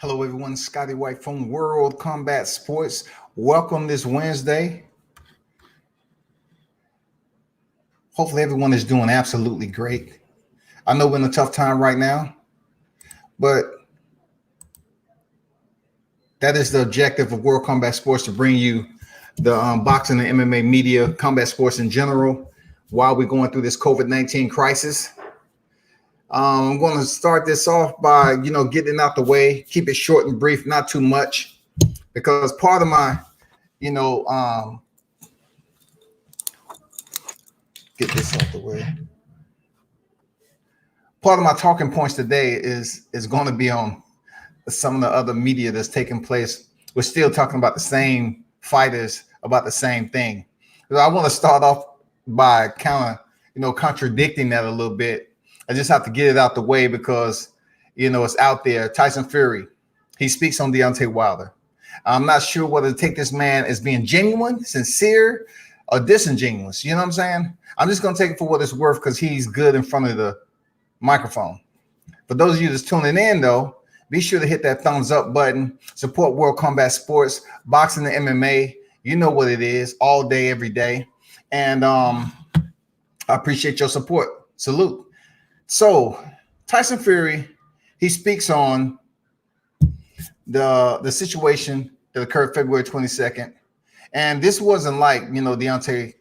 Hello, everyone. Scotty White from World Combat Sports. Welcome this Wednesday. Hopefully, everyone is doing absolutely great. I know we're in a tough time right now, but that is the objective of World Combat Sports, to bring you the boxing and MMA media, combat sports in general, while we're going through this COVID-19 crisis. I'm going to start this off by, getting out the way, keep it short and brief, not too much, because part of my, get this out the way. Part of my talking points today is going to be on some of the other media that's taking place. We're still talking about the same fighters, about the same thing. So I want to start off by kind of, contradicting that a little bit. I just have to get it out the way because, it's out there. Tyson Fury, he speaks on Deontay Wilder. I'm not sure whether to take this man as being genuine, sincere, or disingenuous. You know what I'm saying? I'm just going to take it for what it's worth because he's good in front of the microphone. For those of you that's tuning in, though, be sure to hit that thumbs up button. Support World Combat Sports, boxing and MMA. You know what it is, all day, every day. And I appreciate your support. Salute. So Tyson Fury, he speaks on the situation that occurred February 22nd. And this wasn't like, Deontay,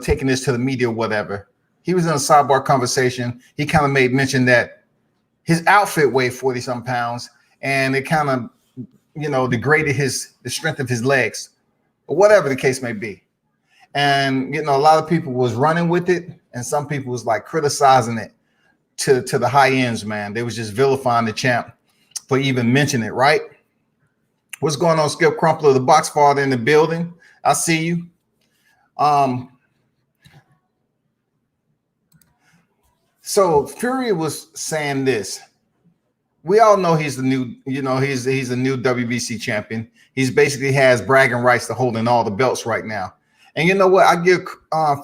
taking this to the media or whatever. He was in a sidebar conversation. He kind of made mention that his outfit weighed 40-some pounds, and it kind of, degraded the strength of his legs, or whatever the case may be. And, a lot of people was running with it, and some people was like criticizing it to the high ends, man. They was just vilifying the champ for even mentioning it, right? What's going on, Skip Crumpler, the box father in the building? I see you. So Fury was saying this. We all know he's the new, he's a new WBC champion. He's basically has bragging rights to holding all the belts right now. And you know what? I give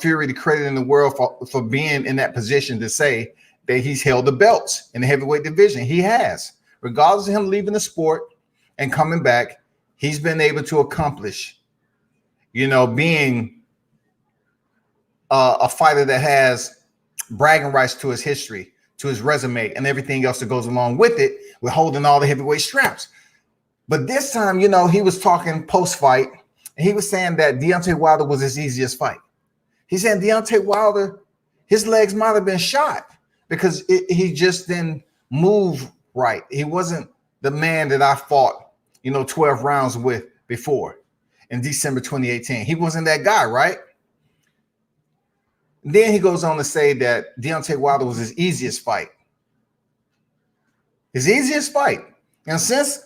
Fury the credit in the world for being in that position to say that he's held the belts in the heavyweight division. He has. Regardless of him leaving the sport and coming back, he's been able to accomplish, being a fighter that has bragging rights to his history, to his resume, and everything else that goes along with it, with holding all the heavyweight straps. But this time, he was talking post-fight, and he was saying that Deontay Wilder was his easiest fight. He's saying Deontay Wilder, his legs might have been shot because he just didn't move right. He wasn't the man that I fought, 12 rounds with before in December 2018. He wasn't that guy, right? Then he goes on to say that Deontay Wilder was his easiest fight. His easiest fight. And since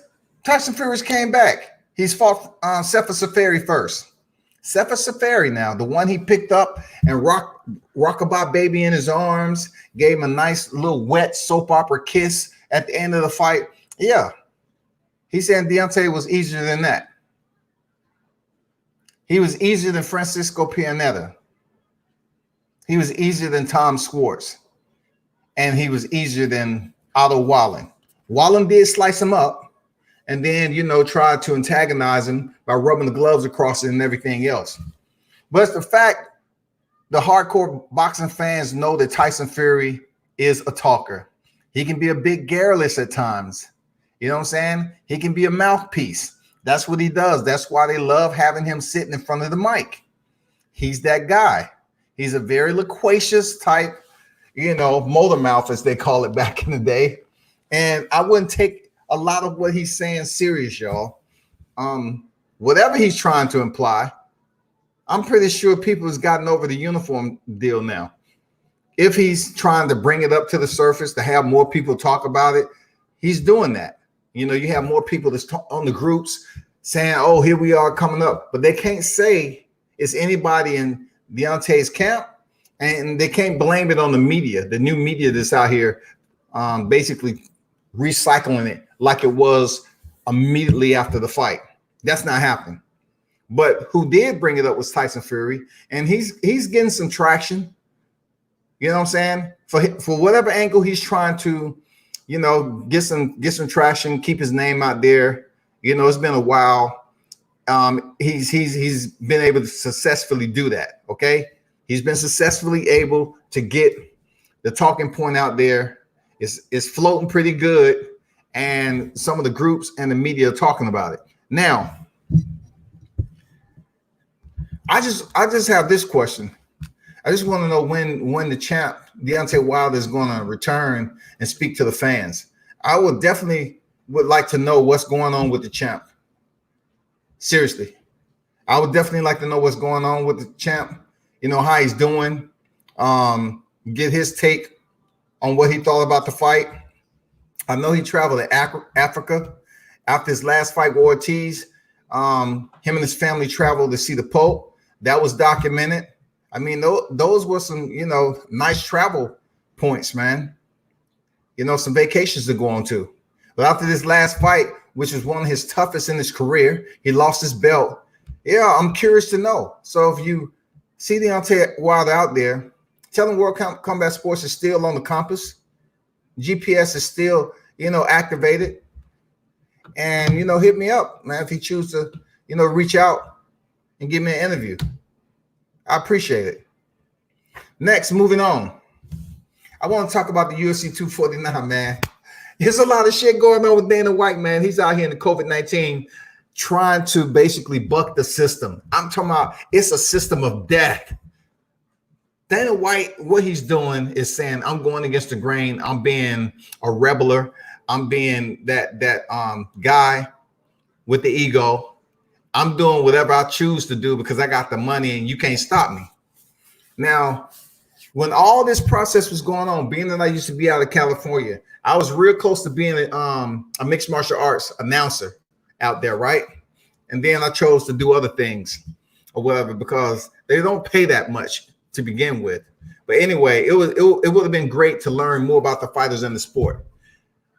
Tyson Fury came back, he's fought Sefa Safari first. Sefa Safari now, the one he picked up and rockabye baby in his arms, gave him a nice little wet soap opera kiss at the end of the fight. Yeah. He said Deontay was easier than that. He was easier than Francisco Pianeta. He was easier than Tom Schwartz. And he was easier than Otto Wallen. Wallen did slice him up and then, tried to antagonize him by rubbing the gloves across it and everything else. But it's the fact the hardcore boxing fans know that Tyson Fury is a talker. He can be a bit garrulous at times. You know what I'm saying? He can be a mouthpiece. That's what he does. That's why they love having him sitting in front of the mic. He's that guy. He's a very loquacious type, motor mouth, as they call it back in the day. And I wouldn't take a lot of what he's saying serious, y'all. Whatever he's trying to imply, I'm pretty sure people has gotten over the uniform deal now. If he's trying to bring it up to the surface to have more people talk about it, he's doing that. You have more people that's on the groups saying, oh, here we are coming up. But they can't say it's anybody in Deontay's camp, and they can't blame it on the media, the new media that's out here basically recycling it like it was immediately after the fight. That's not happening. But who did bring it up was Tyson Fury, and he's getting some traction. You know what I'm saying? For whatever angle he's trying to, get some traction, keep his name out there. It's been a while. He's been able to successfully do that. Okay, he's been successfully able to get the talking point out there. It's floating pretty good, and some of the groups and the media are talking about it now. I just have this question. I just want to know when the champ Deontay Wilder is going to return and speak to the fans. I would like to know what's going on with the champ. Seriously, I would definitely like to know what's going on with the champ. How he's doing. Get his take on what he thought about the fight. I know he traveled to Africa after his last fight with Ortiz. Him and his family traveled to see the Pope. That was documented. I mean, those were some, nice travel points, man. Some vacations to go on to. But after this last fight, which was one of his toughest in his career, he lost his belt. Yeah, I'm curious to know. So if you see Deontay Wilder out there, tell him World Combat Sports is still on the compass. GPS is still, activated. And, hit me up, man, if he chooses to, reach out and give me an interview. I appreciate it. Next, moving on. I want to talk about the UFC 249, man. There's a lot of shit going on with Dana White, man. He's out here in the COVID-19 trying to basically buck the system. I'm talking about it's a system of death. Dana White, what he's doing is saying, I'm going against the grain. I'm being a rebeler. I'm being that guy with the ego. I'm doing whatever I choose to do because I got the money and you can't stop me. Now, when all this process was going on, being that I used to be out of California, I was real close to being a mixed martial arts announcer out there, right? And then I chose to do other things or whatever because they don't pay that much to begin with. But anyway, it would have been great to learn more about the fighters in the sport.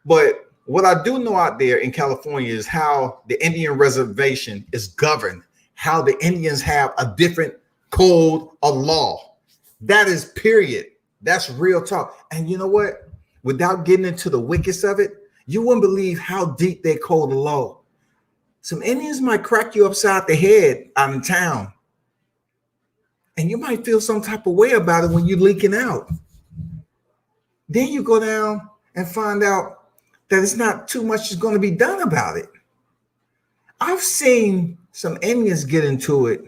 But what I do know out there in California is how the Indian reservation is governed, how the Indians have a different code of law. That is period. That's real talk. And you know what? Without getting into the wickedness of it, you wouldn't believe how deep they code the law. Some Indians might crack you upside the head out in town. And you might feel some type of way about it when you're leaking out. Then you go down and find out that it's not too much is going to be done about it. I've seen some Indians get into it.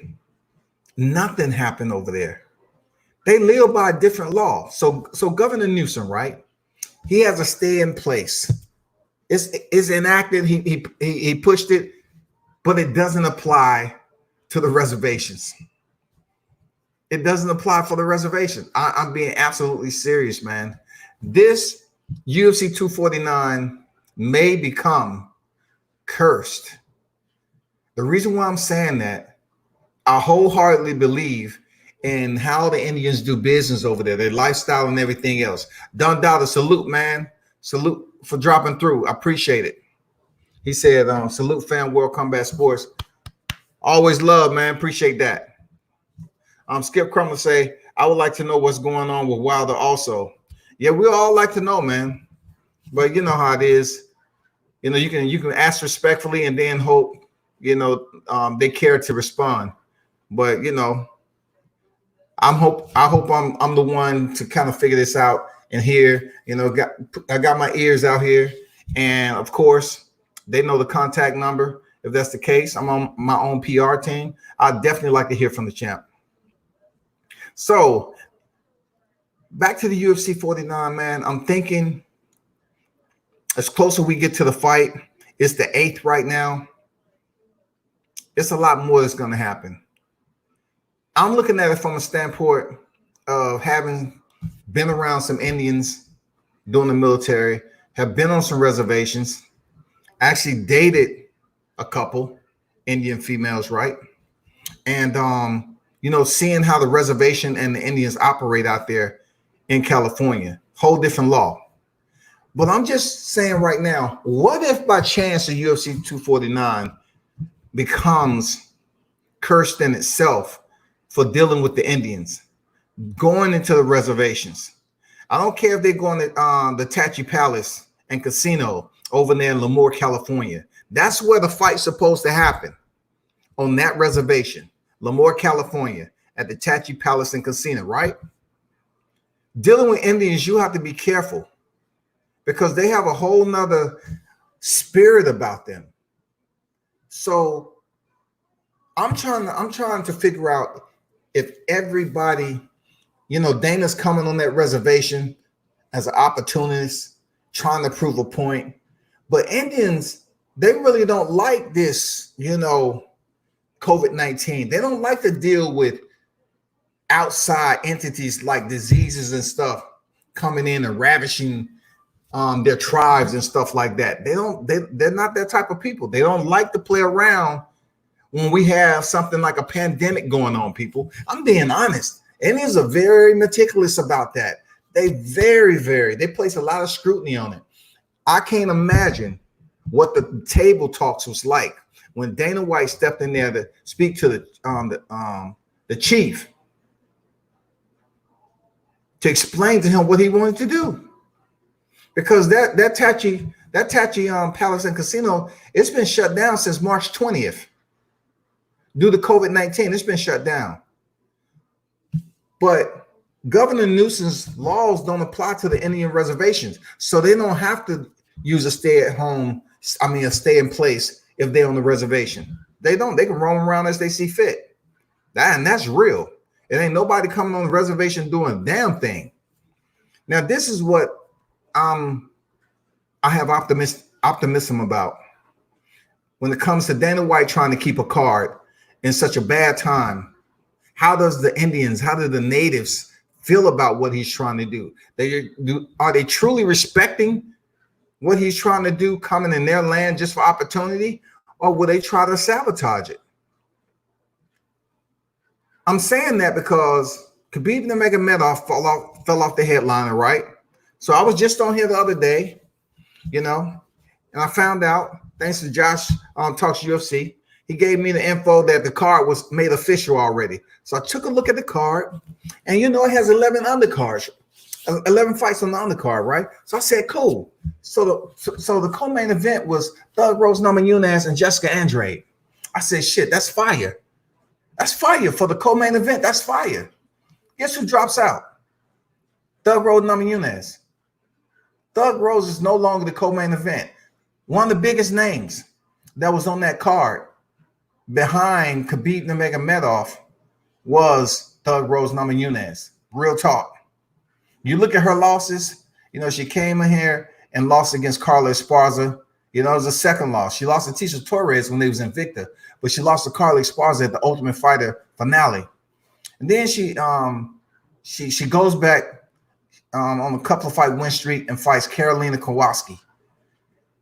Nothing happened over there. They live by a different law. So Governor Newsom, right? He has a stay in place. It's enacted. He pushed it, but it doesn't apply to the reservations. It doesn't apply for the reservation. I'm being absolutely serious, man. This UFC 249 may become cursed. The reason why I'm saying that, I wholeheartedly believe in how the Indians do business over there, their lifestyle and everything else. Don Dada, salute, man. Salute for dropping through. I appreciate it. He said, salute fam, World Combat Sports. Always love, man. Appreciate that. Skip Crummer say, I would like to know what's going on with Wilder also. Yeah, we all like to know, man. But you know how it is. You can ask respectfully and then hope, they care to respond. But I hope I'm the one to kind of figure this out and hear. I got my ears out here, and of course, they know the contact number. If that's the case, I'm on my own PR team. I'd definitely like to hear from the champ. So back to the UFC 49, man. I'm thinking as closer we get to the fight, it's the 8th right now. It's a lot more that's going to happen. I'm looking at it from a standpoint of having been around some Indians doing the military, have been on some reservations, actually dated a couple Indian females, right? And, seeing how the reservation and the Indians operate out there in California, whole different law. But I'm just saying right now, what if by chance the UFC 249 becomes cursed in itself for dealing with the Indians, going into the reservations? I don't care if they're going to the Tachi Palace and Casino over there in Lemoore, California. That's where the fight's supposed to happen, on that reservation, Lemoore, California, at the Tachi Palace and Casino, right? Dealing with Indians, you have to be careful because they have a whole nother spirit about them. So I'm trying to figure out if everybody, Dana's coming on that reservation as an opportunist, trying to prove a point. But Indians, they really don't like this, COVID-19. They don't like to deal with outside entities like diseases and stuff coming in and ravishing their tribes and stuff like that. They're not that type of people. They don't like to play around when we have something like a pandemic going on, people. I'm being honest. Indians are very meticulous about that. They they place a lot of scrutiny on it. I can't imagine what the table talks was like when Dana White stepped in there to speak to the chief to explain to him what he wanted to do. Because that Tachi Palace and Casino, it's been shut down since March 20th. Due to COVID-19, it's been shut down. But Governor Newsom's laws don't apply to the Indian reservations. So they don't have to use a stay in place if they're on the reservation. They don't. They can roam around as they see fit. And that's real. It ain't nobody coming on the reservation doing a damn thing. Now, this is what I have optimism about when it comes to Dana White trying to keep a card in such a bad time. How do the natives feel about what he's trying to do? Are they truly respecting what he's trying to do, coming in their land just for opportunity, or will they try to sabotage it? I'm saying that because Khabib Nurmagomedov fell off the headliner, right? So I was just on here the other day, and I found out, thanks to Josh Talks UFC, he gave me the info that the card was made official already. So I took a look at the card, and it has 11 undercards, 11 fights on the undercard, right? So I said, cool. So the co-main event was Thug Rose Namajunas and Jessica Andrade. I said, shit, that's fire. That's fire for the co-main event. That's fire. Guess who drops out? Thug Rose Namajunas. Thug Rose is no longer the co-main event. One of the biggest names that was on that card behind Khabib Nurmagomedov was Thug Rose Namajunas. Real talk. You look at her losses, she came in here and lost against Carla Esparza. It was a second loss. She lost to Tisha Torres when they was Invicta, but she lost to Carla Esparza at the Ultimate Fighter finale. And then she goes back on a couple of fight win streak and fights Karolina Kowalski.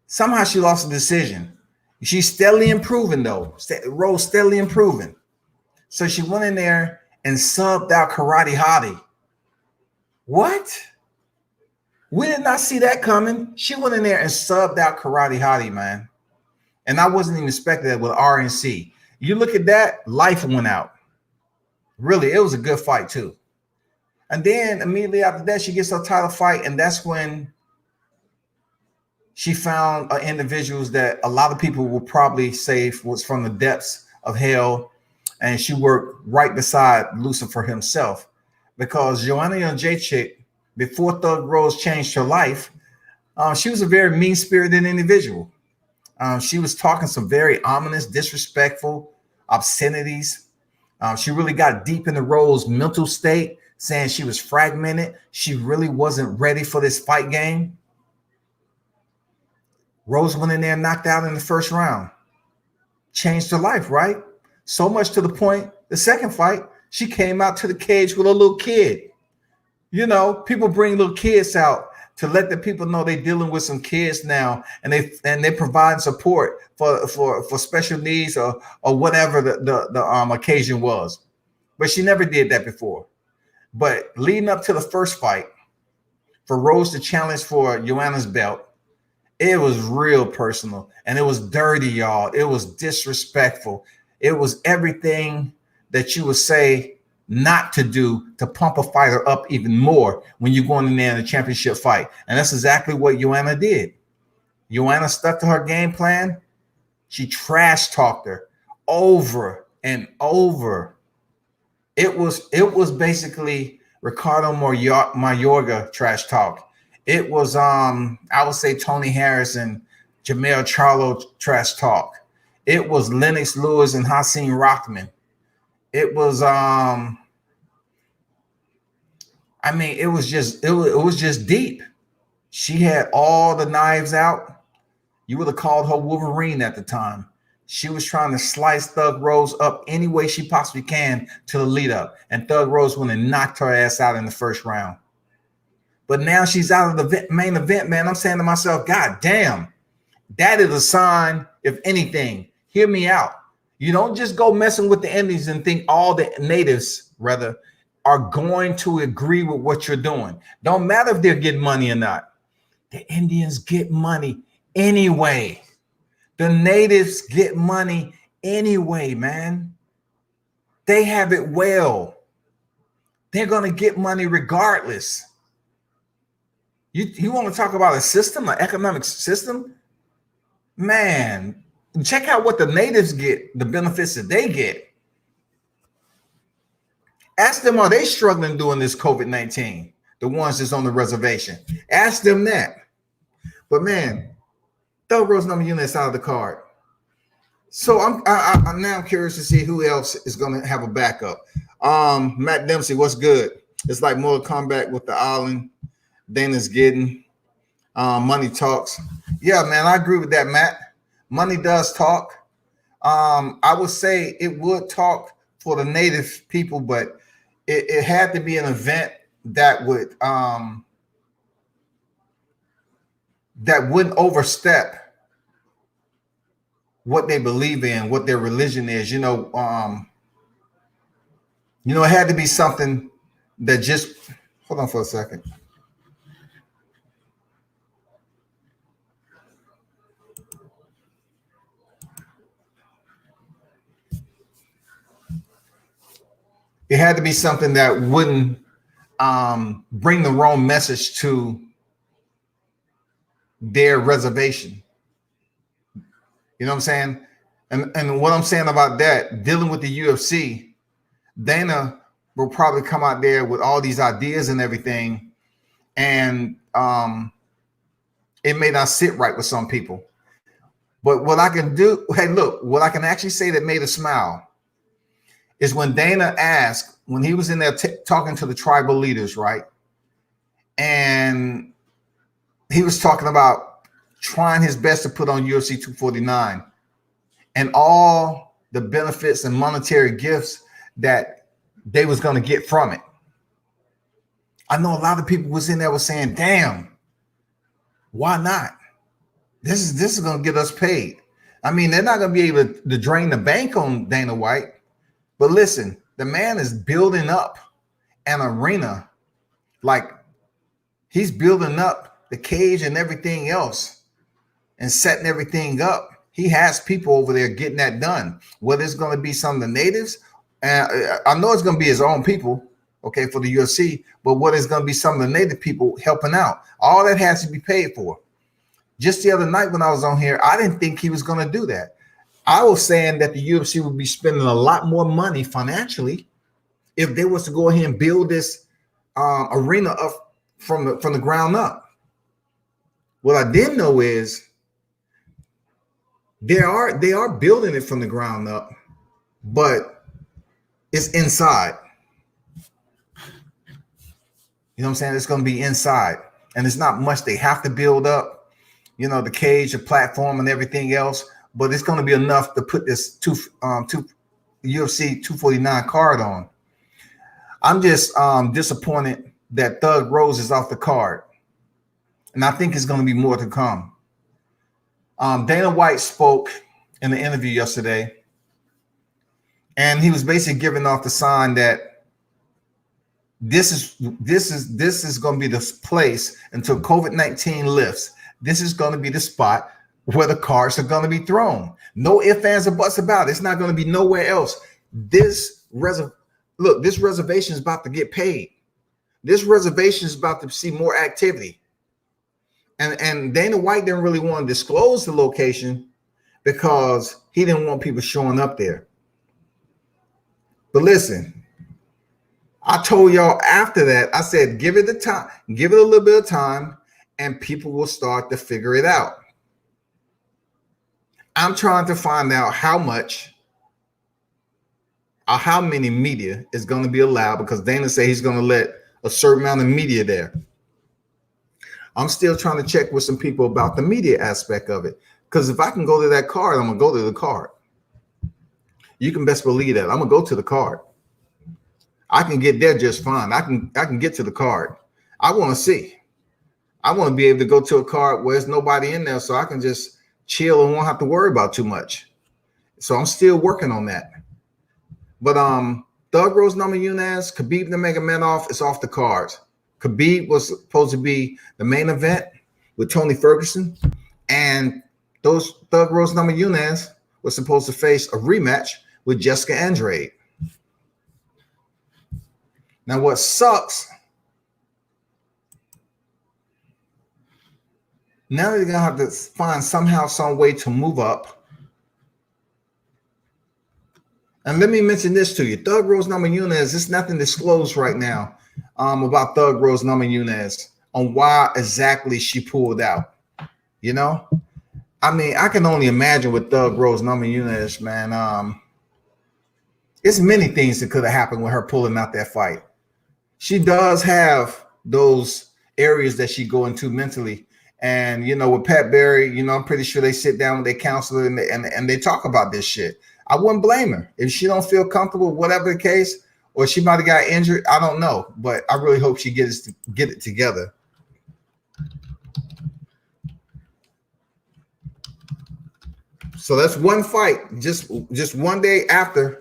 Somehow she lost a decision. She's steadily improving, though. Rose steadily improving. So she went in there and subbed out Karate Hottie. What? We did not see that coming. She went in there and subbed out Karate Hottie, man. And I wasn't even expecting that with RNC. You look at that, life went out. Really, it was a good fight, too. And then immediately after that, she gets her title fight, and that's when she found individuals that a lot of people will probably say was from the depths of hell, and she worked right beside Lucifer himself, because Joanna Jędrzejczyk, before Thug Rose changed her life, she was a very mean-spirited individual. She was talking some very ominous, disrespectful obscenities. She really got deep into Rose's mental state, saying she was fragmented. She really wasn't ready for this fight game. Rose went in there and knocked out in the first round. Changed her life, right? So much to the point, the second fight, she came out to the cage with a little kid. People bring little kids out to let the people know they're dealing with some kids now, and they provide support for special needs or whatever the occasion was. But she never did that before. But leading up to the first fight, for Rose to challenge for Joanna's belt, it was real personal, and it was dirty, y'all. It was disrespectful. It was everything that you would say not to do to pump a fighter up even more when you're going in there in a championship fight. And that's exactly what Joanna did. Joanna stuck to her game plan. She trash talked her over and over. It was basically Ricardo Mayorga trash talk. It was I would say Tony Harris and Jamel Charlo trash talk. It was Lennox Lewis and Hasim Rahman. It was it was just deep. She had all the knives out. You would have called her Wolverine at the time. She was trying to slice Thug Rose up any way she possibly can to the lead up. And Thug Rose went and knocked her ass out in the first round. But now she's out of the main event, man. I'm saying to myself, God damn, that is a sign, if anything. Hear me out. You don't just go messing with the Indians and think all the natives, rather, are going to agree with what you're doing. Don't matter if they're getting money or not. The Indians get money anyway. The natives get money anyway, man. They have it well. They're going to get money regardless. You want to talk about a system, an economic system? Man, check out what the natives get, the benefits that they get. Ask them, are they struggling during this COVID-19? The ones that's on the reservation. Ask them that. But man, Thug Rose Namajunas out of the card. So I'm now curious to see who else is going to have a backup. Matt Dempsey, what's good? It's like Mortal Kombat with the island. Dana's getting money talks. Yeah, man, I agree with that, Matt. Money does talk. I would say it would talk for the native people, but it had to be an event that would that wouldn't overstep what they believe in, what their religion is. It had to be something that just hold on for a second. It had to be something that wouldn't bring the wrong message to their reservation. You know what I'm saying? And what I'm saying about that, dealing with the UFC, Dana will probably come out there with all these ideas and everything. And it may not sit right with some people. But what I can do, hey, look, what I can actually say that made us smile is when Dana asked, when he was in there talking to the tribal leaders, right? And he was talking about trying his best to put on UFC 249 and all the benefits and monetary gifts that they was going to get from it. I know a lot of people was in there was saying, damn, why not? This is going to get us paid. I mean, they're not going to be able to drain the bank on Dana White. But listen, the man is building up an arena. Like he's building up the cage and everything else and setting everything up. He has people over there getting that done. Whether it's going to be some of the natives, I know it's going to be his own people, okay, for the UFC, but what is going to be some of the native people helping out? All that has to be paid for. Just the other night when I was on here, I didn't think he was going to do that. I was saying that the UFC would be spending a lot more money financially if they was to go ahead and build this arena up from the ground up. What I didn't know is they are building it from the ground up, but it's inside. You know what I'm saying? It's going to be inside, and it's not much they have to build up. You know, the cage, the platform, and everything else. But it's going to be enough to put this UFC 249 card on. I'm just disappointed that Thug Rose is off the card. And I think it's going to be more to come. Dana White spoke in the interview yesterday. And he was basically giving off the sign that this is going to be the place until COVID-19 lifts. This is going to be the spot where the cards are going to be thrown. No ifs, ands, or buts about it. It's not going to be nowhere else. This Look, this reservation is about to get paid. This reservation is about to see more activity. And Dana White didn't really want to disclose the location because he didn't want people showing up there. But listen, I told y'all after that, I said, give it the time, give it a little bit of time, and people will start to figure it out. I'm trying to find out how much or how many media is going to be allowed, because Dana said he's going to let a certain amount of media there. I'm still trying to check with some people about the media aspect of it, because if I can go to that card, I'm going to go to the card. You can best believe that. I'm going to go to the card. I can get there just fine. I can get to the card. I want to see. I want to be able to go to a card where there's nobody in there, so I can just chill and won't have to worry about too much. So I'm still working on that. But Thug Rose Namajunas, Khabib Nurmagomedov is off the cards. Khabib was supposed to be the main event with Tony Ferguson, and those Thug Rose Namajunas was supposed to face a rematch with Jessica Andrade. Now, what sucks, now they're going to have to find somehow, some way to move up. And let me mention this to you. Thug Rose Namajunas, there's nothing disclosed right now about Thug Rose Namajunas on why exactly she pulled out. You know? I mean, I can only imagine with Thug Rose Namajunas, man. It's many things that could have happened with her pulling out that fight. She does have those areas that she go into mentally. And, you know, with Pat Barry, you know, I'm pretty sure they sit down with their counselor and they talk about this shit. I wouldn't blame her. If she don't feel comfortable, whatever the case, or she might have got injured, I don't know. But I really hope she get it together. So that's one fight, just one day after.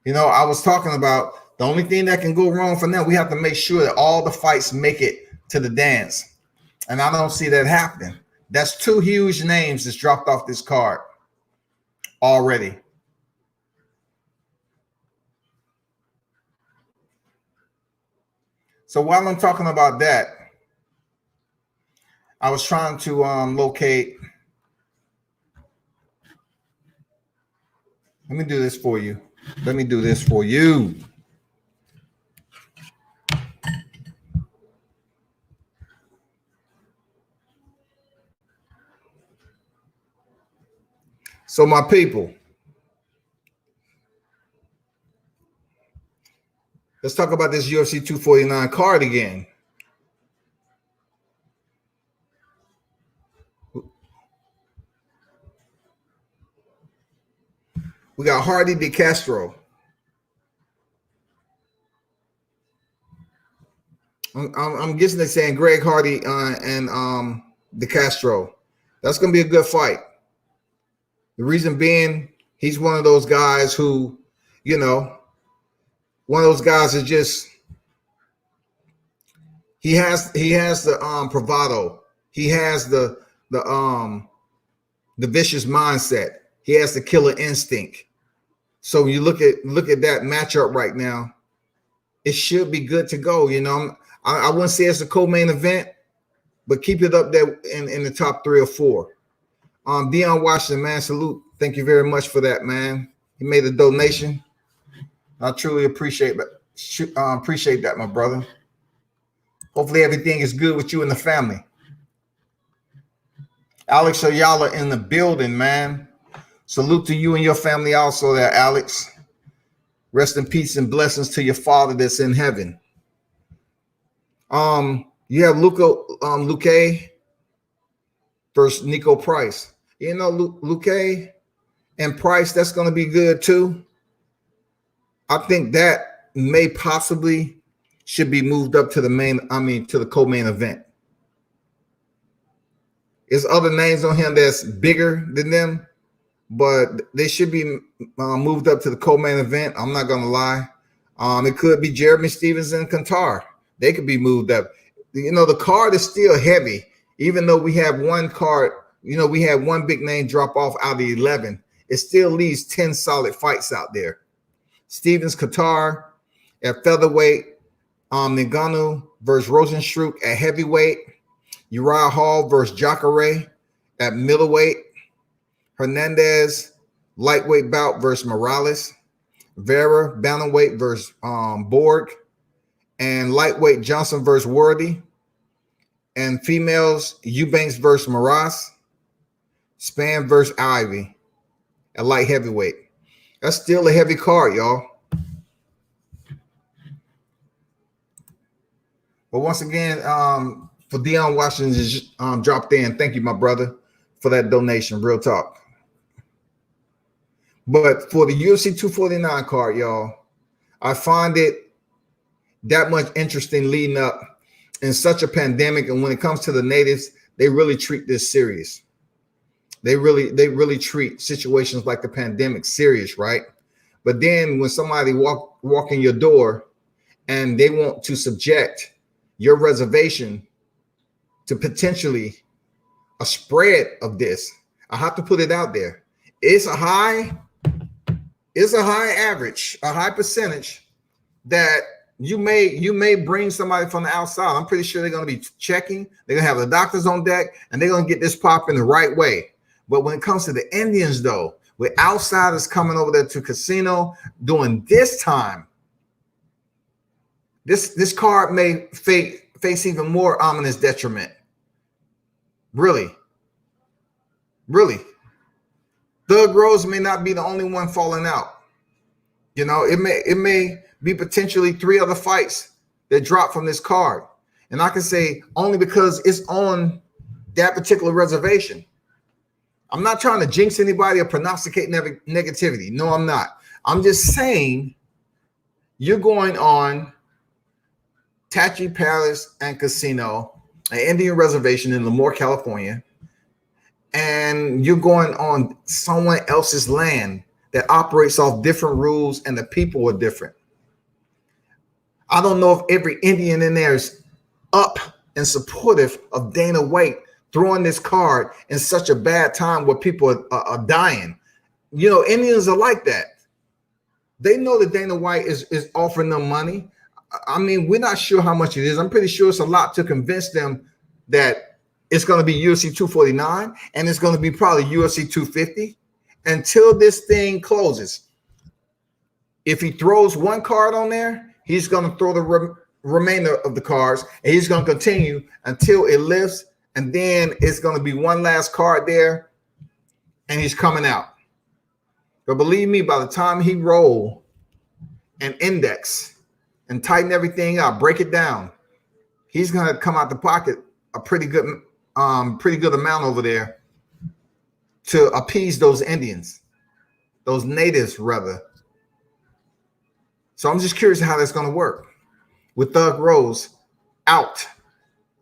You know, I was talking about the only thing that can go wrong for now, we have to make sure that all the fights make it to the dance. And I don't see that happening. That's two huge names that's dropped off this card already. So while I'm talking about that, I was trying to locate. Let me do this for you. Let me do this for you. So my people, let's talk about this UFC 249 card again. We got Hardy De Castro. I'm guessing they're saying Greg Hardy and De Castro. That's going to be a good fight. The reason being, he's one of those guys who, you know, one of those guys is just, he has the bravado. He has the vicious mindset. He has the killer instinct. So when you look at that matchup right now, it should be good to go. You know, I wouldn't say it's a co-main event, but keep it up there in the top 3 or 4. Dion Washington, man, salute. Thank you very much for that, man. He made a donation. I truly appreciate that. Appreciate that, my brother. Hopefully everything is good with you and the family. Alex Ayala in the building, man. Salute to you and your family also there, Alex. Rest in peace and blessings to your father that's in heaven. You have Luque versus Nico Price. You know, Luque and Price, that's going to be good too. I think that may possibly should be moved up to to the co-main event. There's other names on him that's bigger than them, but they should be moved up to the co-main event. I'm not going to lie. It could be Jeremy Stevens and Kantar. They could be moved up. You know, the card is still heavy, even though we have one card. You know, we had one big name drop off out of the 11. It still leaves 10 solid fights out there. Stevens Qatar at featherweight. Ngannou versus Rosenstruck at heavyweight. Uriah Hall versus Jacare at middleweight. Hernandez lightweight bout versus Morales. Vera bantamweight versus Borg. And lightweight Johnson versus Worthy. And females Eubanks versus Maras. Span versus Ivy at light heavyweight. That's still a heavy card, y'all. But once again, for Dion Washington just dropped in. Thank you, my brother, for that donation. Real talk. But for the UFC 249 card, y'all, I find it that much interesting leading up in such a pandemic. And when it comes to the natives, they really treat this serious. They really treat situations like the pandemic serious, right? But then when somebody walk in your door and they want to subject your reservation to potentially a spread of this, I have to put it out there. It's a high average, a high percentage that you may bring somebody from the outside. I'm pretty sure they're going to be checking. They're going to have the doctors on deck, and they're going to get this popping the right way. But when it comes to the Indians, though, with outsiders coming over there to casino during this time, this card may face even more ominous detriment. Really. Thug Rose may not be the only one falling out. You know, it may be potentially 3 other fights that drop from this card. And I can say only because it's on that particular reservation. I'm not trying to jinx anybody or prognosticate negativity. No, I'm not. I'm just saying you're going on Tachi Palace and Casino, an Indian reservation in Lemoore, California, and you're going on someone else's land that operates off different rules and the people are different. I don't know if every Indian in there is up and supportive of Dana White throwing this card in such a bad time where people are dying. You know, Indians are like that. They know that Dana White is offering them money. I mean, we're not sure how much it is. I'm pretty sure it's a lot to convince them that it's going to be UFC 249 and it's going to be probably UFC 250 until this thing closes. If he throws one card on there, he's going to throw the remainder of the cards, and he's going to continue until it lifts, and then it's going to be one last card there, and he's coming out. But believe me, by the time he roll and index and tighten everything up, break it down, he's going to come out the pocket a pretty good amount over there to appease those Indians, those natives rather. So I'm just curious how that's going to work. With Thug Rose out,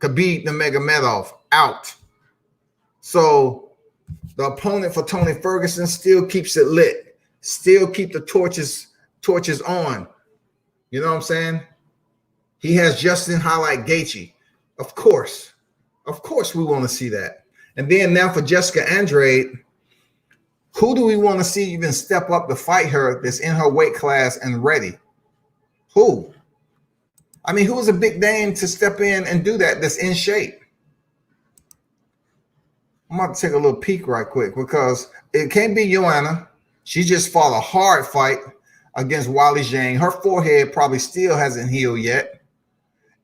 Khabib Nurmagomedov out. So the opponent for Tony Ferguson still keeps it lit, still keep the torches on. You know what I'm saying? He has Justin highlight Gaethje. Of course we want to see that. And then now for Jessica Andrade, who do we want to see even step up to fight her that's in her weight class and ready? Who? I mean, who is a big name to step in and do that that's in shape? I'm about to take a little peek right quick because it can't be Joanna. She just fought a hard fight against Wally Zhang. Her forehead probably still hasn't healed yet.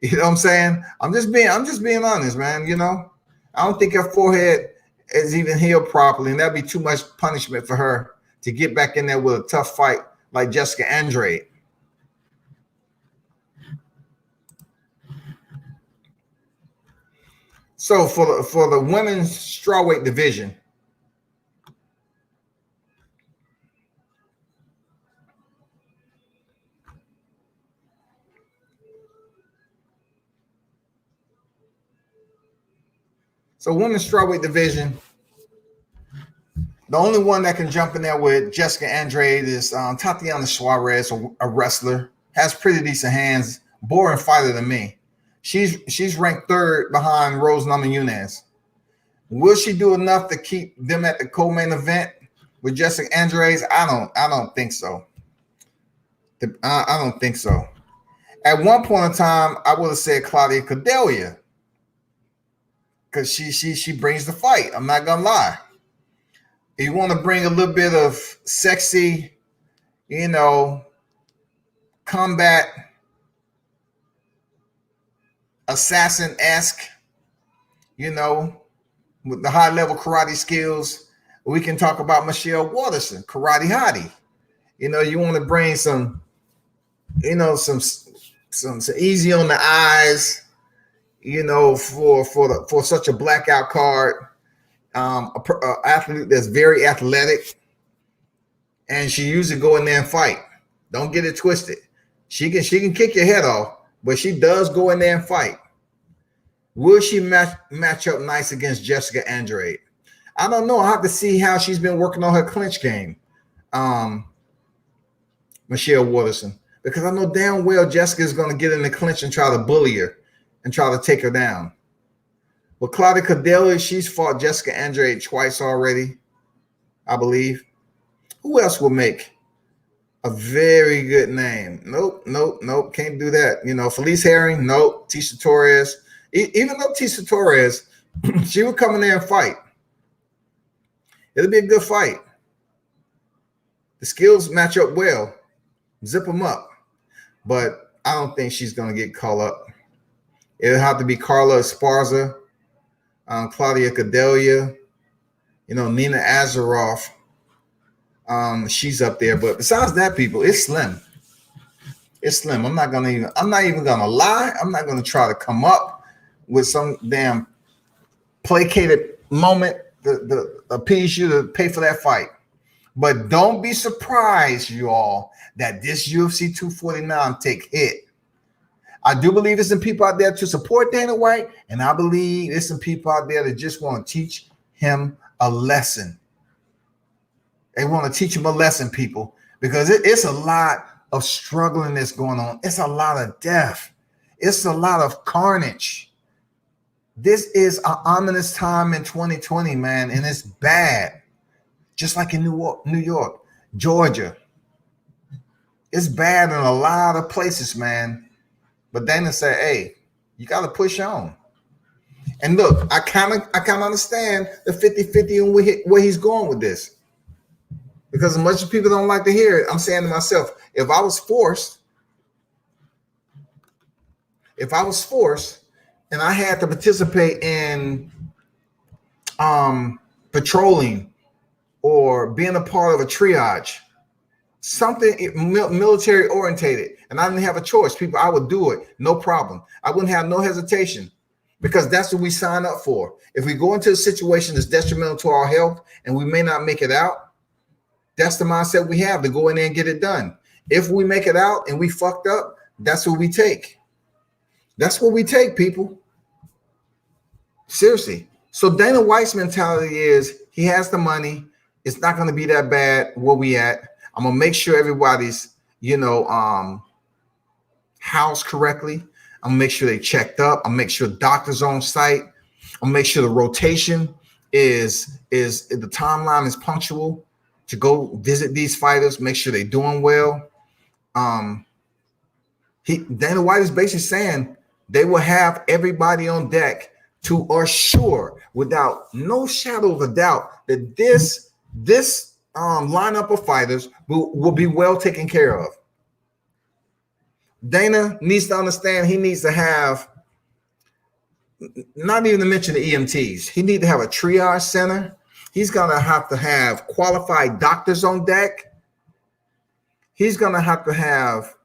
You know what I'm saying? I'm just being honest, man. You know, I don't think her forehead is even healed properly, and that'd be too much punishment for her to get back in there with a tough fight like Jessica Andrade. So for the women's strawweight division, women's strawweight division, the only one that can jump in there with Jessica Andrade is Tatiana Suarez, a wrestler, has pretty decent hands, boring fighter to me. She's ranked 3rd behind Rose Namajunas. Will she do enough to keep them at the co-main event with Jessica Andrade? I don't think so. I don't think so. At one point in time, I would have said Claudia Cordelia because she brings the fight. I'm not gonna lie. If you want to bring a little bit of sexy, combat assassin-esque, with the high level karate skills, we can talk about Michelle Waterson, Karate Hottie. You want to bring some easy on the eyes, for such a blackout card, a athlete that's very athletic, and she usually go in there and fight. Don't get it twisted. She can kick your head off, but she does go in there and fight. Will she match up nice against Jessica Andrade? I don't know. I have to see how she's been working on her clinch game, Michelle Waterson, because I know damn well Jessica is going to get in the clinch and try to bully her and try to take her down. But Claudia Cordelia, she's fought Jessica Andrade twice already, I believe. Who else will make a very good name? Nope. Can't do that. Felice Herring, nope. Tisha Torres. Even though Tisha Torres, she would come in there and fight. It'll be a good fight. The skills match up well. Zip them up. But I don't think she's going to get called up. It'll have to be Carla Esparza, Claudia Cordelia, Nina Azaroff. She's up there. But besides that, people, it's slim. It's slim. I'm not even gonna lie. I'm not gonna try to come up with some damn placated moment to appease you to pay for that fight. But don't be surprised, you all, that this UFC 249 take hit. I do believe there's some people out there to support Dana White, and I believe there's some people out there that just want to teach him a lesson. They want to teach him a lesson, people, because it's a lot of struggling that's going on. It's a lot of death. It's a lot of carnage. This is an ominous time in 2020, man, and it's bad. Just like in New York, Georgia. It's bad in a lot of places, man. But Dana said, hey, you got to push on. And look, I kind of understand the 50-50 and where he's going with this. Because as much as people don't like to hear it, I'm saying to myself, if I was forced and I had to participate in patrolling or being a part of a triage, something military orientated, and I didn't have a choice, people, I would do it, no problem. I wouldn't have no hesitation, because that's what we sign up for. If we go into a situation that's detrimental to our health and we may not make it out, that's the mindset we have, to go in there and get it done. If we make it out and we fucked up, that's what we take. That's what we take, people. Seriously. So Dana White's mentality is he has the money. It's not going to be that bad where we at. I'm going to make sure everybody's, housed correctly. I'm going to make sure they checked up. I'm going to make sure doctors on site. I'm going to make sure the rotation is the timeline is punctual to go visit these fighters, make sure they're doing well. Dana White is basically saying they will have everybody on deck to assure, without no shadow of a doubt, that this lineup of fighters will be well taken care of. Dana needs to understand he needs to have, not even to mention the EMTs, he needs to have a triage center. He's going to have qualified doctors on deck. He's going to have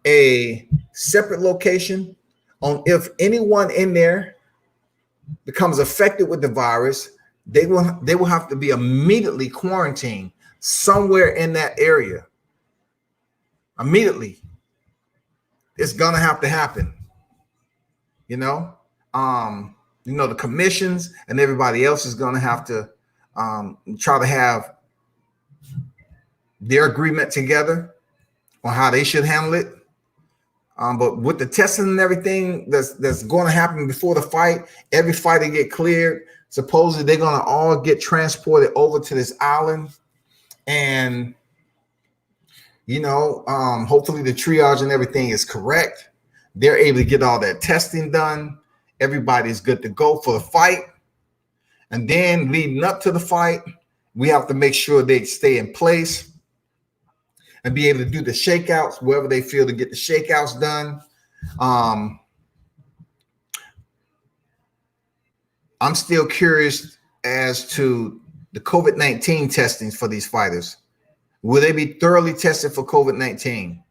a separate location on if anyone in there becomes affected with the virus, they will have to be immediately quarantined somewhere in that area. Immediately. It's going to have to happen. The commissions and everybody else is going to have to try to have their agreement together on how they should handle it. But with the testing and everything that's going to happen before the fight, every fighter get cleared. Supposedly they're going to all get transported over to this island, and Hopefully the triage and everything is correct. They're able to get all that testing done. Everybody's good to go for the fight. And then leading up to the fight, we have to make sure they stay in place and be able to do the shakeouts wherever they feel to get the shakeouts done. I'm still curious as to the COVID-19 testings for these fighters. Will they be thoroughly tested for COVID-19?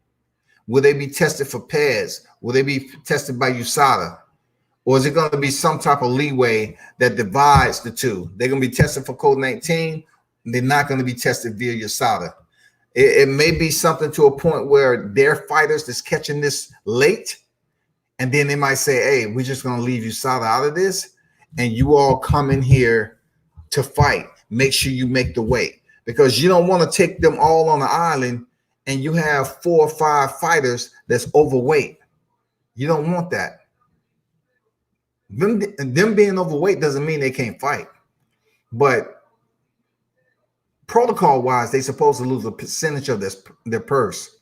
Will they be tested for PEDS? Will they be tested by USADA? Or is it going to be some type of leeway that divides the two? They're going to be tested for COVID-19. They're not going to be tested via USADA. It may be something to a point where their fighters that's catching this late, and then they might say, hey, we're just going to leave USADA out of this, and you all come in here to fight. Make sure you make the weight, because you don't want to take them all on the island and you have 4 or 5 fighters that's overweight. You don't want that. Them being overweight doesn't mean they can't fight, but protocol wise, they're supposed to lose a percentage of their purse.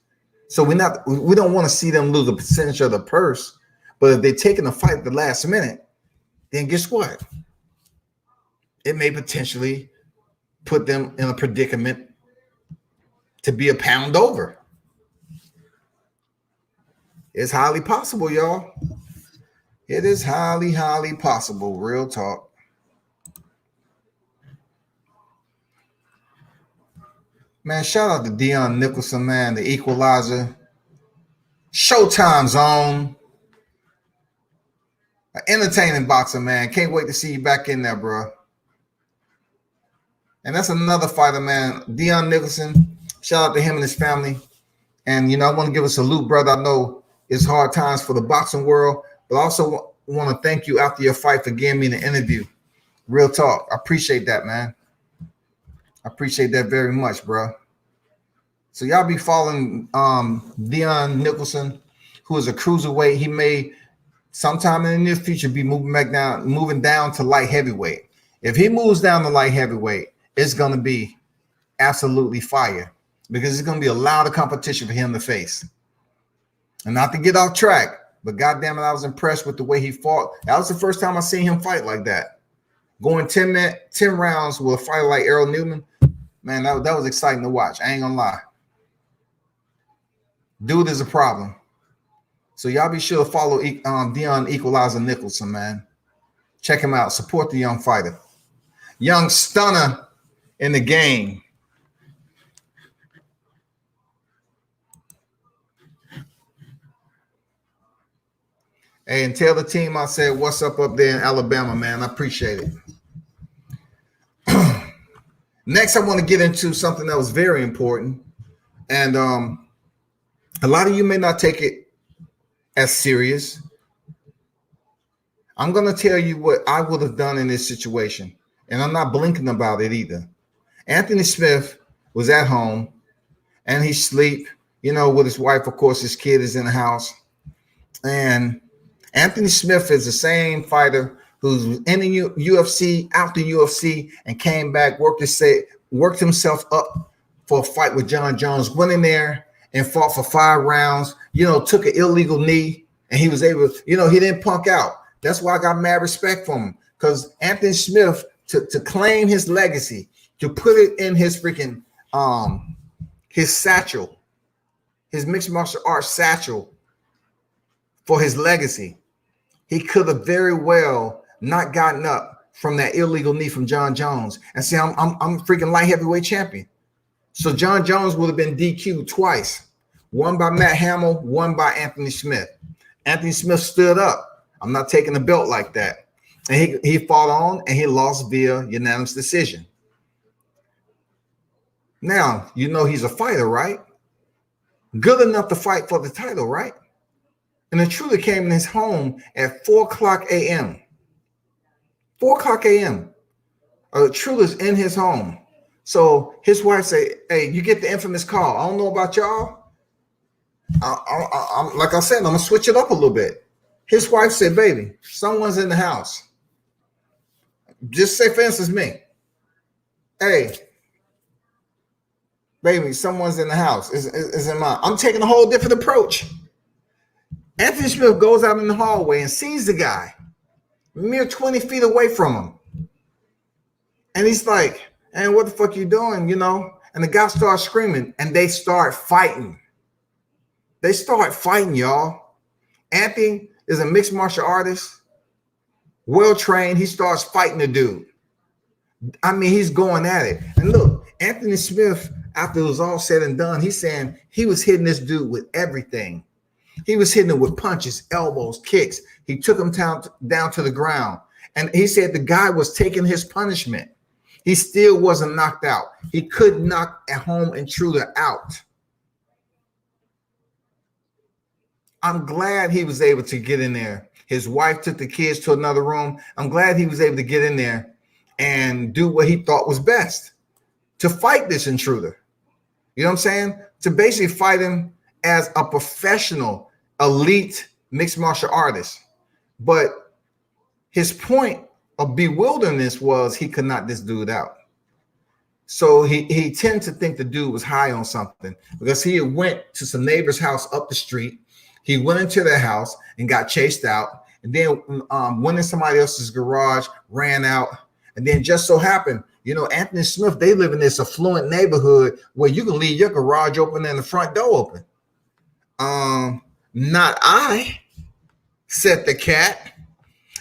So we don't want to see them lose a percentage of the purse. But if they're taking a fight at the last minute, then guess what? It may potentially put them in a predicament to be a pound over. It's highly possible, y'all. It is highly, highly possible. Real talk. Man, shout out to Dion Nicholson, man, the equalizer. Showtime zone. An entertaining boxer, man. Can't wait to see you back in there, bro. And that's another fighter, man. Dion Nicholson. Shout out to him and his family. And, I want to give a salute, brother. I know it's hard times for the boxing world, but I also want to thank you after your fight for giving me the interview. Real talk. I appreciate that, man. I appreciate that very much, bro. So y'all be following Dion Nicholson, who is a cruiserweight. He may sometime in the near future be moving down to light heavyweight. If he moves down to light heavyweight, it's going to be absolutely fire, because it's going to be a lot of competition for him to face. And not to get off track, but goddamn it, I was impressed with the way he fought. That was the first time I seen him fight like that. Going 10 rounds with a fighter like Errol Newman, man, that was exciting to watch. I ain't gonna lie. Dude is a problem. So y'all be sure to follow Dion Equalizer Nicholson, man. Check him out. Support the young fighter. Young stunner in the game. Hey, and tell the team I said what's up there in Alabama, man. I appreciate it. Next, I want to get into something that was very important. And a lot of you may not take it as serious. I'm going to tell you what I would have done in this situation. And I'm not blinking about it either. Anthony Smith was at home and he sleep, with his wife. Of course, his kid is in the house. And Anthony Smith is the same fighter who's in the UFC, out the UFC, and came back, worked himself up for a fight with John Jones, went in there and fought for 5 rounds, took an illegal knee, and he was able, he didn't punk out. That's why I got mad respect for him, because Anthony Smith, to claim his legacy, to put it in his freaking, his satchel, his mixed martial arts satchel for his legacy, he could have very well not gotten up from that illegal knee from John Jones and say, I'm freaking light heavyweight champion. So John Jones would have been DQ'd twice, one by Matt Hamill, one by Anthony Smith. Anthony Smith stood up. I'm not taking the belt like that. And he fought on and he lost via unanimous decision. Now, he's a fighter, right? Good enough to fight for the title, right? And Intruder came in his home at 4:00 a.m. 4:00 a.m. Intruder's in his home. So his wife say, hey, you get the infamous call. I don't know about y'all. I'm like I said, I'm going to switch it up a little bit. His wife said, baby, someone's in the house. Just say, for instance, me. Hey, Baby, someone's in the house. Is in mine. I'm taking a whole different approach. Anthony Smith goes out in the hallway and sees the guy, mere 20 feet away from him. And he's like, "Hey, what the fuck you doing?" You know? And the guy starts screaming, and they start fighting. They start fighting, y'all. Anthony is a mixed martial artist, well trained. He starts fighting the dude. I mean, he's going at it. And look, Anthony Smith, after it was all said and done, he's saying he was hitting this dude with everything. He was hitting him with punches, elbows, kicks. He took him down to the ground. And he said the guy was taking his punishment. He still wasn't knocked out. He could knock a home intruder out. I'm glad he was able to get in there. His wife took the kids to another room. I'm glad he was able to get in there and do what he thought was best to fight this intruder. You know what I'm saying? To basically fight him as a professional, elite mixed martial artist. But his point of bewilderness was he could knock this dude out. So he tended to think the dude was high on something because he went to some neighbor's house up the street. He went into their house and got chased out, and then went in somebody else's garage, ran out, and then just so happened, you know, Anthony Smith, they live in this affluent neighborhood where you can leave your garage open and the front door open. Not I, said the cat.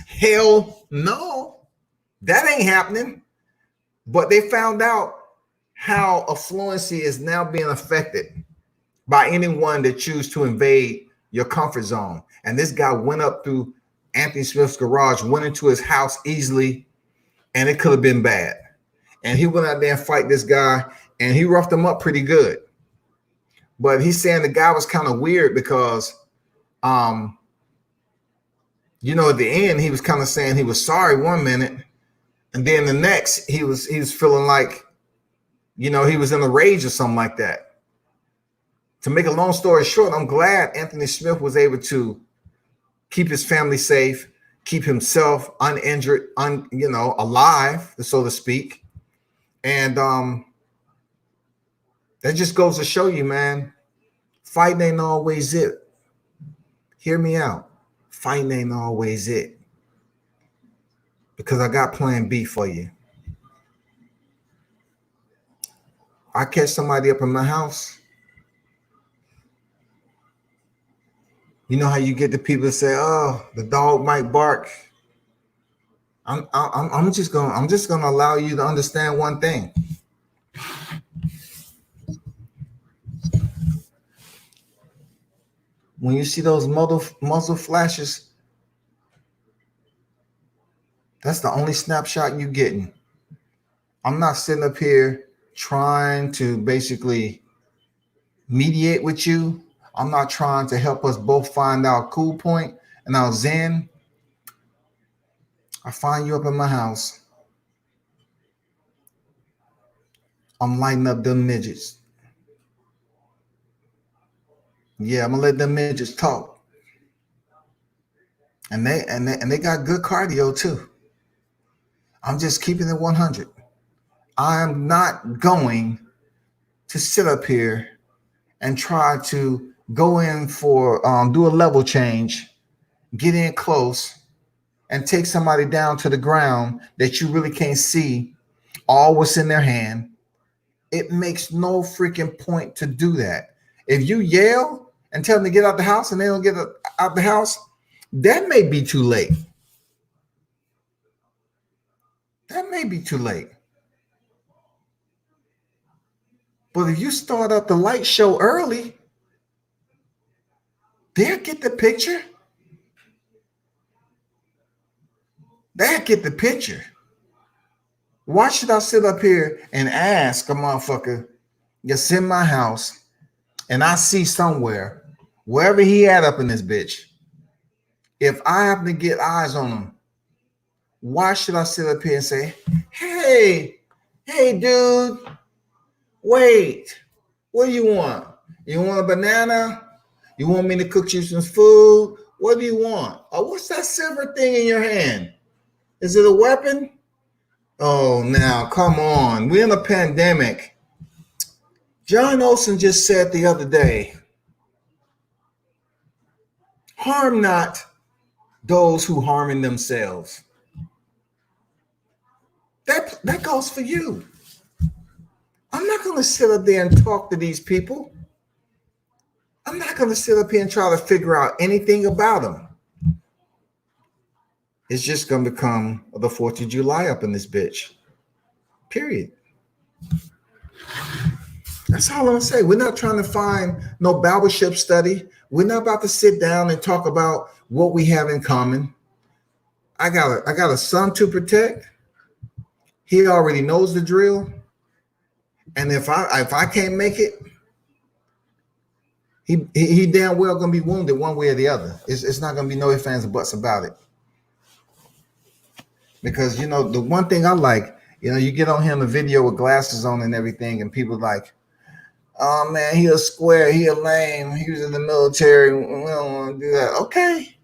Hell no, that ain't happening. But they found out how affluency is now being affected by anyone that choose to invade your comfort zone. And this guy went up through Anthony Smith's garage, went into his house easily, and it could have been bad. And he went out there and fight this guy, and he roughed him up pretty good. But he's saying the guy was kind of weird because, you know, at the end, he was kind of saying he was sorry one minute, and then the next, he was feeling like, you know, he was in a rage or something like that. To make a long story short, I'm glad Anthony Smith was able to keep his family safe, keep himself uninjured, alive, so to speak. And that just goes to show you, man, fighting ain't always it. Hear me out. Fighting ain't always it. Because I got plan B for you. I catch somebody up in my house. You know how you get the people to say, "Oh, the dog might bark." I'm just gonna allow you to understand one thing. When you see those muzzle flashes, that's the only snapshot you're getting. I'm not sitting up here trying to basically mediate with you. I'm not trying to help us both find our cool point and our zen. I find you up in my house. I'm lighting up them midgets. Yeah, I'm gonna let them midgets talk. And they got good cardio too. I'm just keeping it 100. I'm not going to sit up here and try to go in for do a level change, get in close, and take somebody down to the ground that you really can't see all what's in their hand. It makes no freaking point to do that. If you yell and tell them to get out the house and they don't get out the house, that may be too late. That may be too late. But if you start up the light show early, they'll get the picture. They'll get the picture. Why should I sit up here and ask a motherfucker that's in my house and I see somewhere, wherever he at up in this bitch, if I happen to get eyes on him, why should I sit up here and say, hey, dude, wait, what do you want? You want a banana? You want me to cook you some food? What do you want? Oh, what's that silver thing in your hand? Is it a weapon? Oh, now, come on. We're in a pandemic. John Olson just said the other day, harm not those who harming themselves. That goes for you. I'm not going to sit up there and talk to these people. I'm not going to sit up here and try to figure out anything about them. It's just going to become the 4th of July up in this bitch. Period. That's all I'm going to say. We're not trying to find no battleship study. We're not about to sit down and talk about what we have in common. I got a son to protect. He already knows the drill. And if I can't make it, he damn well gonna be wounded one way or the other. It's not gonna be no ifs, ands, and buts about it. Because the one thing I like, you get on him the video with glasses on and everything, and people like, oh man, he a square, he a lame, he was in the military. We don't want to do that. Okay,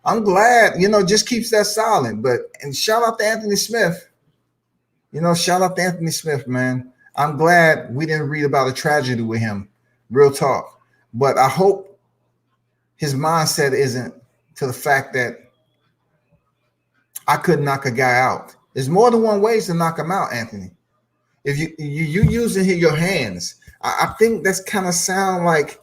I'm glad. Just keeps that silent. And shout out to Anthony Smith. Shout out to Anthony Smith, man. I'm glad we didn't read about a tragedy with him. Real talk. But I hope his mindset isn't to the fact that I couldn't knock a guy out. There's more than one ways to knock him out, Anthony. If you using your hands, I think that's kind of sound like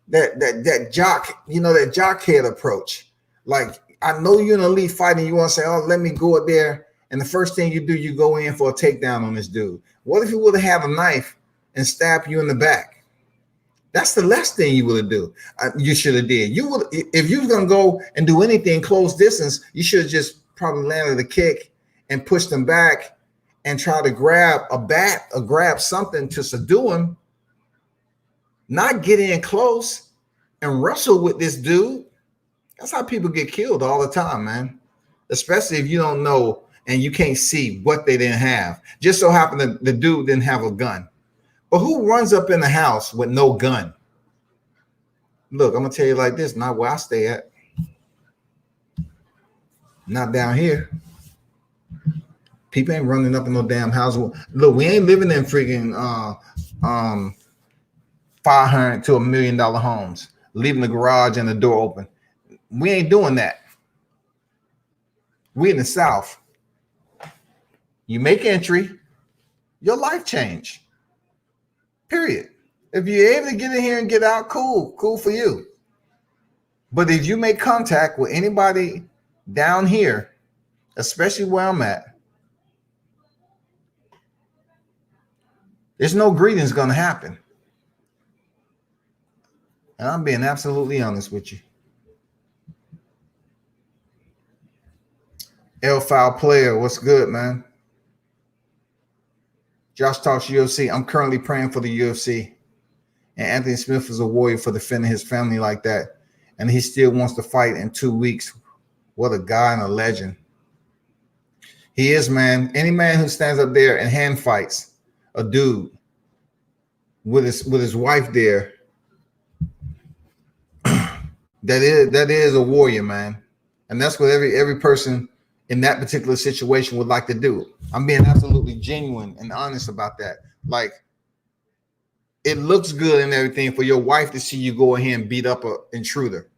that jock, that jockhead approach. Like, I know you're in an elite fight and you want to say, oh, let me go up there. And the first thing you do, you go in for a takedown on this dude. What if he would have had a knife and stabbed you in the back? That's the last thing you would do. You should have did. You would, if you was gonna go and do anything close distance, you should have just probably landed a kick and pushed him back and try to grab a bat or grab something to subdue him. Not get in close and wrestle with this dude. That's how people get killed all the time, man. Especially if you don't know and you can't see what they didn't have. Just so happened that the dude didn't have a gun. But who runs up in the house with no gun? Look, I'm going to tell you like this, not where I stay at. Not down here. People ain't running up in no damn house. Look, we ain't living in freaking $500,000 to $1 million homes, leaving the garage and the door open. We ain't doing that. We in the South. You make entry, your life change. Period. If you're able to get in here and get out, cool for you. But if you make contact with anybody down here, especially where I'm at, there's no greetings going to happen. And I'm being absolutely honest with you. L-File Player, what's good, man? Josh Talks UFC. I'm currently praying for the UFC. And Anthony Smith is a warrior for defending his family like that. And he still wants to fight in 2 weeks. What a guy and a legend. He is, man. Any man who stands up there and hand fights a dude with his wife there, that is a warrior, man. And that's what every person in that particular situation would like to do. I'm being absolutely genuine and honest about that. Like, it looks good and everything for your wife to see you go ahead and beat up an intruder.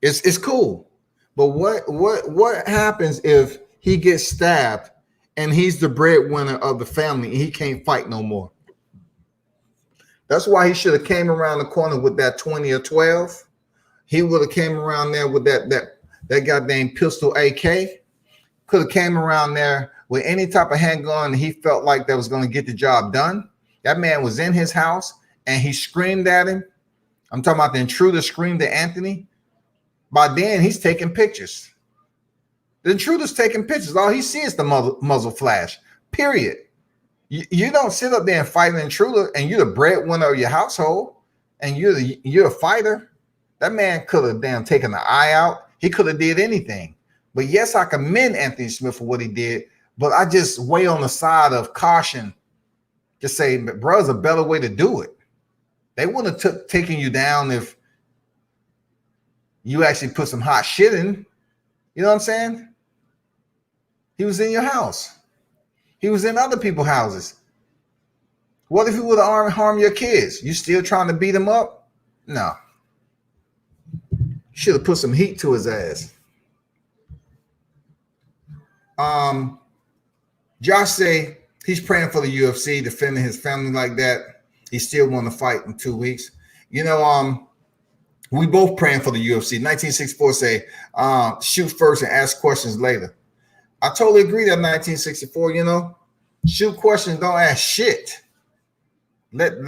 It's cool. But what happens if he gets stabbed and he's the breadwinner of the family and he can't fight no more? That's why he should have came around the corner with that 20 or 12. He would have came around there with that goddamn pistol AK. Could have came around there with any type of handgun he felt like that was going to get the job done. That man was in his house and he screamed at him. I'm talking about the intruder screamed at Anthony. By then, he's taking pictures. The intruder's taking pictures. All he sees is the muzzle flash, period. You don't sit up there and fight an intruder and you're the breadwinner of your household and you're a fighter. That man could have damn taken the eye out. He could have did anything. But yes, I commend Anthony Smith for what he did, but I just weigh on the side of caution to say, bro, there's a better way to do it. They wouldn't have taken you down if you actually put some hot shit in. You know what I'm saying? He was in your house. He was in other people's houses. What if he would have harmed your kids? You still trying to beat him up? No. Should have put some heat to his ass. Josh say he's praying for the UFC, defending his family like that. He still want to fight in 2 weeks. We both praying for the UFC. 1964 say, shoot first and ask questions later. I totally agree that 1964, shoot questions, don't ask shit. Let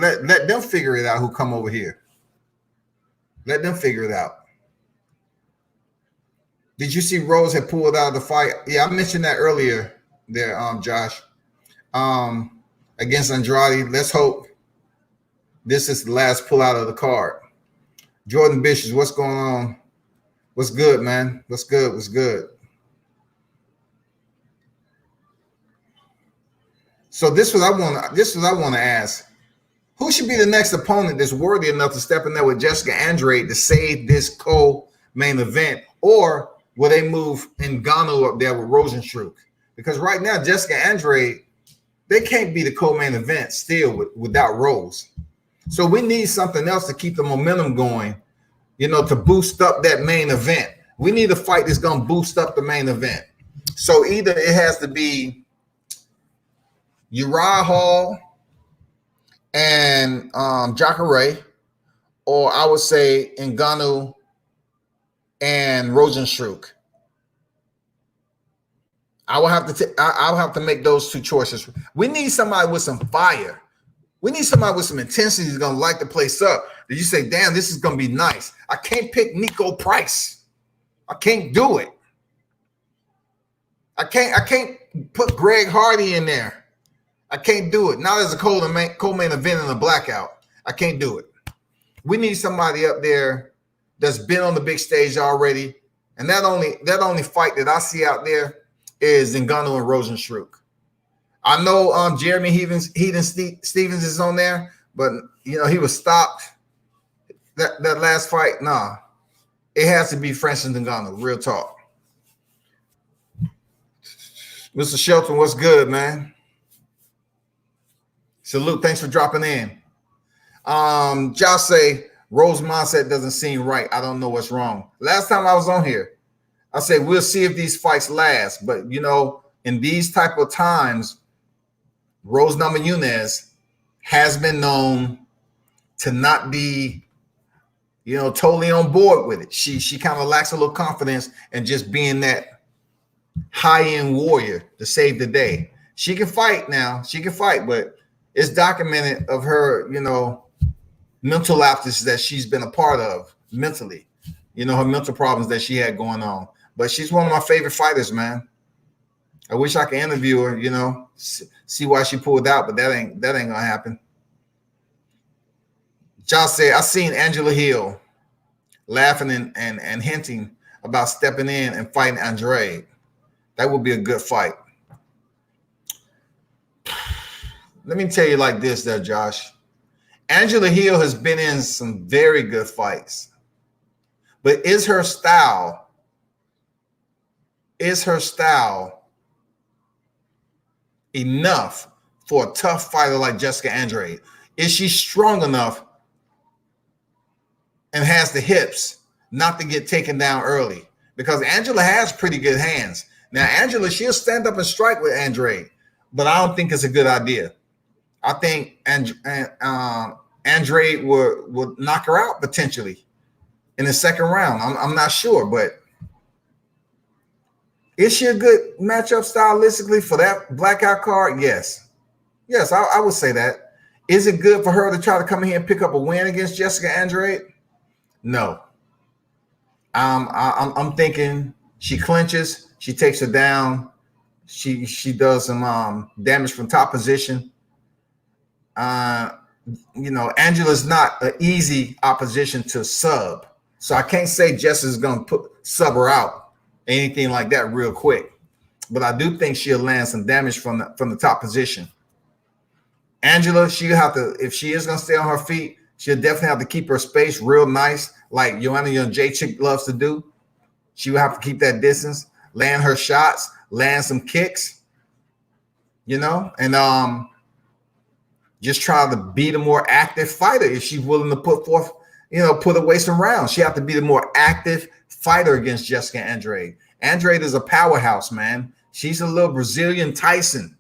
them figure it out who come over here. Let them figure it out. Did you see Rose had pulled out of the fight? Yeah, I mentioned that earlier there, Josh. Against Andrade. Let's hope this is the last pull out of the card. Jordan Bishes, what's going on? What's good, man? What's good? What's good? So this was I want to ask. Who should be the next opponent that's worthy enough to step in there with Jessica Andrade to save this co-main event? Or will they move Ngannou up there with Rosenstruck? Because right now, Jessica Andrade, they can't be the co-main event still without Rose. So we need something else to keep the momentum going, to boost up that main event. We need a fight that's going to boost up the main event. So either it has to be Uriah Hall and Jacare, or I would say Ngannou and Rosenstruck. I will have to make those two choices. We need somebody with some fire. We need somebody with some intensity who's gonna light the place up. That you say, damn, this is gonna be nice. I can't pick Nico Price. I can't do it. I can't put Greg Hardy in there. I can't do it. Not as a co-main event in a blackout. I can't do it. We need somebody up there that's been on the big stage already. And that only fight that I see out there is Ngannou and Rosenstruck. I know Jeremy Heaton Stevens is on there, but he was stopped. That last fight, nah. It has to be Francis Ngannou, real talk. Mr. Shelton, what's good, man? Salute, thanks for dropping in. Josh say, Rose mindset doesn't seem right. I don't know what's wrong. Last time I was on here, I said, we'll see if these fights last. But, in these type of times, Rose Namajunas has been known to not be, totally on board with it. She kind of lacks a little confidence in just being that high-end warrior to save the day. She can fight now. She can fight, but it's documented of her, mental lapses that she's been a part of mentally, her mental problems that she had going on. But she's one of my favorite fighters, man. I wish I could interview her, see why she pulled out, but that ain't gonna happen. Josh said, I seen Angela Hill laughing and hinting about stepping in and fighting Andrade. That would be a good fight. Let me tell you like this there, Josh. Angela Hill has been in some very good fights. But is her style enough for a tough fighter like Jessica Andrade? Is she strong enough and has the hips not to get taken down early? Because Angela has pretty good hands. Now, Angela, she'll stand up and strike with Andrade, but I don't think it's a good idea. I think Andrade would knock her out potentially in the second round. I'm not sure, but is she a good matchup stylistically for that blackout card? Yes. Yes, I would say that. Is it good for her to try to come in here and pick up a win against Jessica Andrade? No. I'm thinking she clinches, she takes her down, she does some damage from top position. Angela's not an easy opposition to sub. So I can't say Jessica's going to sub her out, anything like that real quick. But I do think she'll land some damage from the top position. Angela, she'll have to, if she is going to stay on her feet, she'll definitely have to keep her space real nice, like Joanna Jędrzejczyk loves to do. She will have to keep that distance, land her shots, land some kicks, and just try to be the more active fighter. If she's willing to put forth, put away some rounds, she have to be the more active fighter against Jessica Andrade. Andrade is a powerhouse, man. She's a little Brazilian Tyson.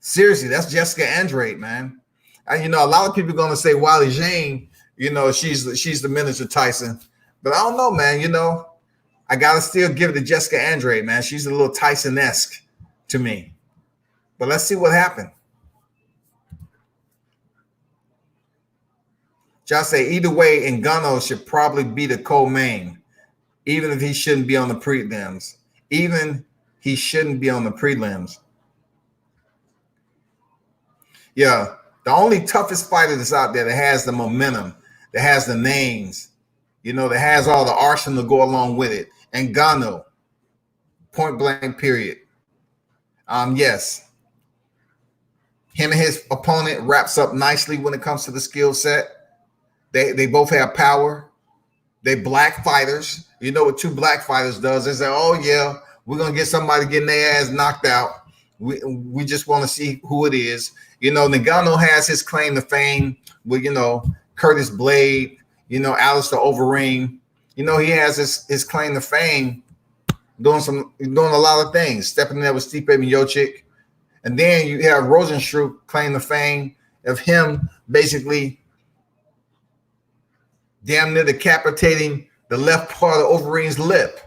Seriously, that's Jessica Andrade, man. And, a lot of people are going to say Wiley Jane, she's the miniature Tyson. But I don't know, man. I got to still give it to Jessica Andrade, man. She's a little Tyson-esque to me. But let's see what happened. Josh say, either way, Ngannou should probably be the co-main, even if he shouldn't be on the prelims. Yeah, the only toughest fighter that's out there that has the momentum, that has the names, that has all the arsenal to go along with it. Ngannou, point blank, period. Yes. Him and his opponent wraps up nicely when it comes to the skill set. They both have power. They black fighters. You know what two black fighters does? They say, oh, yeah, we're going to get somebody getting their ass knocked out. We just want to see who it is. Ngannou has his claim to fame with, Curtis Blade, Alistair Overeem. He has his claim to fame doing a lot of things, stepping in there with Stipe Miocic. And then you have Rosenstruck claim to fame of him basically damn near decapitating the left part of Overeem's lip.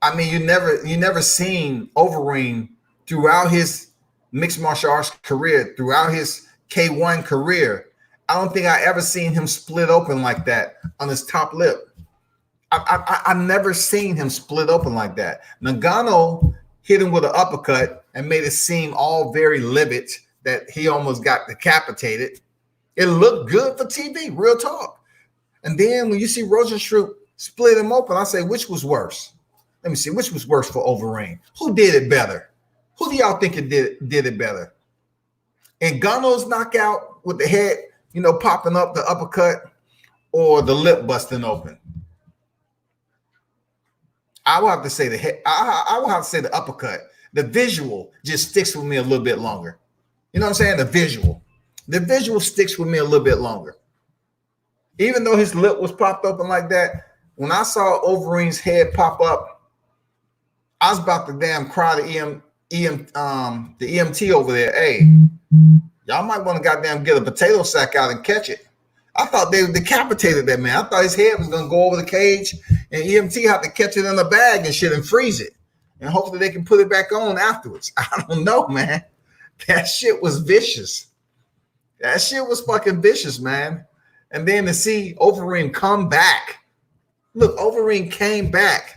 I mean, you never seen Overeem throughout his mixed martial arts career, throughout his K1 career. I don't think I ever seen him split open like that on his top lip. I've never seen him split open like that. Ngannou hit him with an uppercut and made it seem all very livid that he almost got decapitated. It looked good for TV, real talk. And then when you see Rosenstruck split him open, I say, which was worse? Let me see, which was worse for Overeem? Who did it better? Who do y'all think did it better? Ngannou's knockout with the head, popping up, the uppercut, or the lip busting open? I will have to say the head. I will have to say the uppercut. The visual just sticks with me a little bit longer. You know what I'm saying? The visual sticks with me a little bit longer. Even though his lip was popped open like that, when I saw Overeem's head pop up, I was about to damn cry to the EMT over there. Hey, y'all might want to goddamn get a potato sack out and catch it. I thought they decapitated that man. I thought his head was going to go over the cage and EMT had to catch it in a bag and shit and freeze it. And hopefully they can put it back on afterwards. I don't know, man. That shit was vicious. That shit was fucking vicious, man. And then to see Overeem come back. Look, Overeem came back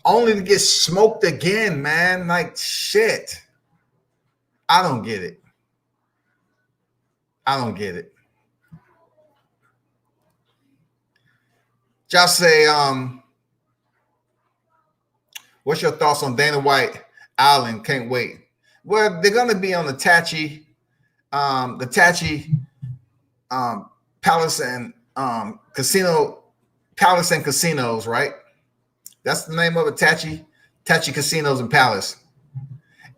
only to get smoked again, man. Like, shit. I don't get it. Just say, what's your thoughts on Dana White Island? Can't wait. Well, they're going to be on the Tachi Palace and Palace and Casinos, right? That's the name of it, Tachi Casinos and Palace.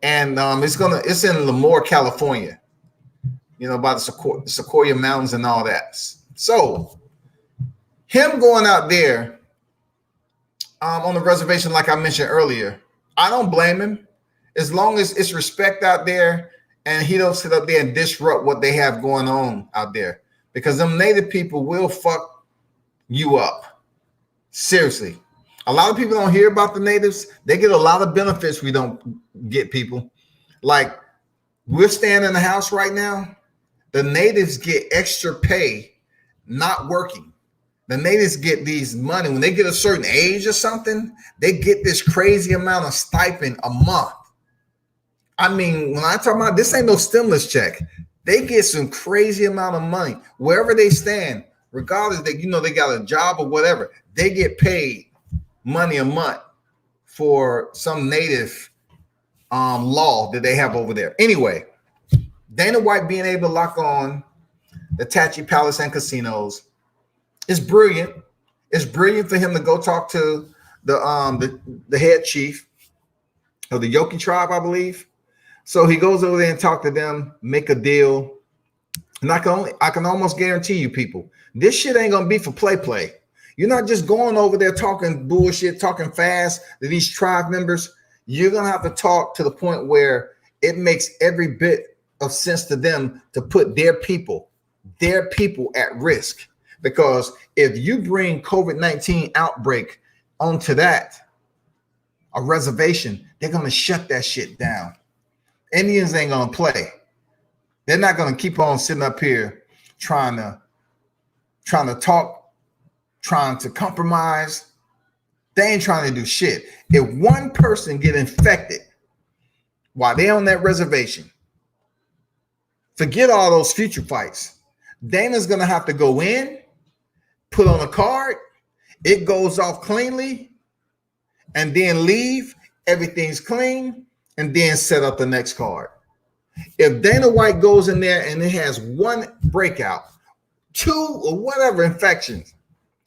And it's in Lemoore, California, by the Sequoia Mountains and all that. So him going out there on the reservation, like I mentioned earlier, I don't blame him as long as it's respect out there and he don't sit up there and disrupt what they have going on out there, because them native people will fuck you up. Seriously. A lot of people don't hear about the natives. They get a lot of benefits we don't get, people. Like, we're staying in the house right now. The natives get extra pay not working. The natives get these money. When they get a certain age or something, they get this crazy amount of stipend a month. I mean, when I talk about this, ain't no stimulus check. They get some crazy amount of money wherever they stand, regardless they got a job or whatever. They get paid money a month for some native law that they have over there. Anyway, Dana White being able to lock on the Tachi Palace and Casinos is brilliant. It's brilliant for him to go talk to the head chief of the Yoki tribe, I believe. So he goes over there and talk to them, make a deal. And I can almost guarantee you, people, this shit ain't gonna be for play. You're not just going over there talking bullshit, talking fast to these tribe members. You're gonna have to talk to the point where it makes every bit of sense to them to put their people at risk. Because if you bring COVID-19 outbreak onto a reservation, they're gonna shut that shit down. Indians ain't gonna play. They're not gonna keep on sitting up here trying to talk, trying to compromise. They ain't trying to do shit. If one person get infected while they're on that reservation, forget all those future fights. Dana's gonna have to go in, put on a card, it goes off cleanly, and then leave. Everything's clean, and then set up the next card. If Dana White goes in there and it has one breakout, 2 or whatever infections,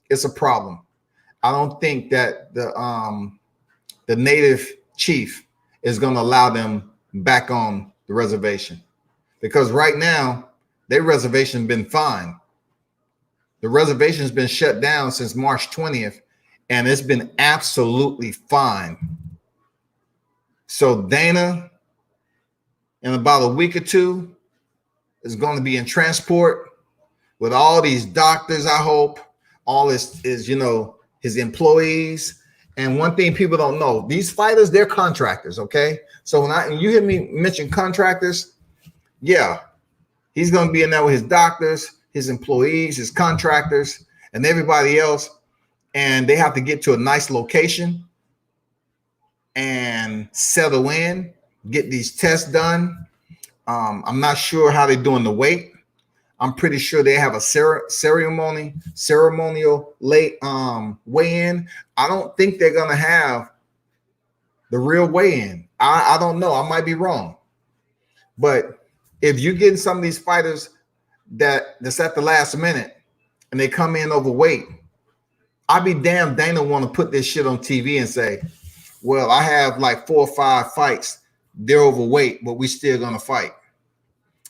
it's a problem. I don't think that the native chief is going to allow them back on the reservation, because right now their reservation's been fine. The reservation's been shut down since March 20th, and it's been absolutely fine. So Dana, in about a week or 2, is going to be in transport with all these doctors, I hope, all his employees. And one thing people don't know, these fighters, they're contractors, okay? So when you hear me mention contractors, yeah, he's going to be in there with his doctors, his employees, his contractors, and everybody else. And they have to get to a nice location and settle in, get these tests done. I'm not sure how they're doing the weight. I'm pretty sure they have a ceremonial late weigh-in. I don't think they're gonna have the real weigh-in. I don't know. I might be wrong. But if you're getting some of these fighters that's at the last minute and they come in overweight, I'd be damned Dana want to put this shit on TV and say, well, I have like 4 or 5 fights. They're overweight, but we still gonna fight.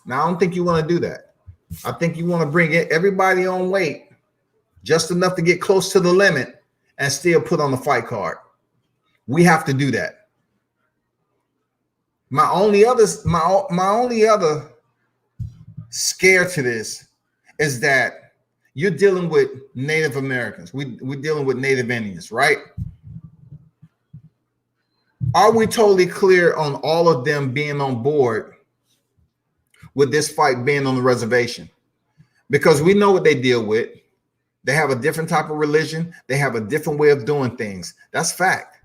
Now, I don't think you want to do that. I think you want to bring everybody on weight just enough to get close to the limit and still put on the fight card. We have to do that. My only other scare to this is that you're dealing with Native Americans. We're dealing with Native Indians, right? Are we totally clear on all of them being on board with this fight being on the reservation? Because we know what they deal with. They have a different type of religion. They have a different way of doing things. That's fact.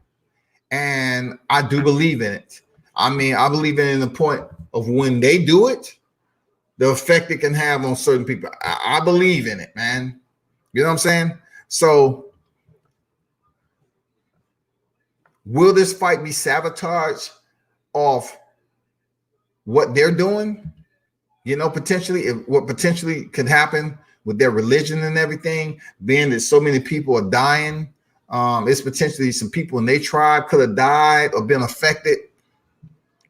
And I do believe in it. I mean, I believe in the point of when they do it, the effect it can have on certain people. I believe in it, man. You know what I'm saying? So will this fight be sabotaged off what they're doing? You know, potentially, what potentially could happen with their religion and everything, being that so many people are dying. It's potentially some people in their tribe could have died or been affected,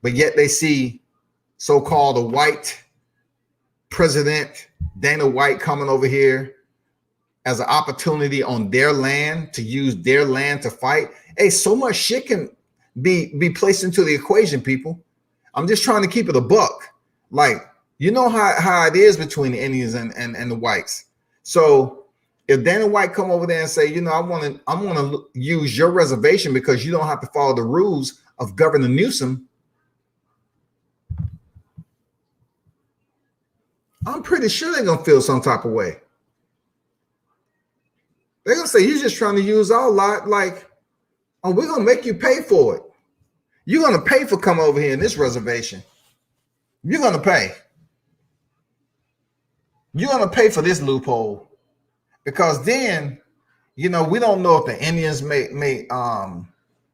but yet they see so-called a white president, Dana White, coming over here as an opportunity on their land to use their land to fight. Hey, so much shit can be placed into the equation, people. I'm just trying to keep it a buck. Like, you know how it is between the Indians and the whites. So if Dana White come over there and say, you know, I want to use your reservation because you don't have to follow the rules of Governor Newsom, I'm pretty sure they're gonna feel some type of way. They're gonna say, you're just trying to use our lot, like, oh, we're gonna make you pay for it. You're gonna pay for coming over here in this reservation. You're gonna pay. You're gonna pay for this loophole, because then, you know, we don't know if the Indians may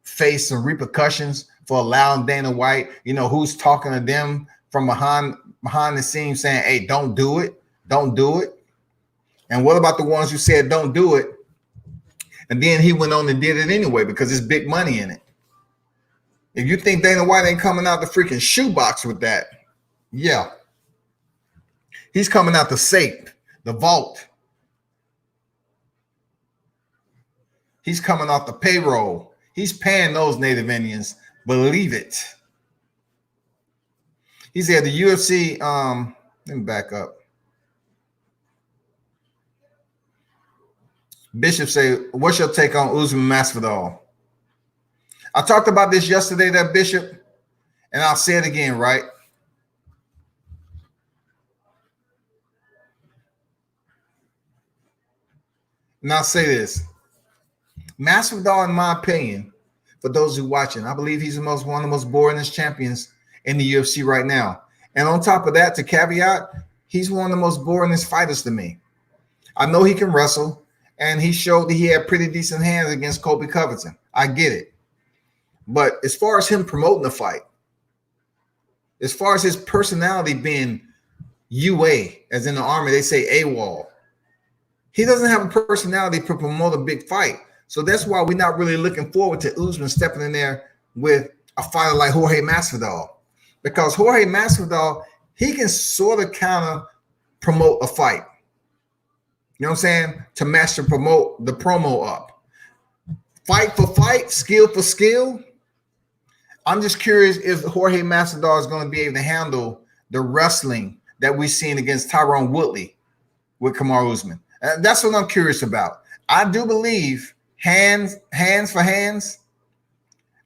face some repercussions for allowing Dana White. You know, who's talking to them from behind the scenes saying, hey, don't do it. And what about the ones who said don't do it, and then he went on and did it anyway because there's big money in it? If you think Dana White ain't coming out the freaking shoebox with that, yeah. He's coming out the safe, the vault. He's coming off the payroll. He's paying those Native Indians. Believe it. He said the UFC, let me back up. Bishop say, what's your take on Usman Masvidal? I talked about this yesterday, that Bishop, and I'll say it again, right? And I'll say this. Masvidal, in my opinion, for those who watching, I believe he's one of the most boringest champions in the UFC right now. And on top of that, to caveat, he's one of the most boringest fighters to me. I know he can wrestle, and he showed that he had pretty decent hands against Colby Covington. I get it. But as far as him promoting the fight, as far as his personality being UA, as in the Army, they say AWOL, he doesn't have a personality to promote a big fight. So that's why we're not really looking forward to Usman stepping in there with a fighter like Jorge Masvidal. Because Jorge Masvidal, he can sort of kind of promote a fight. You know what I'm saying? To match the promo up. Fight for fight, skill for skill. I'm just curious if Jorge Masvidal is going to be able to handle the wrestling that we've seen against Tyron Woodley with Kamaru Usman. That's what I'm curious about. I do believe hands for hands,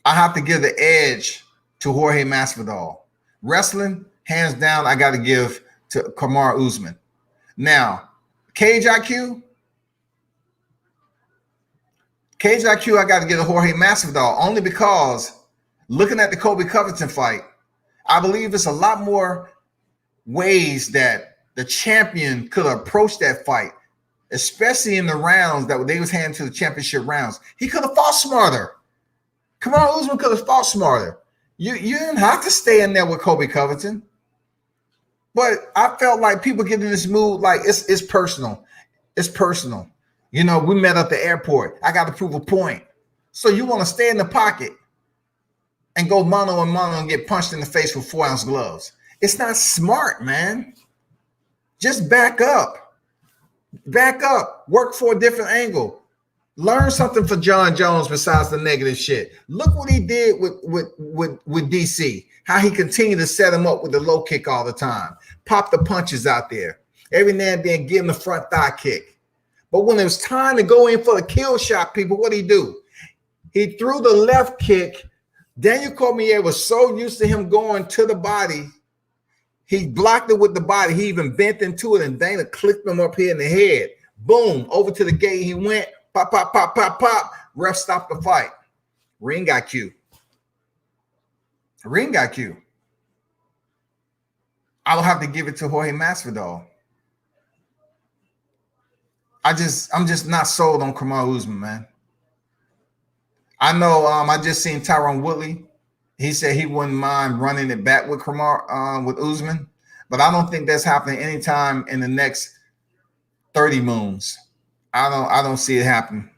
I have to give the edge to Jorge Masvidal. Wrestling, hands down, I got to give to Kamaru Usman. Now, Cage IQ, I got to give to Jorge Masvidal only because looking at the Colby Covington fight, I believe it's a lot more ways that the champion could approach that fight, especially in the rounds that they was handing to the championship rounds. He could have fought smarter. Kamaru Usman could have fought smarter. You didn't have to stay in there with Colby Covington. But I felt like people get in this mood like it's personal. It's personal. You know, we met at the airport. I got to prove a point. So you want to stay in the pocket and go mano a mano and get punched in the face with 4-ounce gloves. It's not smart, man. Just back up. Back up. Work for a different angle. Learn something for John Jones besides the negative shit. Look what he did with DC. How he continued to set him up with the low kick all the time. Pop the punches out there. Every now and then give him the front thigh kick. But when it was time to go in for the kill shot, people, what did he do? He threw the left kick. Daniel Cormier was so used to him going to the body. He blocked it with the body. He even bent into it, and Dana clipped him up here in the head. Boom, over to the gate he went. Pop, pop, pop, pop, pop. Ref stopped the fight. Ring got Q. Ring got Q. I'll have to give it to Jorge Masvidal. I'm just not sold on Kamaru Usman, man. I know I just seen Tyron Woodley. He said he wouldn't mind running it back with with Usman, but I don't think that's happening anytime in the next 30 moons. I don't see it happen.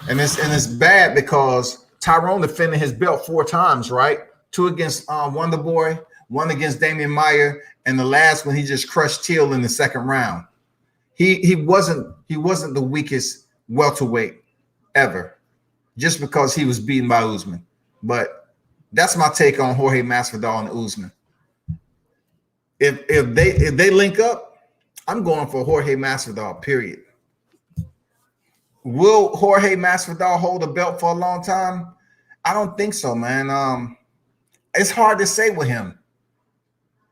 And it's bad because Tyrone defended his belt 4 times, right? 2 against Wonder Boy, 1 against Damian Maia, and the last one he just crushed Till in the second round. He wasn't the weakest welterweight ever, just because he was beaten by Usman. But that's my take on Jorge Masvidal and Usman. If they link up, I'm going for Jorge Masvidal, period. Will Jorge Masvidal hold a belt for a long time? I don't think so, man. It's hard to say with him.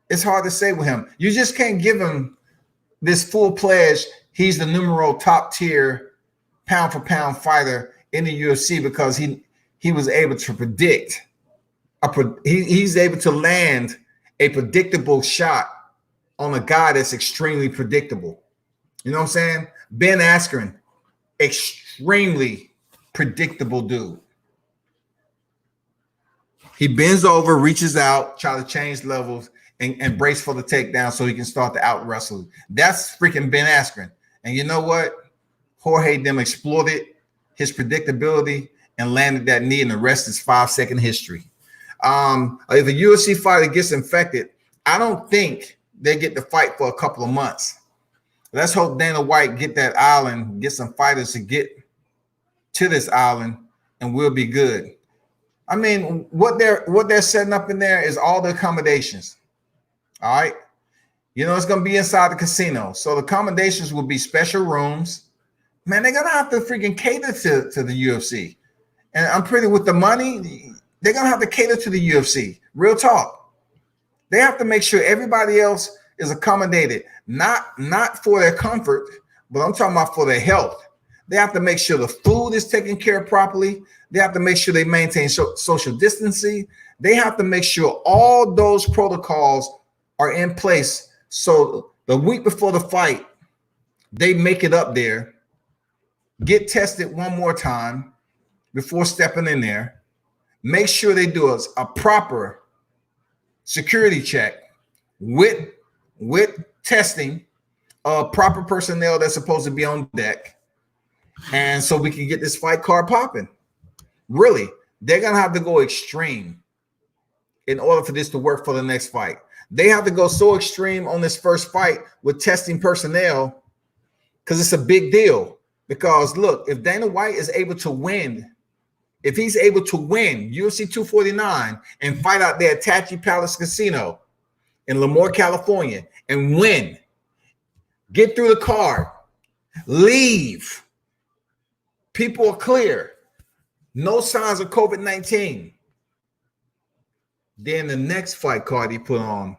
It's hard to say with him. You just can't give him this full pledge. He's the numero top tier pound for pound fighter in the UFC because he was able to predict. He's able to land a predictable shot on a guy that's extremely predictable. You know what I'm saying? Ben Askren, extremely predictable dude. He bends over, reaches out, try to change levels, and brace for the takedown so he can start to out wrestle. That's freaking Ben Askren. And you know what? Jorge them exploited his predictability and landed that knee, and the rest is 5-second history. If a UFC fighter gets infected, I don't think they get to fight for a couple of months. Let's hope Dana White get that island, get some fighters to get to this island, and we'll be good. I mean, what they're setting up in there is all the accommodations. All right. You know, it's going to be inside the casino. So the accommodations will be special rooms. Man, they're going to have to freaking cater to the UFC. And I'm pretty with the money, they're going to have to cater to the UFC. Real talk. They have to make sure everybody else is accommodated, not for their comfort, but I'm talking about for their health. They have to make sure the food is taken care of properly. They have to make sure they maintain social distancing. They have to make sure all those protocols are in place. So the week before the fight, they make it up there, get tested one more time before stepping in there, make sure they do a proper security check with testing of proper personnel that's supposed to be on deck. And so we can get this fight card popping. Really, they're going to have to go extreme in order for this to work for the next fight. They have to go so extreme on this first fight with testing personnel because it's a big deal. Because look, if Dana White is able to win, if he's able to win UFC 249 and fight out there at Tachi Palace Casino in Lemoore, California, and win, get through the card, leave, people are clear, no signs of COVID-19. Then the next fight card he put on,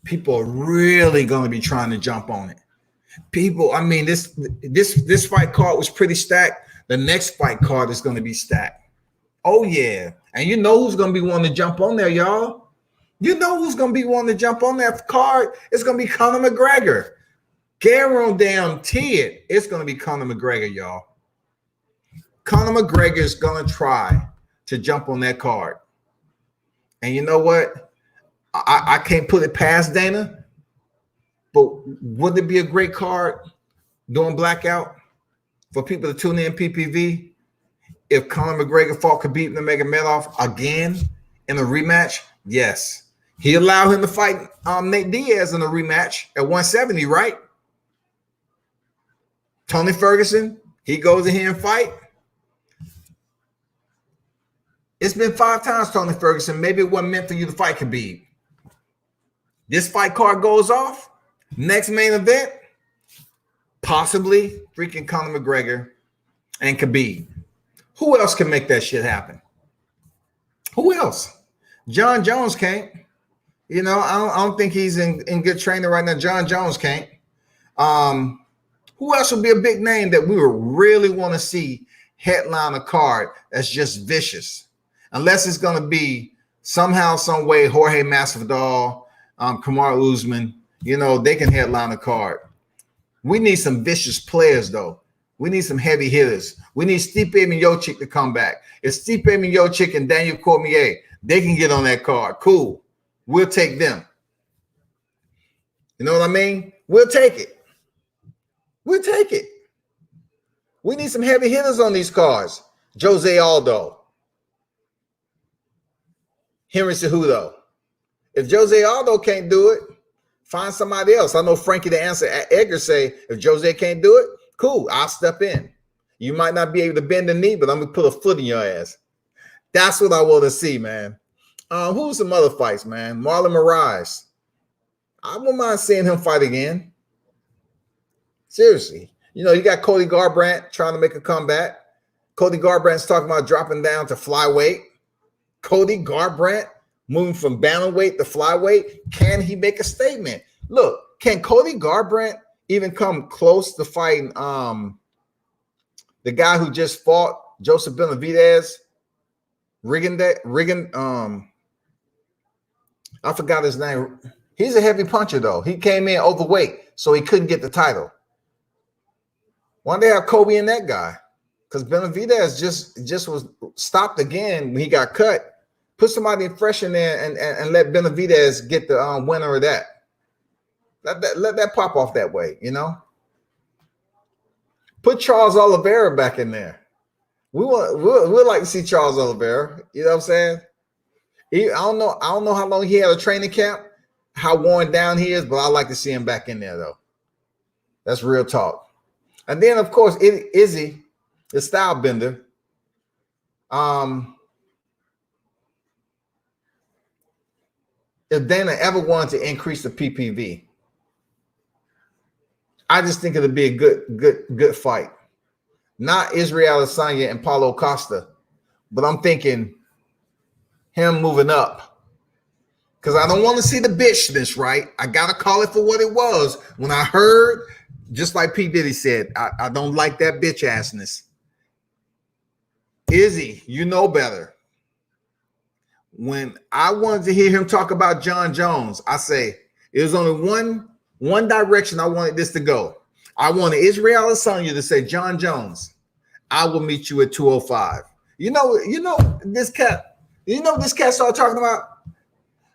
people are really going to be trying to jump on it. People, I mean, this fight card was pretty stacked. The next fight card is going to be stacked. Oh, yeah. And you know who's going to be wanting to jump on there, y'all. You know who's going to be wanting to jump on that card. It's going to be Conor McGregor. Guarantee it. It's going to be Conor McGregor, y'all. Conor McGregor is going to try to jump on that card. And you know what? I can't put it past Dana, but wouldn't it be a great card during blackout for people to tune in PPV if Conor McGregor fought Khabib Nurmagomedov again in a rematch? Yes. He allowed him to fight Nate Diaz in a rematch at 170, right? Tony Ferguson, he goes in here and fight. It's been 5 times, Tony Ferguson. Maybe it wasn't meant for you to fight Khabib. This fight card goes off. Next main event, possibly freaking Conor McGregor and Khabib. Who else can make that shit happen? Who else? John Jones can't. You know, I don't think he's in good training right now. John Jones can't. Who else would be a big name that we would really want to see headline a card that's just vicious? Unless it's going to be somehow, some way, Jorge Masvidal, Kamaru Usman, you know, they can headline a card. We need some vicious players, though. We need some heavy hitters. We need Stipe Miocic to come back. If Stipe Miocic and Daniel Cormier, they can get on that card. Cool. We'll take them. You know what I mean? We'll take it. We'll take it. We need some heavy hitters on these cards. Jose Aldo. Henry Cejudo. If Jose Aldo can't do it, find somebody else. I know Frankie the Answer Edgar say, if Jose can't do it, cool, I'll step in. You might not be able to bend the knee, but I'm going to put a foot in your ass. That's what I want to see, man. Who's some other fights, man? Marlon Moraes. I wouldn't mind seeing him fight again. Seriously. You know, you got Cody Garbrandt trying to make a comeback. Cody Garbrandt's talking about dropping down to flyweight. Cody Garbrandt moving from bantamweight to flyweight. Can he make a statement? Look, can Cody Garbrandt even come close to fighting the guy who just fought Joseph Benavidez? I forgot his name. He's a heavy puncher, though. He came in overweight, so he couldn't get the title. Why don't they have Kobe and that guy? Because Benavidez just was stopped again when he got cut. Put somebody fresh in there and let Benavidez get the winner of that. Let that pop off that way, you know? Put Charles Oliveira back in there. We'd like to see Charles Oliveira. You know what I'm saying? I don't know how long he had a training camp, how worn down he is, but I like to see him back in there though. That's real talk. And then of course Izzy, the style bender. If Dana ever wanted to increase the PPV, I just think it'll be a good fight. Not Israel Adesanya and Paulo Costa, but I'm thinking him moving up. Because I don't want to see the bitchness, right? I got to call it for what it was. When I heard, just like P. Diddy said, I don't like that bitch assness. Izzy, you know better. When I wanted to hear him talk about John Jones, I say, it was only one direction I wanted this to go. I wanted Israel Adesanya to say, John Jones, I will meet you at 205. You know this cat started talking about,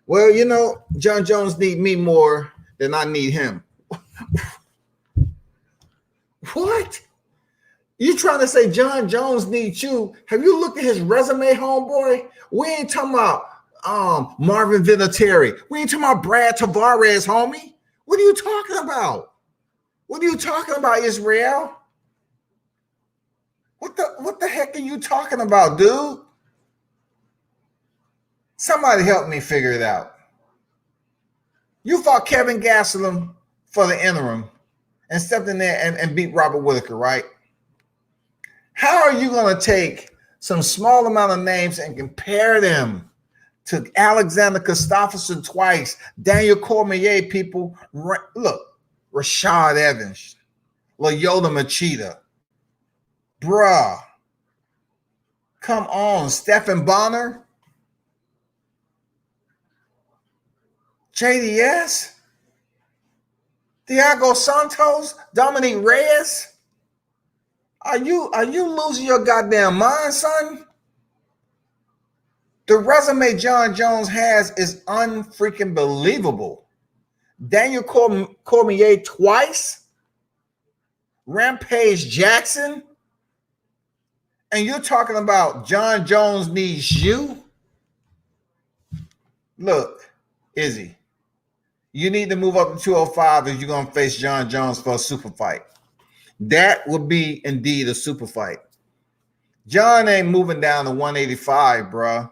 well, John Jones need me more than I need him. What? You trying to say John Jones needs you? Have you looked at his resume, homeboy? We ain't talking about Marvin Vinatieri. We ain't talking about Brad Tavares, homie. What are you talking about? What are you talking about, Israel? What the heck are you talking about, dude? Somebody help me figure it out. You fought Kevin Gastelum for the interim and stepped in there and beat Robert Whittaker, right? How are you going to take some small amount of names and compare them to Alexander Gustafsson twice, Daniel Cormier, people? Look, Rashad Evans, Lyoto Machida. Bruh. Come on, Stephen Bonner. JDS. Thiago Santos, Dominic Reyes. Are you losing your goddamn mind, son? The resume John Jones has is unfreaking believable. Daniel Cormier twice, Rampage Jackson, and you're talking about John Jones needs you? Look, Izzy, you need to move up to 205 if you're going to face John Jones for a super fight. That would be indeed a super fight. John ain't moving down to 185, bro.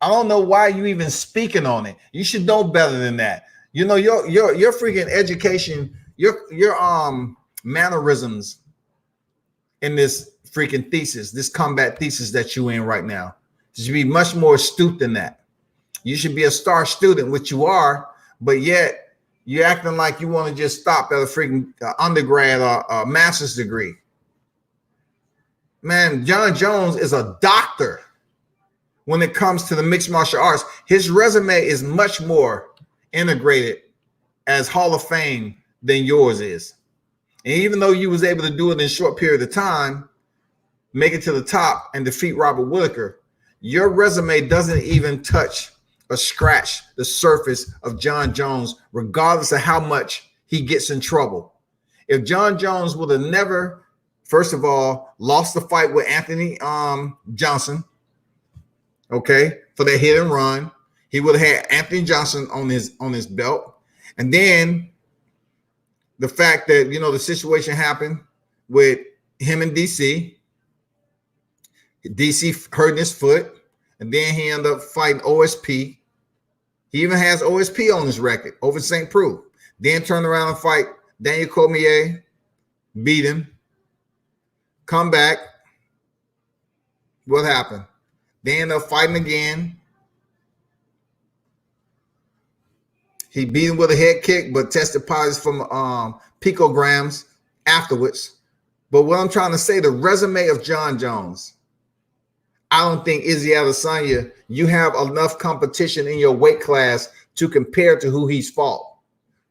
I don't know why you even speaking on it. You should know better than that. You know, your freaking education, your mannerisms in this freaking thesis, this combat thesis that you in right now, you should be much more astute than that. You should be a star student, which you are, but yet you're acting like you want to just stop at a freaking undergrad or a master's degree. Man, John Jones is a doctor when it comes to the mixed martial arts. His resume is much more integrated as Hall of Fame than yours is. And even though you was able to do it in a short period of time, make it to the top and defeat Robert Whittaker, your resume doesn't even touch or scratch the surface of John Jones, regardless of how much he gets in trouble. If John Jones would have never, first of all, lost the fight with Anthony Johnson, okay, for that hit and run, he would have had Anthony Johnson on his belt. And then the fact that, the situation happened with him and DC hurting his foot, and then he ended up fighting OSP. He even has OSP on his record over St. Preux. Then turn around and fight Daniel Cormier, beat him, come back. What happened? They end up fighting again. He beat him with a head kick, but tested positive from picograms afterwards. But what I'm trying to say, the resume of John Jones, I don't think Izzy Adesanya, you have enough competition in your weight class to compare to who he's fought.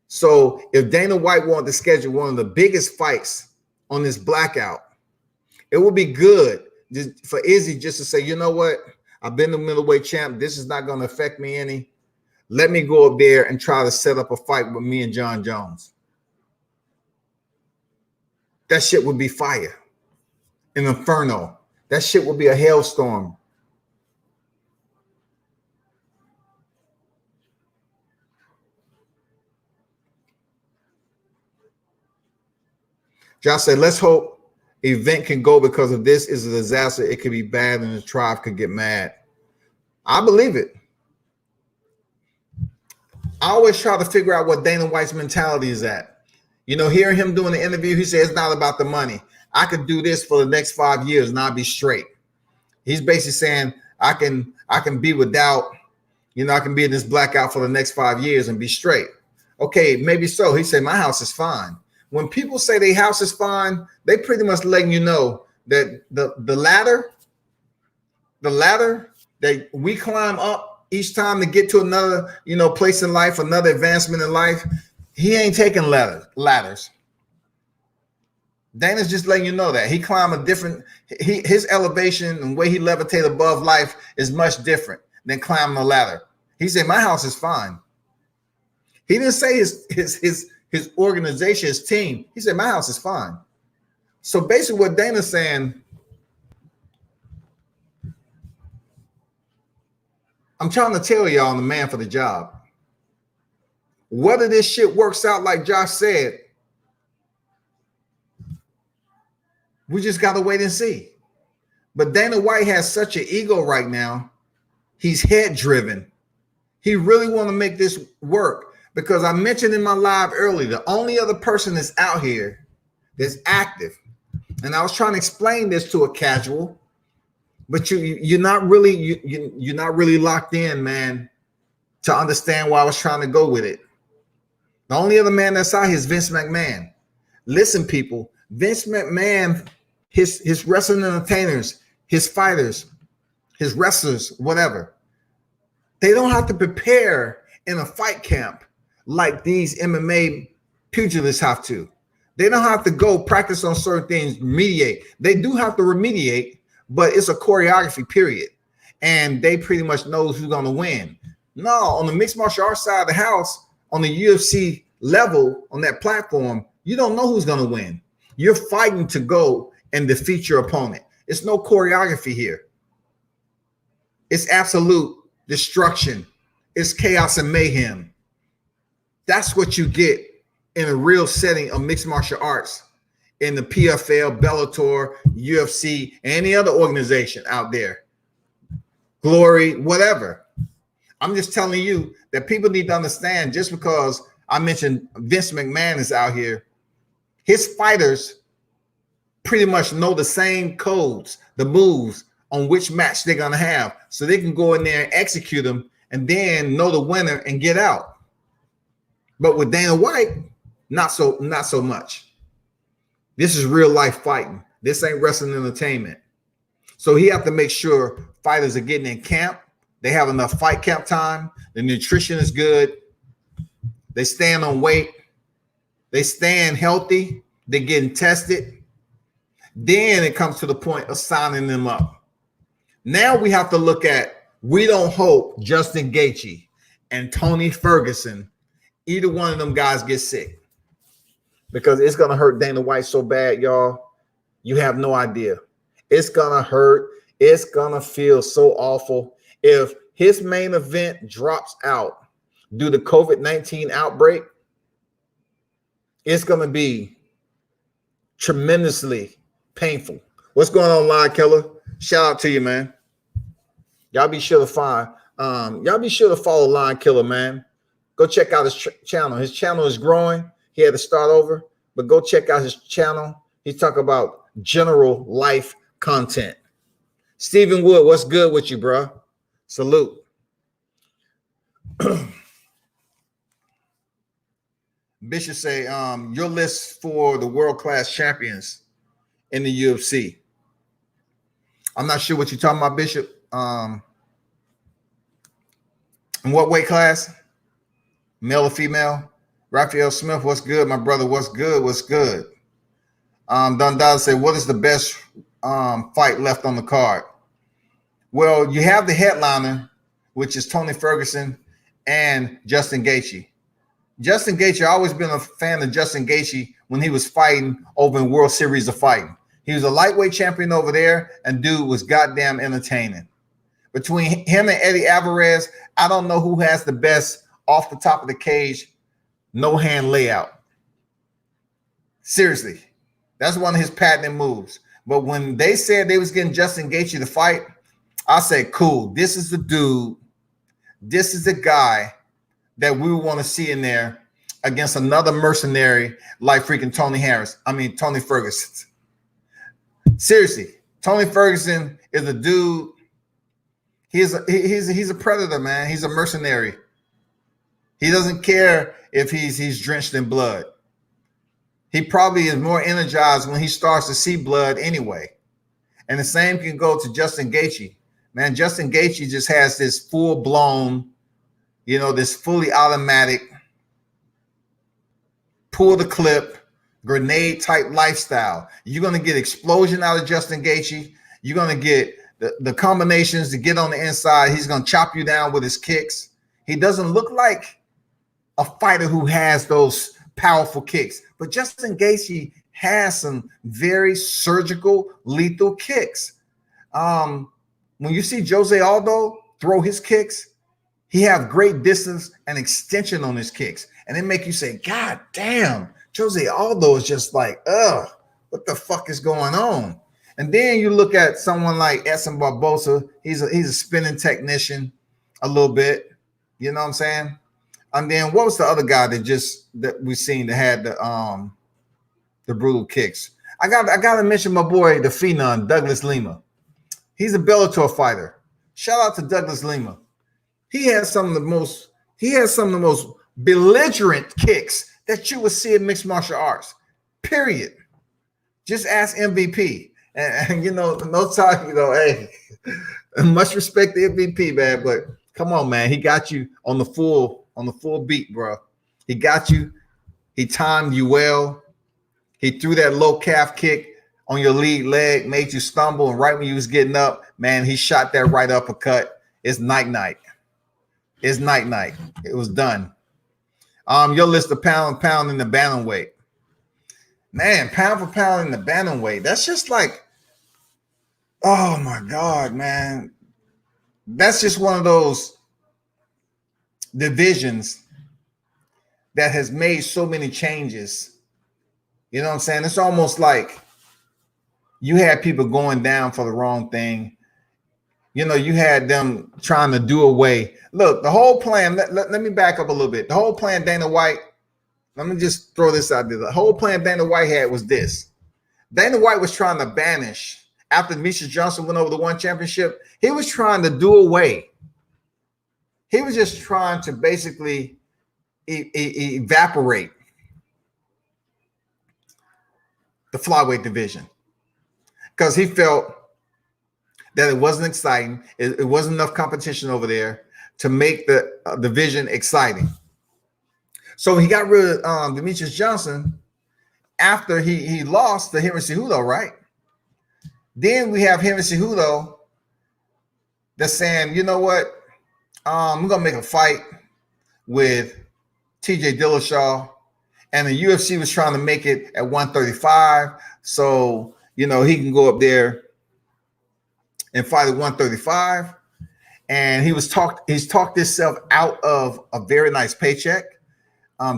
So if Dana White wanted to schedule one of the biggest fights on this blackout, it would be good for Izzy just to say, you know what? I've been the middleweight champ. This is not going to affect me any. Let me go up there and try to set up a fight with me and John Jones. That shit would be fire. An inferno. That shit would be a hailstorm. Josh said, let's hope event can go because if this is a disaster, it could be bad and the tribe could get mad. I believe it. I always try to figure out what Dana White's mentality is at. You know, hearing him doing the interview, he said it's not about the money. I could do this for the next 5 years and I'll be straight. He's basically saying I can be without, you know, I can be in this blackout for the next 5 years and be straight. Okay, maybe so. He said my house is fine. When people say their house is fine, they pretty much letting you know that the ladder that we climb up each time to get to another, you know, place in life, another advancement in life, he ain't taking ladders. Dana's just letting you know that he climbed a different, his elevation and way he levitate above life is much different than climbing a ladder. He said my house is fine. He didn't say his organization, his team. He said my house is fine. So basically what Dana's saying, I'm trying to tell y'all, I'm the man for the job. Whether this shit works out like Josh said, we just got to wait and see. But Dana White has such an ego right now. He's head driven. He really want to make this work because I mentioned in my live earlier, the only other person that's out here that's active. And I was trying to explain this to a casual, but you're not really locked in, man, to understand why I was trying to go with it. The only other man that's out here is Vince McMahon. Listen, people, Vince McMahon, his wrestling entertainers, his fighters, his wrestlers, whatever, they don't have to prepare in a fight camp like these MMA pugilists have to. They don't have to go practice on certain things, remediate. They do have to remediate, but it's a choreography period. And they pretty much know who's going to win. No, on the mixed martial arts side of the house, on the UFC level, on that platform, you don't know who's going to win. You're fighting to go and defeat your opponent. It's no choreography here. It's absolute destruction. It's chaos and mayhem. That's what you get in a real setting of mixed martial arts in the PFL, Bellator, UFC, any other organization out there. Glory, whatever. I'm just telling you that people need to understand, just because I mentioned Vince McMahon is out here, his fighters pretty much know the same codes, the moves on which match they're going to have, so they can go in there and execute them and then know the winner and get out. But with Dana White, not so much. This is real life fighting. This ain't wrestling entertainment. So he have to make sure fighters are getting in camp. They have enough fight camp time. The nutrition is good. They stand on weight. They stand healthy. They're getting tested. Then it comes to the point of signing them up. Now we have to look at, we don't hope Justin Gaethje and Tony Ferguson, either one of them guys get sick, because it's going to hurt Dana White so bad, y'all. You have no idea. It's going to hurt. It's going to feel so awful. If his main event drops out due to COVID-19 outbreak, it's going to be tremendously painful. What's going on, Lion Killer? Shout out to you, man. Y'all be sure to follow Lion Killer, man. Go check out his channel. His channel is growing. He had to start over, but go check out his channel. He's talking about general life content. Stephen Wood, what's good with you, bro? Salute. Bishop say, your list for the world-class champions in the UFC. I'm not sure what you're talking about, Bishop. In what weight class? Male or female? Raphael Smith, what's good, my brother? What's good? What's good? Dundada said, what is the best fight left on the card? Well, you have the headliner, which is Tony Ferguson and Justin Gaethje. Justin Gaethje, I've always been a fan of Justin Gaethje when he was fighting over in World Series of Fighting. He was a lightweight champion over there, and dude was goddamn entertaining. Between him and Eddie Alvarez, I don't know who has the best off the top of the cage, no hand layout. Seriously, that's one of his patented moves. But when they said they was getting Justin Gaethje to fight, I said, cool, this is the dude. This is the guy that we want to see in there against another mercenary like freaking Tony Ferguson. Seriously, Tony Ferguson is a dude. He's a predator, man. He's a mercenary. He doesn't care if he's drenched in blood. He probably is more energized when he starts to see blood anyway. And the same can go to Justin Gaethje. Man, Justin Gaethje just has this full-blown, this fully automatic, pull the clip, grenade type lifestyle. You're going to get explosion out of Justin Gaethje. You're going to get the combinations to get on the inside. He's going to chop you down with his kicks. He doesn't look like a fighter who has those powerful kicks, but Justin Gaethje has some very surgical, lethal kicks. When you see Jose Aldo throw his kicks, he have great distance and extension on his kicks, and it make you say, God damn, Jose Aldo is just like, what the fuck is going on? And then you look at someone like Edson Barboza. He's a spinning technician a little bit. You know what I'm saying? And then what was the other guy that we seen that had the brutal kicks? I gotta mention my boy, the Phenom, Douglas Lima. He's a Bellator fighter. Shout out to Douglas Lima. He has some of the most belligerent kicks that you would see in mixed martial arts. Period. Just ask MVP. And no time, hey, much respect to MVP, man. But come on, man. He got you on the full beat, bro. He got you. He timed you well. He threw that low calf kick on your lead leg, made you stumble, and right when you was getting up, man, he shot that right uppercut. It's night-night. It's night-night. It was done. Your list of pound in the bantamweight. Man, pound for pound in the bantamweight. That's just like, oh my God, man. That's just one of those divisions that has made so many changes. You know what I'm saying? It's almost like you had people going down for the wrong thing. You had them trying to do away. Look, the whole plan, let me back up a little bit. The whole plan Dana White, let me just throw this out there. The whole plan Dana White had was this. Dana White was trying to banish, after Demetrius Johnson went over the one championship, he was trying to do away. He was just trying to basically evaporate the flyweight division because he felt that it wasn't exciting. It wasn't enough competition over there to make the division exciting. So he got rid of Demetrius Johnson after he lost to Henry Cejudo, right? Then we have Henry Cejudo that's saying, you know what? I'm going to make a fight with TJ Dillashaw. And the UFC was trying to make it at 135. So, he can go up there and fight at 135. And he's talked himself out of a very nice paycheck.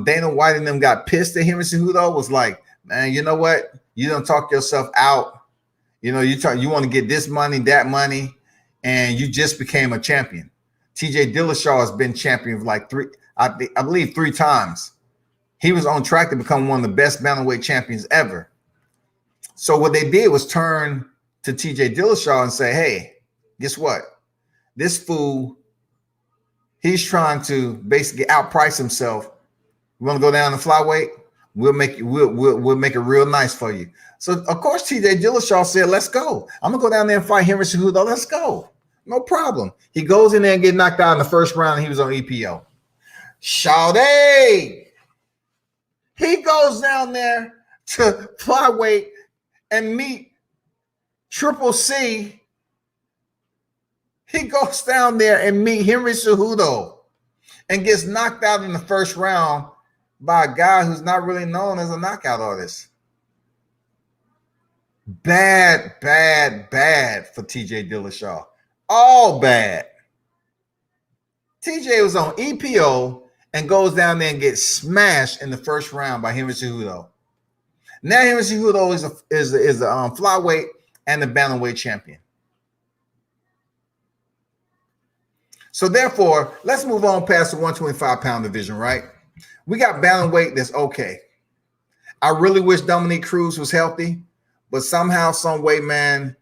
Dana White and them got pissed at Henry Cejudo, was like, man, you know what? You don't talk yourself out. You want to get this money, that money, and you just became a champion. TJ Dillashaw has been champion like I believe three times. He was on track to become one of the best bantamweight champions ever. So what they did was turn to TJ Dillashaw and say, hey, guess what? This fool, he's trying to basically outprice himself. You want to go down the flyweight? We'll make it real nice for you. So of course TJ Dillashaw said, let's go. I'm gonna go down there and fight Henry Cejudo. Let's go. No problem. He goes in there and get knocked out in the first round, and he was on EPO. Shawty. He goes down there to flyweight and meet Triple C. He goes down there and meet Henry Cejudo and gets knocked out in the first round by a guy who's not really known as a knockout artist. Bad, bad, bad for TJ Dillashaw. All bad. TJ was on EPO and goes down there and gets smashed in the first round by Henry Cejudo. Now Henry Cejudo is a flyweight and the bantamweight champion. So therefore, let's move on past the 125-pound division, right? We got bantamweight that's okay. I really wish Dominique Cruz was healthy, but somehow, some way, man,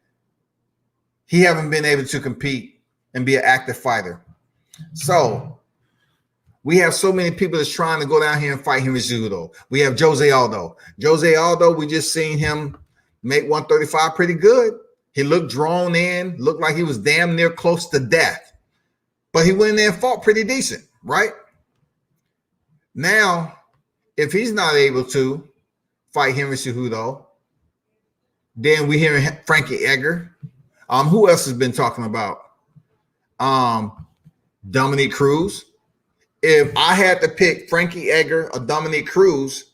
he haven't been able to compete and be an active fighter. So we have so many people that's trying to go down here and fight Henry Cejudo. We have Jose Aldo. Jose Aldo, we just seen him make 135 pretty good. He looked drawn in, looked like he was damn near close to death. But he went in there and fought pretty decent, right? Now, if he's not able to fight Henry Cejudo, then we hear Frankie Edgar. Who else has been talking about? Dominique Cruz. If I had to pick Frankie Edgar or Dominique Cruz,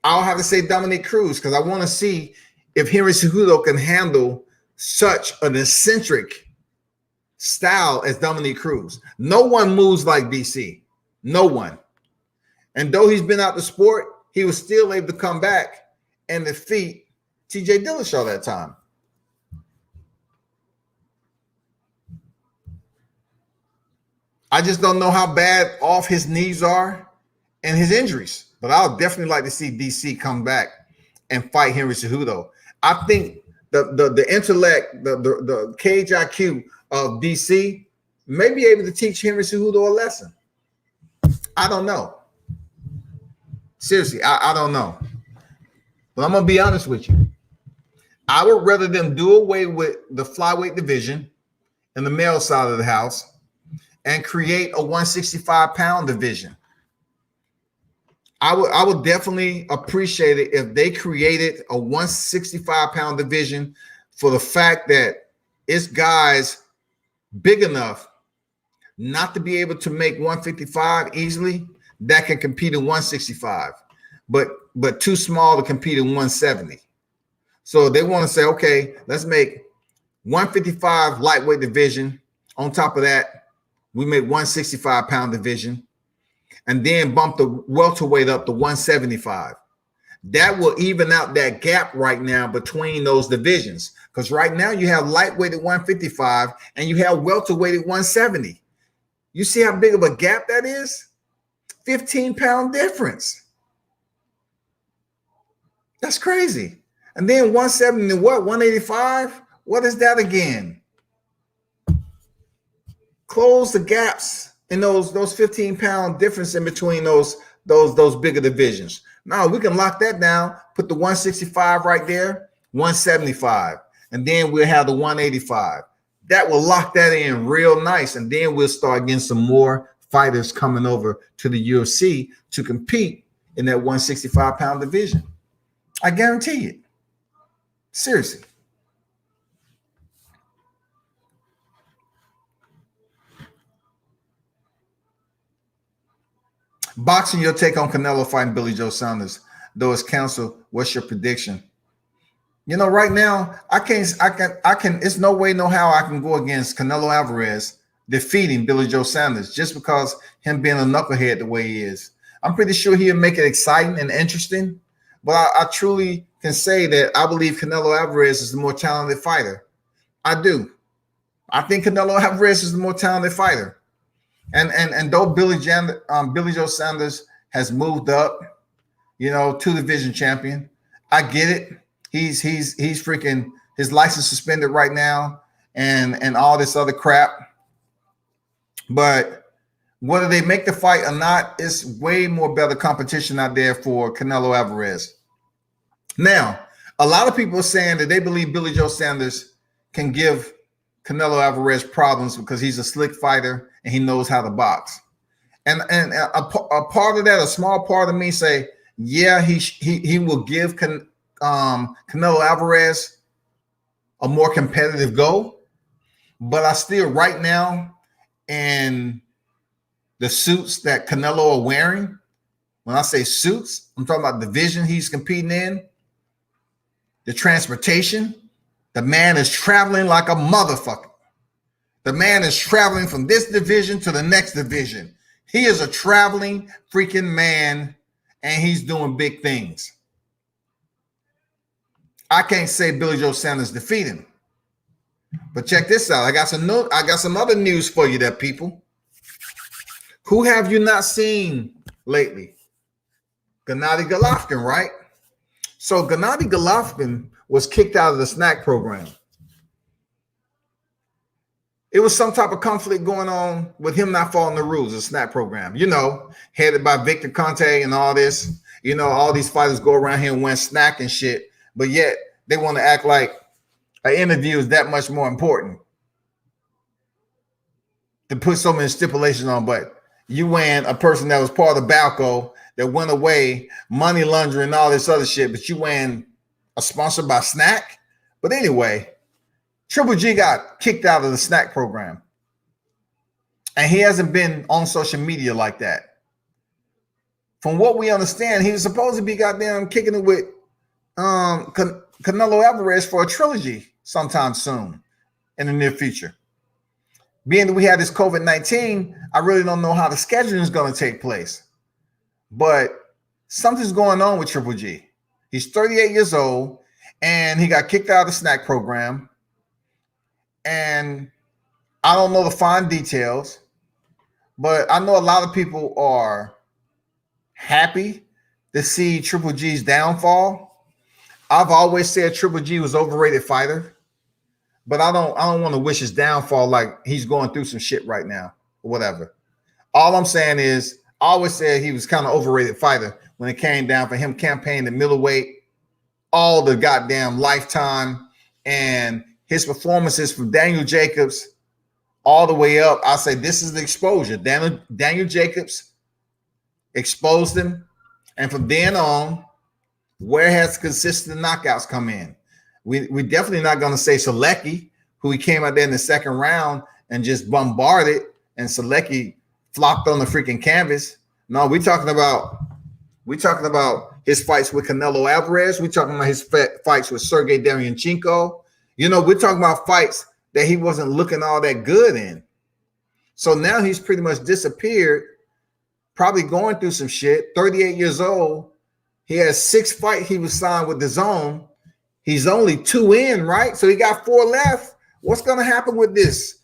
I'll have to say Dominique Cruz because I want to see if Henry Cejudo can handle such an eccentric style as Dominique Cruz. No one moves like DC. No one. And though he's been out the sport, he was still able to come back and defeat TJ Dillashaw that time. I just don't know how bad off his knees are and his injuries. But I'll definitely like to see DC come back and fight Henry Cejudo. I think the intellect, the cage IQ of DC may be able to teach Henry Cejudo a lesson. I don't know. Seriously, I don't know. But I'm going to be honest with you. I would rather them do away with the flyweight division and the male side of the house and create a 165-pound division. I would definitely appreciate it if they created a 165-pound division for the fact that it's guys big enough not to be able to make 155 easily that can compete in 165, but too small to compete in 170. So they want to say, okay, let's make 155 lightweight division. On top of that, we make 165-pound division and then bump the welterweight up to 175. That will even out that gap right now between those divisions. Because right now you have lightweight at 155 and you have welterweight at 170. You see how big of a gap that is? 15-pound difference. That's crazy. And then 170 to what? 185? What is that again? Close the gaps in those 15-pound difference in between those bigger divisions. Now we can lock that down, put the 165 right there, 175, and then we'll have the 185. That will lock that in real nice, and then we'll start getting some more fighters coming over to the UFC to compete in that 165-pound division. I guarantee it. Seriously. Boxing, your take on Canelo fighting Billy Joe Saunders. Though it's canceled, what's your prediction? You know, right now, I can. It's no way, no how I can go against Canelo Alvarez defeating Billy Joe Saunders just because him being a knucklehead the way he is. I'm pretty sure he'll make it exciting and interesting, but I truly can say that I believe Canelo Alvarez is the more talented fighter. I do. I think Canelo Alvarez is the more talented fighter. And though Billy Joe Saunders has moved up, you know, to division champion, I get it. He's freaking his license suspended right now and all this other crap. But whether they make the fight or not, it's way more better competition out there for Canelo Alvarez. Now, a lot of people are saying that they believe Billy Joe Saunders can give Canelo Alvarez problems because he's a slick fighter and he knows how to box. And a part of that, a small part of me say, yeah, he will give Canelo Alvarez a more competitive go. But I still right now in the suits that Canelo are wearing, when I say suits, I'm talking about the division he's competing in. the transportation. The man is traveling like a motherfucker. The man is traveling from this division to the next division. He is a traveling freaking man, and he's doing big things. I can't say Billy Joe Sanders defeat him. But check this out. I got some other news for you there, people. Who have you not seen lately? Gennady Golovkin, right? So Gennady Golovkin was kicked out of the snack program. It was some type of conflict going on with him not following the rules of the snack program. You know, headed by Victor Conte and all this. You know, all these fighters go around here and win snack and shit, but yet they want to act like an interview is that much more important to put so many stipulations on. But you win a person that was part of Balco that went away, money laundering and all this other shit, but you win a sponsor by snack. But anyway, Triple G got kicked out of the snack program. And he hasn't been on social media like that. From what we understand, he was supposed to be goddamn kicking it with Canelo Alvarez for a trilogy sometime soon in the near future. Being that we had this COVID-19, I really don't know how the scheduling is going to take place. But something's going on with Triple G. He's 38 years old, and he got kicked out of the snack program. And I don't know the fine details, but I know a lot of people are happy to see Triple G's downfall. I've always said Triple G was an overrated fighter, but I don't want to wish his downfall like he's going through some shit right now or whatever. All I'm saying is I always said he was kind of overrated fighter when it came down for him campaigning the middleweight all the goddamn lifetime, and his performances from Daniel Jacobs all the way up. I say this is the exposure. Daniel Jacobs exposed him, and from then on, where has consistent knockouts come in? We definitely not going to say Selecki, who he came out there in the second round and just bombarded, and Selecki flopped on the freaking canvas. No, we're talking about his fights with Canelo Alvarez. We're talking about his fights with Sergey Derevyanchenko. You know, we're talking about fights that he wasn't looking all that good in. So now he's pretty much disappeared, probably going through some shit. 38 years old. He has 6 fights. He was signed with the Zone. He's only 2 in, right? So he got 4 left. What's going to happen with this?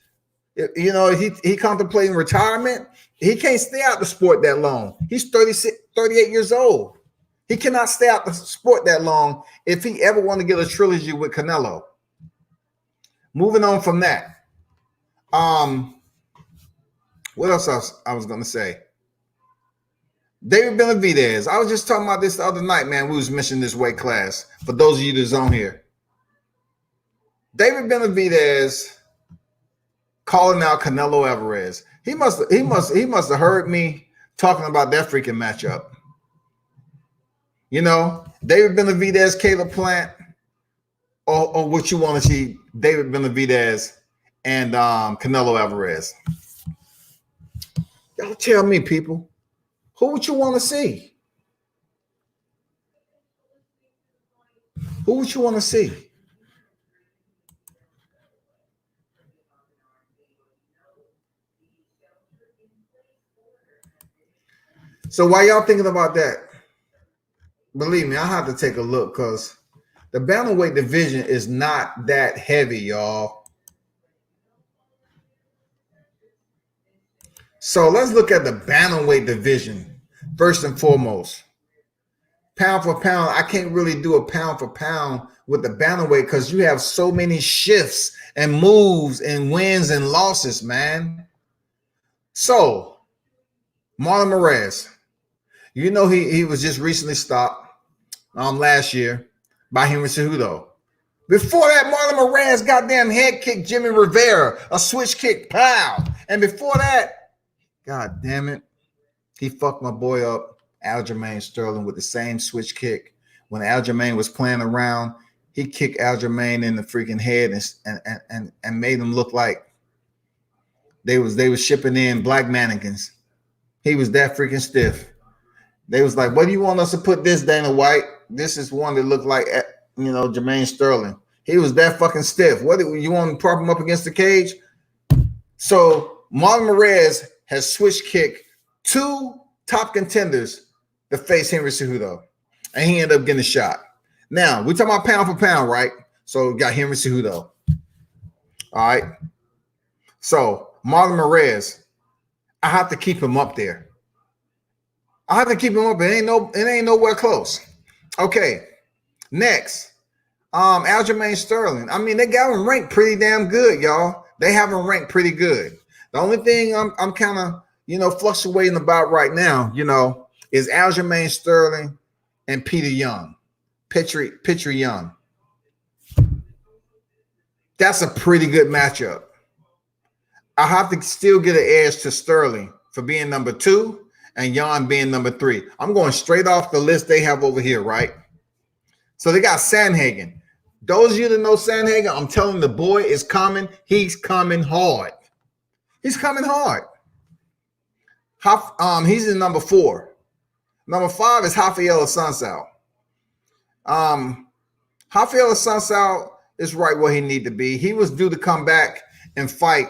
You know, he contemplating retirement. He can't stay out the sport that long. He's 38 years old. He cannot stay out the sport that long if he ever want to get a trilogy with Canelo. Moving on from that. What else I was going to say? David Benavidez. I was just talking about this the other night, man. We was mentioning this weight class. For those of you that's on here. David Benavidez calling out Canelo Alvarez. He must have heard me talking about that freaking matchup. You know, David Benavidez, Caleb Plant, or what you want to see, David Benavidez and Canelo Alvarez. Y'all tell me, people, who would you want to see? Who would you want to see? So while y'all thinking about that, believe me, I have to take a look because the bantamweight division is not that heavy, y'all. So let's look at the bantamweight division first and foremost. Pound for pound, I can't really do a pound for pound with the bantamweight because you have so many shifts and moves and wins and losses, man. So Marlon Moraes, you know he was just recently stopped last year by Henry Cejudo. Before that, Marlon Moraes goddamn head kicked Jimmy Rivera, a switch kick, pow. And before that, god damn it, he fucked my boy up, Aljamain Sterling, with the same switch kick. When Aljamain was playing around, he kicked Aljamain in the freaking head and made him look like they was shipping in black mannequins. He was that freaking stiff. They was like, what do you want us to put this, Dana White? This is one that looked like Jermaine Sterling. He was that fucking stiff. What you want to prop him up against the cage? So Marlon Moraes has switch kicked 2 top contenders to face Henry Cejudo, and he ended up getting a shot. Now we're talking about pound for pound, right? So we got Henry Cejudo. All right. So Marlon Moraes, I have to keep him up there. I have to keep him up. It ain't nowhere close. Okay. Next, Aljamain Sterling. I mean, they got him ranked pretty damn good, y'all. They have him ranked pretty good. The only thing I'm kind of fluctuating about right now, is Aljamain Sterling and Peter Young, Petri Young. That's a pretty good matchup. I have to still get an edge to Sterling for being number 2 and Young being number 3. I'm going straight off the list they have over here, right? So they got Sandhagen. Those of you that know Sandhagen, I'm telling you, the boy is coming. He's coming hard. He's coming hard. He's in number 4. Number 5 is Rafael Assunção. Rafael Assunção is right where he need to be. He was due to come back and fight,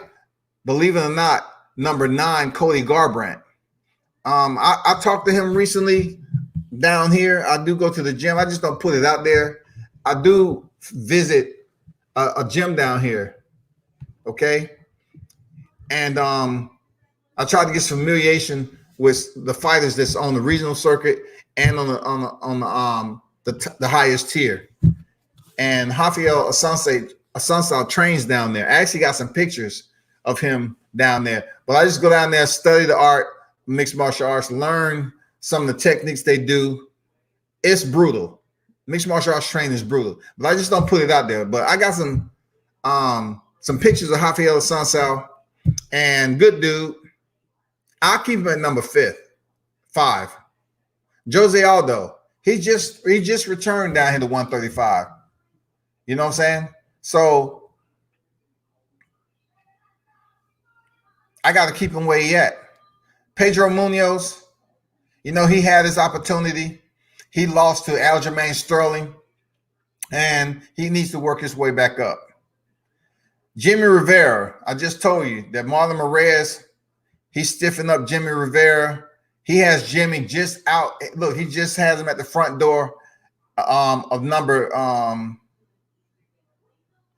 believe it or not, number 9, Cody Garbrandt. I talked to him recently down here. I do go to the gym. I just don't put it out there. I do visit a gym down here. Okay. And I try to get familiation with the fighters that's on the regional circuit and on the highest tier. And Rafael Assunção trains down there. I actually got some pictures of him down there. But I just go down there, study the art, mixed martial arts, learn some of the techniques they do. It's brutal. Mixed martial arts training is brutal. But I just don't put it out there. But I got some pictures of Rafael Assunção, and good dude. I'll keep him at number 5. Jose Aldo. He just returned down here to 135. You know what I'm saying? So I got to keep him where he at. Pedro Munoz, he had his opportunity. He lost to Aljamain Sterling, and he needs to work his way back up. Jimmy Rivera, I just told you that Marlon Moraes, he's stiffing up Jimmy Rivera. He has Jimmy just out. Look, he just has him at the front door of number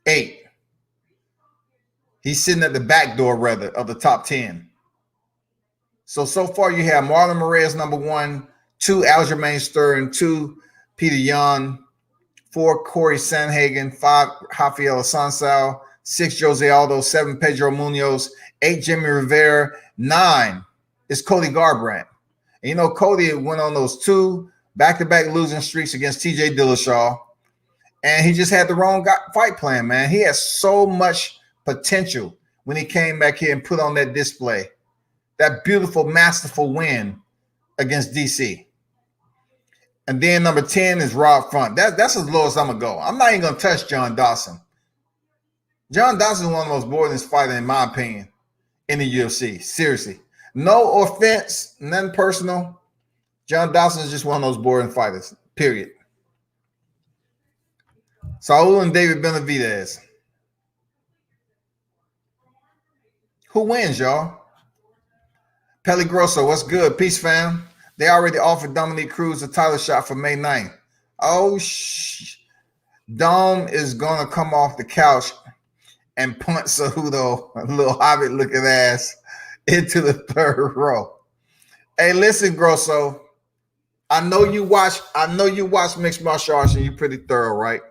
8. He's sitting at the back door, rather, of the top 10. So far you have Marlon Moraes number 1, 2 Aljamain Sterling, 2 Peter Young, 4 Corey Sandhagen, 5 Rafael Assunção, 6 Jose Aldo, 7 Pedro Munoz, 8 Jimmy Rivera, 9 is Cody Garbrandt. And Cody went on those 2 back-to-back losing streaks against TJ Dillashaw, and he just had the wrong fight plan, man. He has so much potential when he came back here and put on that display, that beautiful, masterful win against DC. And then number 10 is Rob Font. That's as low as I'm going to go. I'm not even going to touch John Dawson. John Dawson is one of the most boringest fighters, in my opinion, in the UFC. Seriously. No offense, nothing personal. John Dawson is just one of those boring fighters, period. Saul and David Benavidez. Who wins, y'all? Pelly Grosso, what's good? Peace, fam. They already offered Dominique Cruz a title shot for May 9th. Oh, Dom is going to come off the couch and punt Cejudo, a little hobbit-looking ass, into the 3rd row. Hey, listen, Grosso. I know you watch mixed martial arts and you're pretty thorough, right?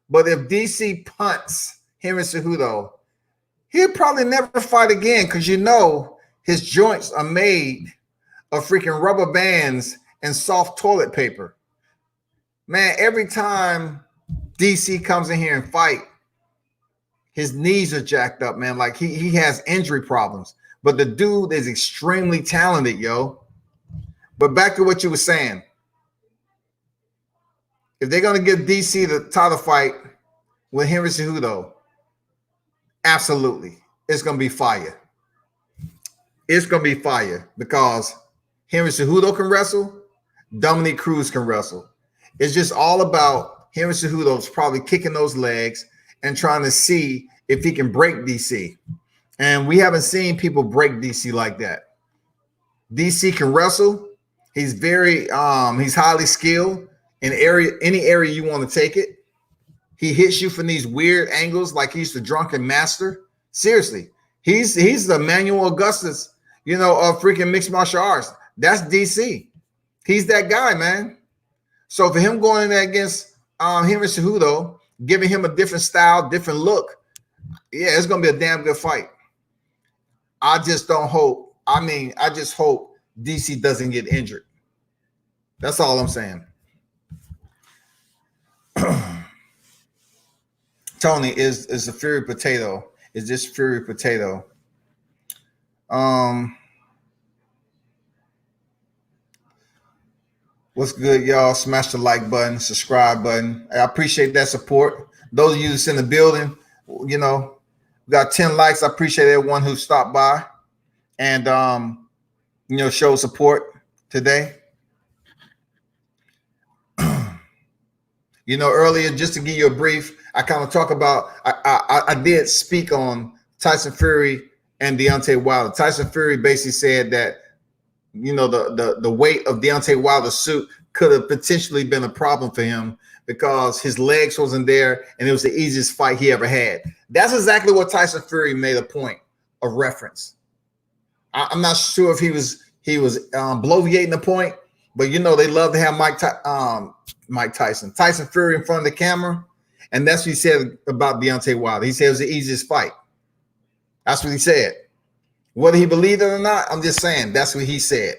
But if DC punts Henry Cejudo, he'll probably never fight again because his joints are made of freaking rubber bands and soft toilet paper. Man, every time DC comes in here and fight, his knees are jacked up, man. Like he has injury problems. But the dude is extremely talented, yo. But back to what you were saying. If they're going to give DC the title fight with Henry Cejudo, absolutely. It's going to be fire. It's going to be fire because Henry Cejudo can wrestle. Dominique Cruz can wrestle. It's just all about Henry Cejudo's probably kicking those legs and trying to see if he can break DC. And we haven't seen people break DC like that. DC can wrestle. He's he's highly skilled in any area you want to take it. He hits you from these weird angles like he's the drunken master. Seriously, he's the Manuel Augustus, of freaking mixed martial arts. That's DC. He's that guy, man. So for him going in there against Henry Cejudo, giving him a different style, different look, yeah, it's gonna be a damn good fight. I just hope DC doesn't get injured. That's all I'm saying. Tony, is the Fury potato? Is this Fury potato? What's good, y'all? Smash the like button, subscribe button. I appreciate that support. Those of you that's in the building, we got 10 likes. I appreciate everyone who stopped by and showed support today. Earlier, just to give you a brief, I kind of talk about, I did speak on Tyson Fury and Deontay Wilder. Tyson Fury basically said that, the weight of Deontay Wilder's suit could have potentially been a problem for him because his legs wasn't there and it was the easiest fight he ever had. That's exactly what Tyson Fury made a point of reference. I'm not sure if he was bloviating the point, but they love to have Tyson Fury in front of the camera, and that's what he said about Deontay Wilder. He said it was the easiest fight. That's what he said. Whether he believed it or not, I'm just saying that's what he said.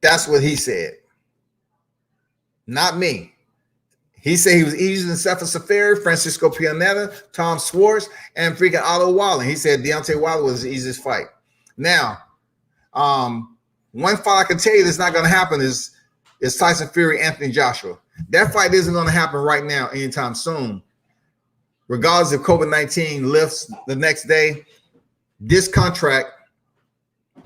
That's what he said. Not me. He said he was easier than Sefer Safari, Francisco Pianetta, Tom Schwartz, and freaking Otto Wallen. He said Deontay Wilder was the easiest fight. Now, one fight I can tell you that's not going to happen is Tyson Fury, Anthony Joshua. That fight isn't going to happen right now anytime soon. Regardless if COVID-19 lifts the next day, this contract,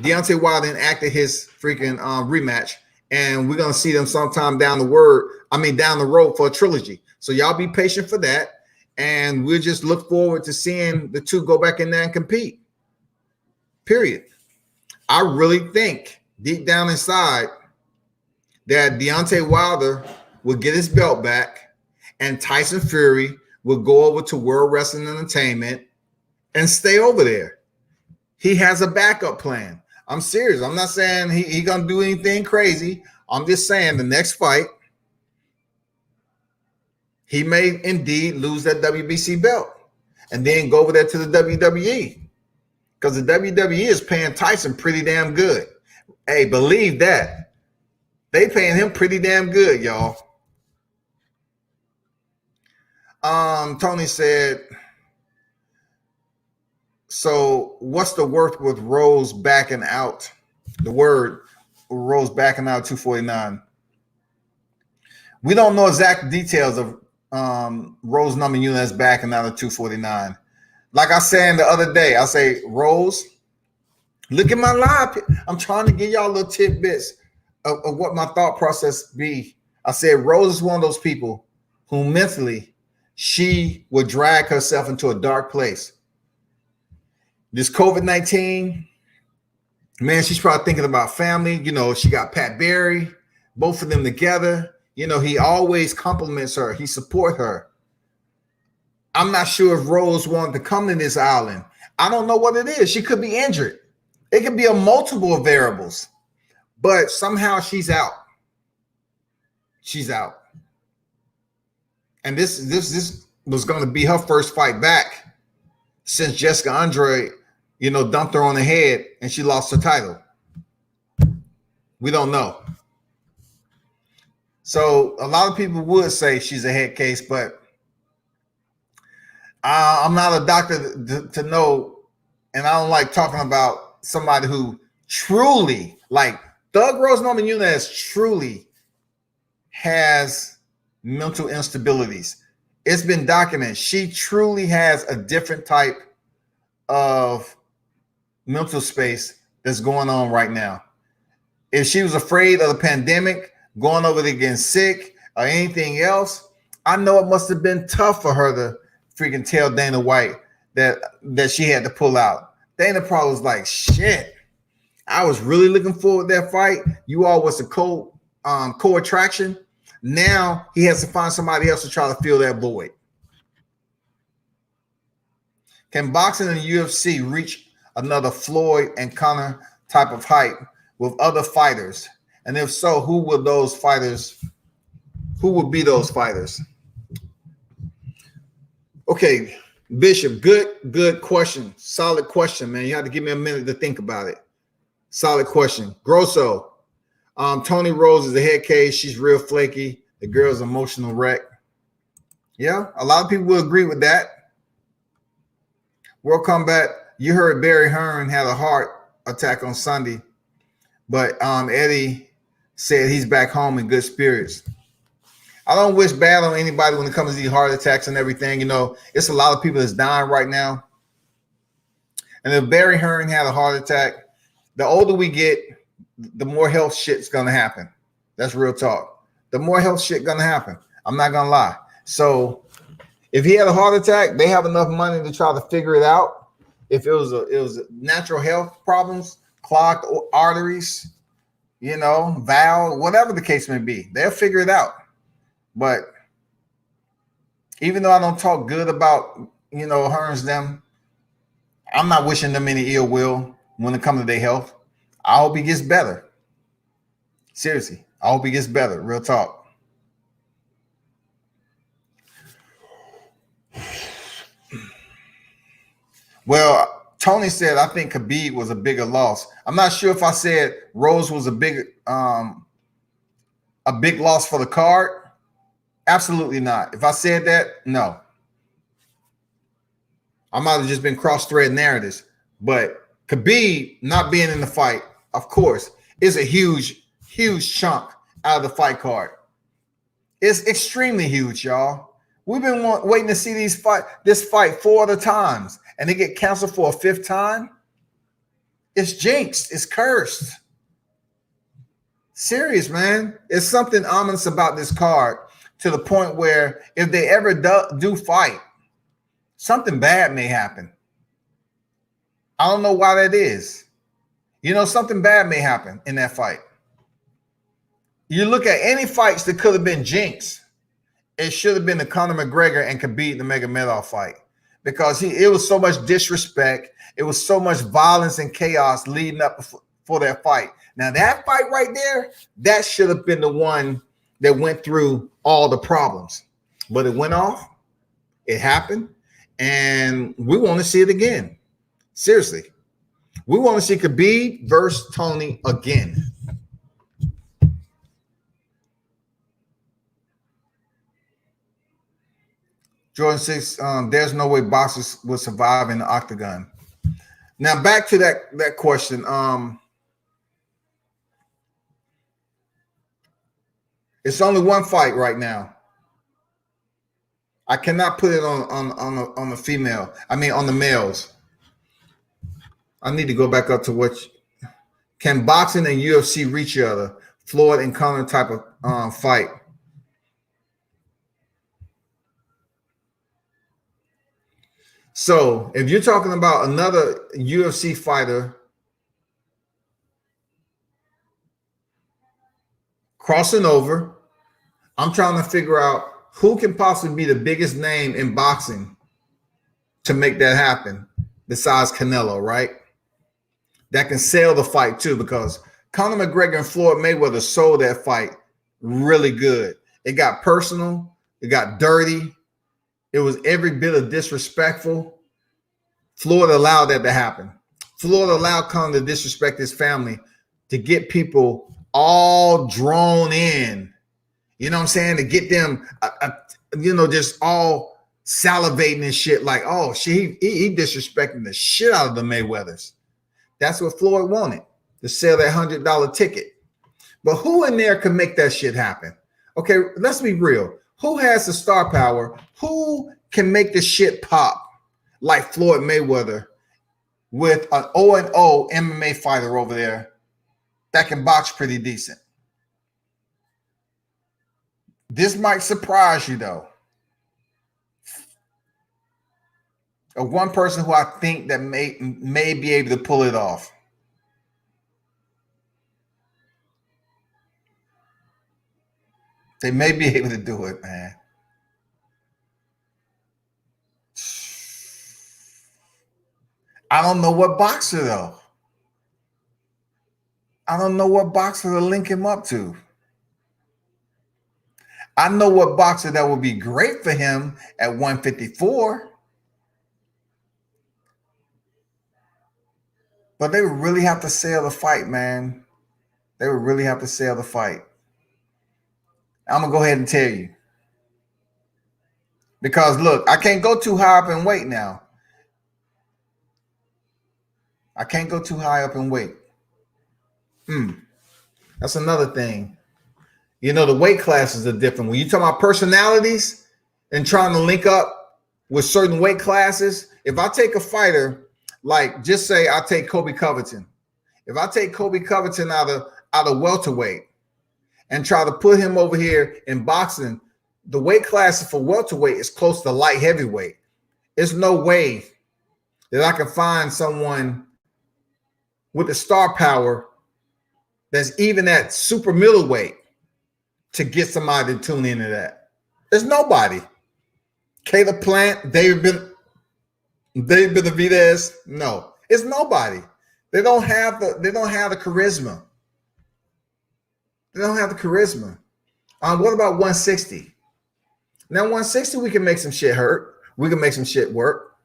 Deontay Wilder enacted his freaking rematch, and we're going to see them sometime down the road for a trilogy. So y'all be patient for that, and we'll just look forward to seeing the two go back in there and compete. Period. I really think deep down inside that Deontay Wilder will get his belt back and Tyson Fury will go over to World Wrestling Entertainment and stay over there. He has a backup plan. I'm serious. I'm not saying he gonna do anything crazy. I'm just saying the next fight, he may indeed lose that WBC belt and then go over there to the WWE. Because the WWE is paying Tyson pretty damn good. Hey, believe that. They paying him pretty damn good, y'all. Tony said, so what's the worth with Rose backing out? The word Rose backing out 249. We don't know exact details of Rose Namajunas backing out of 249. Like I said the other day, I say, Rose, look at my live. I'm trying to give y'all little tidbits of what my thought process be. I said, Rose is one of those people who mentally she would drag herself into a dark place. This COVID-19, man, she's probably thinking about family. She got Pat Barry, both of them together. He always compliments her. He supports her. I'm not sure if Rose wanted to come to this island. I don't know what it is. She could be injured. It could be a multiple variables, but somehow she's out. She's out. And this was going to be her first fight back since Jessica Andrade, dumped her on the head and she lost her title. We don't know. So a lot of people would say she's a head case, but I'm not a doctor to know, and I don't like talking about somebody who truly, like Thug Rose Namajunas, truly has mental instabilities. It's been documented. She truly has a different type of mental space that's going on right now. If she was afraid of the pandemic, going over there getting sick or anything else, I know it must have been tough for her to freaking tell Dana White that she had to pull out. Dana probably was like, shit, I was really looking forward to that fight. You all was a co-attraction. Now he has to find somebody else to try to fill that void. Can boxing and UFC reach another Floyd and Conor type of height with other fighters? And if so, who would be those fighters? Okay, Bishop, good question. Solid question, man. You have to give me a minute to think about it. Solid question. Grosso, Tony Rose is a head case. She's real flaky. The girl's emotional wreck. Yeah, a lot of people will agree with that. World Combat, you heard Barry Hearn had a heart attack on Sunday, but Eddie said he's back home in good spirits. I don't wish bad on anybody when it comes to these heart attacks and everything. You know, it's a lot of people that's dying right now. And if Barry Hearn had a heart attack, the older we get, the more health shit's going to happen. That's real talk. The more health shit going to happen. I'm not going to lie. So if he had a heart attack, they have enough money to try to figure it out. If it was natural health problems, clogged arteries, you know, valve, whatever the case may be, they'll figure it out. But even though I don't talk good about, you know, Hearns them, I'm not wishing them any ill will when it comes to their health. I hope he gets better. Seriously, I hope he gets better. Real talk. Well, Tony said, I think Khabib was a bigger loss. I'm not sure if I said Rose was a big loss for the card. Absolutely not. If I said that, no. I might have just been cross-thread narratives. But Khabib not being in the fight, of course, is a huge, huge chunk out of the fight card. It's extremely huge, y'all. We've been waiting to see this fight 4 other times, and they get canceled for a 5th time. It's jinxed. It's cursed. Serious, man. It's something ominous about this card, to the point where if they ever do fight, something bad may happen. I don't know why that is. You know, something bad may happen in that fight. You look at any fights that could have been jinxed, it should have been the Conor McGregor and Khabib Nurmagomedov fight, because it was so much disrespect. It was so much violence and chaos leading up for that fight. Now that fight right there, that should have been the one that went through all the problems, but it went off. It happened, and we want to see it again. Seriously, we want to see Khabib versus Tony again. Jordan 6, there's no way boxers will survive in the octagon. Now back to that question. It's only one fight right now. I cannot put it on the female. I mean, on the males. I need to go back up to can boxing and UFC reach each other? Floyd and Conor type of fight. So if you're talking about another UFC fighter crossing over, I'm trying to figure out who can possibly be the biggest name in boxing to make that happen besides Canelo, right? That can sell the fight too, because Conor McGregor and Floyd Mayweather sold that fight really good. It got personal. It got dirty. It was every bit of disrespectful. Floyd allowed that to happen. Floyd allowed Conor to disrespect his family, to get people all drawn in. You know what I'm saying? To get them, just all salivating and shit like, oh, shit, he disrespecting the shit out of the Mayweathers. That's what Floyd wanted, to sell that $100 ticket. But who in there can make that shit happen? Okay, let's be real. Who has the star power? Who can make the shit pop like Floyd Mayweather with an 0-0 MMA fighter over there that can box pretty decent? This might surprise you, though. Or one person who I think that may be able to pull it off. They may be able to do it, man. I don't know what boxer, though. I don't know what boxer to link him up to. I know what boxer that would be great for him at 154. But they would really have to sell the fight, man. They would really have to sell the fight. I'm going to go ahead and tell you. Because, look, I can't go too high up in weight now. I can't go too high up in weight. That's another thing. You know, the weight classes are different. When you talk about personalities and trying to link up with certain weight classes, if I take a fighter, like just say I take Kobe Covington. If I take Kobe Covington out of welterweight and try to put him over here in boxing, the weight class for welterweight is close to light heavyweight. There's no way that I can find someone with the star power that's even at super middleweight to get somebody to tune into that. There's nobody. Caleb Plant, David Benavidez, no, it's nobody. They don't have the charisma. They don't have the charisma. What about 160? Now 160, we can make some shit hurt. We can make some shit work.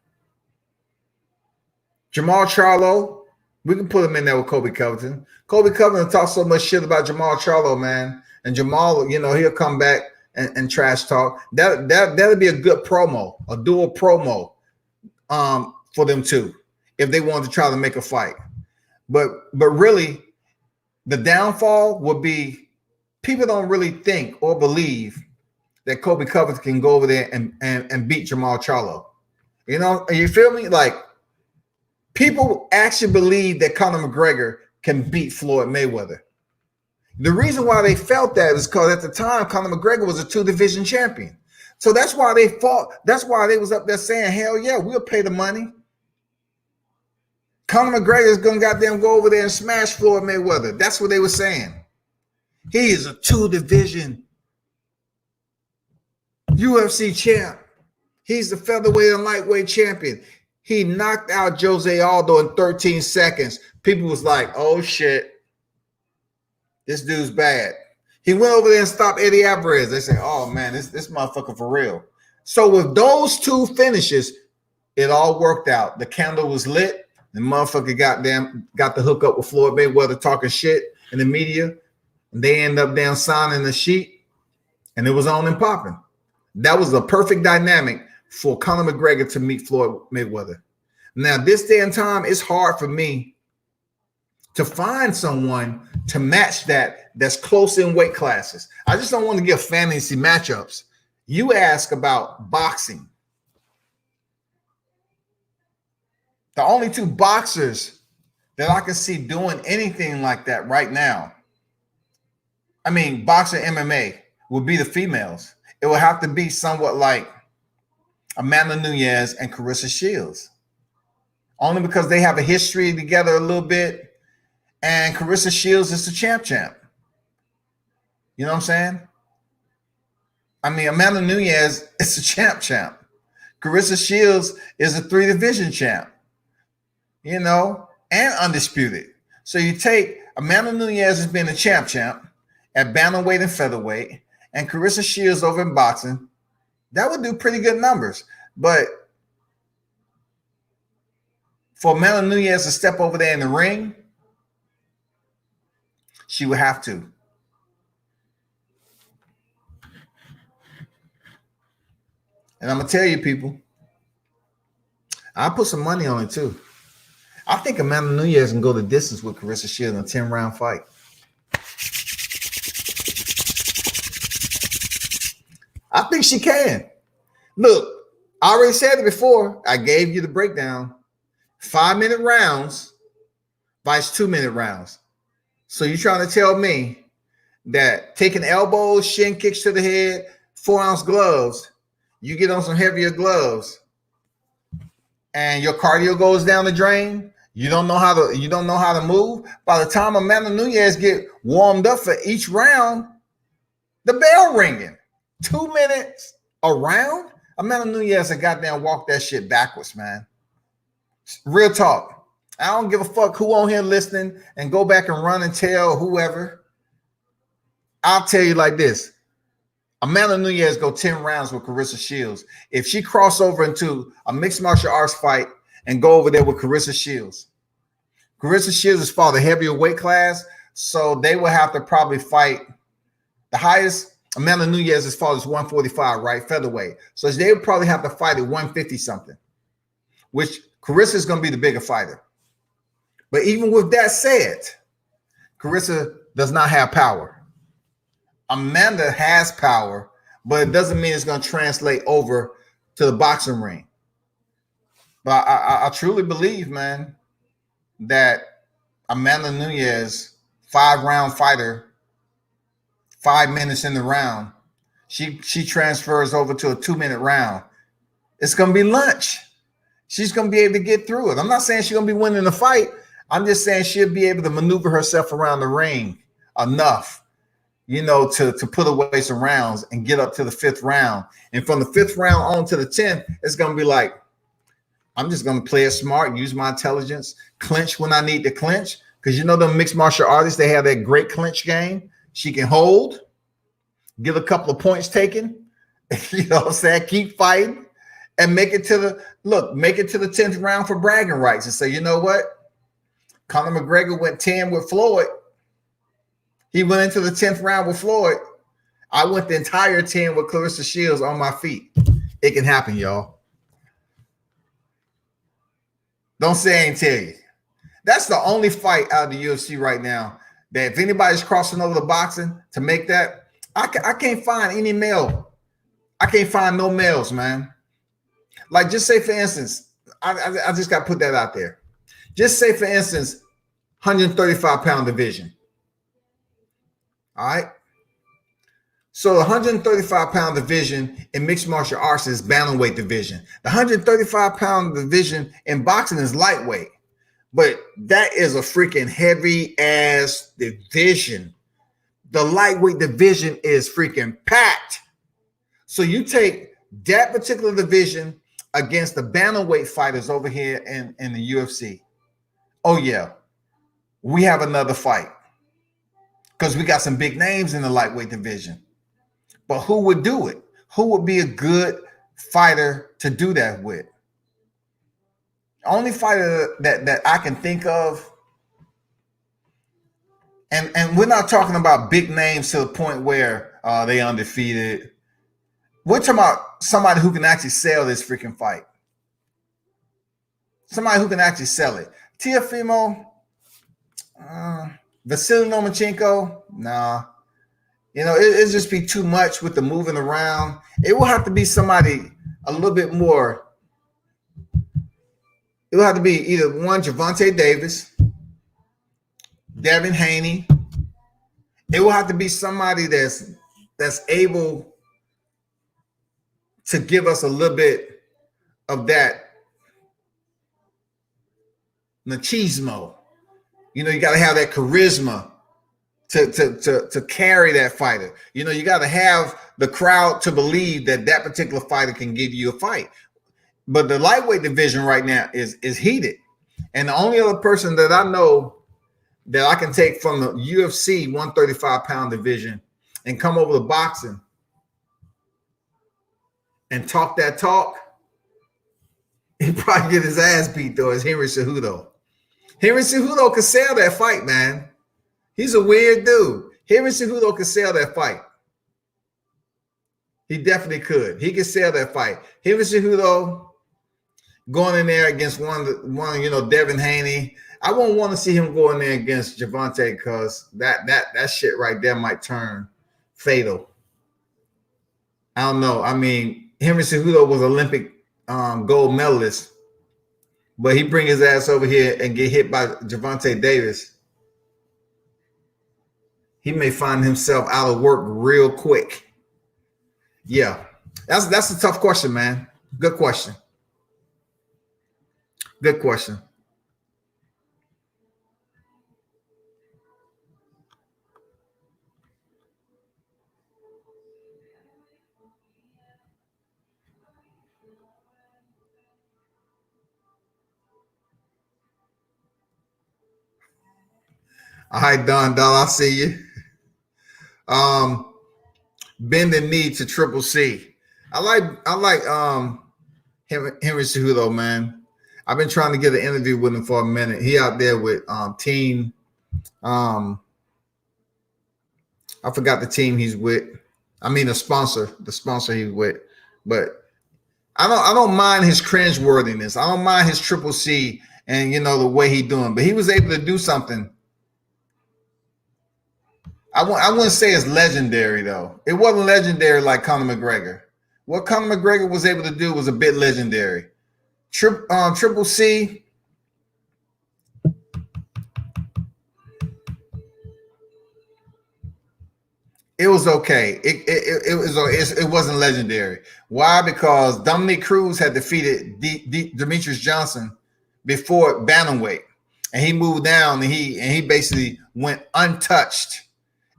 Jamal Charlo, we can put him in there with Kobe Covington. Kobe Covington talks so much shit about Jamal Charlo, man. And Jamal, you know, he'll come back and trash talk. That'll be a good promo, a dual promo for them too, if they wanted to try to make a fight. But really, the downfall would be people don't really think or believe that Kobe Covington can go over there and beat Jamal Charlo. You know, you feel me? Like, people actually believe that Conor McGregor can beat Floyd Mayweather. The reason why they felt that is because at the time, Conor McGregor was a 2-division champion. So that's why they fought. That's why they was up there saying, hell yeah, we'll pay the money. Conor McGregor is going to goddamn go over there and smash Floyd Mayweather. That's what they were saying. He is a 2-division UFC champ. He's the featherweight and lightweight champion. He knocked out Jose Aldo in 13 seconds. People was like, oh shit, this dude's bad. He went over there and stopped Eddie Alvarez. They say, oh man, this motherfucker for real. So with those two finishes, it all worked out. The candle was lit. The motherfucker got the hook up with Floyd Mayweather talking shit in the media. And they end up down signing the sheet. And it was on and popping. That was a perfect dynamic for Conor McGregor to meet Floyd Mayweather. Now, this day and time, it's hard for me to find someone to match that's close in weight classes. I just don't want to give fantasy matchups. You ask about boxing. The only two boxers that I can see doing anything like that right now, I mean, boxing MMA, would be the females. It would have to be somewhat like Amanda Nunes and Carissa Shields. Only because they have a history together a little bit. And Carissa Shields is the champ. You know what I'm saying? I mean, Amanda Nunes is a champ. Carissa Shields is a 3-division champ. You know, and undisputed. So you take Amanda Nunes as being a champ at bantamweight and featherweight, and Carissa Shields over in boxing. That would do pretty good numbers. But for Amanda Nunes to step over there in the ring, she would have to. And I'm going to tell you, people, I'll put some money on it too. I think Amanda Nunes can go the distance with Carissa Shields in a 10-round fight. I think she can. Look, I already said it before. I gave you the breakdown. 5-minute rounds versus 2-minute rounds. So you're trying to tell me that taking elbows, shin kicks to the head, 4-ounce gloves, you get on some heavier gloves, and your cardio goes down the drain, you don't know how to move. By the time Amanda Nunes get warmed up for each round, the bell ringing. 2 minutes a round. Amanda Nunes had goddamn walked that shit backwards, man. Real talk. I don't give a fuck who on here listening and go back and run and tell whoever. I'll tell you like this. Amanda Nunes go 10 rounds with Claressa Shields. If she cross over into a mixed martial arts fight and go over there with Claressa Shields is for the heavier weight class, so they will have to probably fight the highest. Amanda Nunes as far as 145, right? Featherweight. So they would probably have to fight at 150 something, which Claressa is going to be the bigger fighter. But even with that said, Claressa does not have power. Amanda has power, but it doesn't mean it's going to translate over to the boxing ring. But I truly believe, man, that Amanda Nunes, 5-round fighter, 5 minutes in the round, she transfers over to a 2-minute round. It's going to be lunch. She's going to be able to get through it. I'm not saying she's going to be winning the fight. I'm just saying she'll be able to maneuver herself around the ring enough, to put away some rounds and get up to the 5th round. And from the 5th round on to the 10th, it's going to be like, I'm just going to play it smart, use my intelligence, clinch when I need to clinch. Because the mixed martial artists, they have that great clinch game. She can hold, get a couple of points taken, what I'm saying? Keep fighting and make it to the 10th round for bragging rights and say, you know what? Conor McGregor went 10 with Floyd. He went into the 10th round with Floyd. I went the entire 10 with Claressa Shields on my feet. It can happen, y'all. Don't say I ain't tell you. That's the only fight out of the UFC right now that if anybody's crossing over the boxing to make that, I can't find any male. I can't find no males, man. Like, just say, for instance, I just got to put that out there. Just say, for instance, 135-pound division. All right. So the 135-pound division in mixed martial arts is bantamweight division. The 135-pound division in boxing is lightweight. But that is a freaking heavy ass division. The lightweight division is freaking packed. So you take that particular division against the bantamweight fighters over here in the UFC. Oh yeah, we have another fight because we got some big names in the lightweight division. But who would do it? Who would be a good fighter to do that with? Only fighter that I can think of, and we're not talking about big names to the point where they undefeated. We're talking about somebody who can actually sell this freaking fight. Somebody who can actually sell it. Teofimo, Vasily Lomachenko, nah. It'd just be too much with the moving around. It will have to be somebody a little bit more. It will have to be either one, Gervonta Davis, Devin Haney. It will have to be somebody that's able to give us a little bit of that machismo. You got to have that charisma to carry that fighter. You got to have the crowd to believe that particular fighter can give you a fight. But the lightweight division right now is heated. And the only other person that I know that I can take from the UFC 135-pound division and come over to boxing and talk that talk, he'd probably get his ass beat, though, is Henry Cejudo. Henry Cejudo could sell that fight, man. He's a weird dude. Henry Cejudo could sell that fight. He definitely could. He could sell that fight. Henry Cejudo going in there against one, Devin Haney. I won't want to see him going there against Gervonta because that shit right there might turn fatal. I don't know. I mean, Henry Cejudo was Olympic gold medalist, but he bring his ass over here and get hit by Gervonta Davis. He may find himself out of work real quick. Yeah, that's a tough question, man. Good question. Good question. All right, Don, I see you. Bend the knee to Triple C. I like Henry Cejudo, man. I've been trying to get an interview with him for a minute. He out there with team. I forgot the team he's with. I mean the sponsor he's with. But I don't mind his cringeworthiness. I don't mind his Triple C and the way he doing. But he was able to do something. I wouldn't say it's legendary though. It wasn't legendary like Conor McGregor. What Conor McGregor was able to do was a bit legendary. Triple C. It was okay. It wasn't legendary. Why? Because Dominic Cruz had defeated Demetrius Johnson before bantamweight, and he moved down and he basically went untouched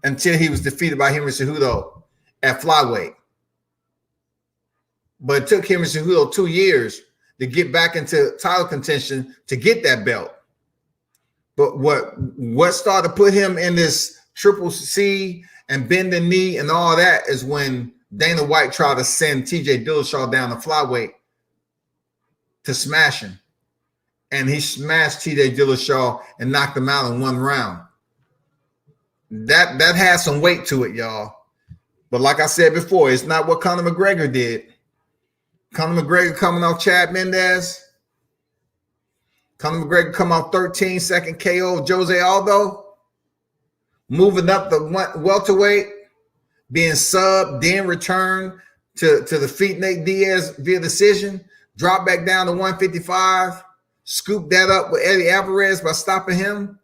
until he was defeated by Henry Cejudo at flyweight. But it took Henry Cejudo 2 years to get back into title contention to get that belt. But what started to put him in this Triple C and bend the knee and all that is when Dana White tried to send TJ Dillashaw down to flyweight to smash him. And he smashed TJ Dillashaw and knocked him out in one round. That has some weight to it, y'all. But like I said before, it's not what Conor McGregor did. Conor McGregor coming off Chad Mendez. Conor McGregor come off 13-second KO of Jose Aldo. Moving up the welterweight, being subbed, then returned to defeat Nate Diaz via decision. Drop back down to 155. Scoop that up with Eddie Alvarez by stopping him.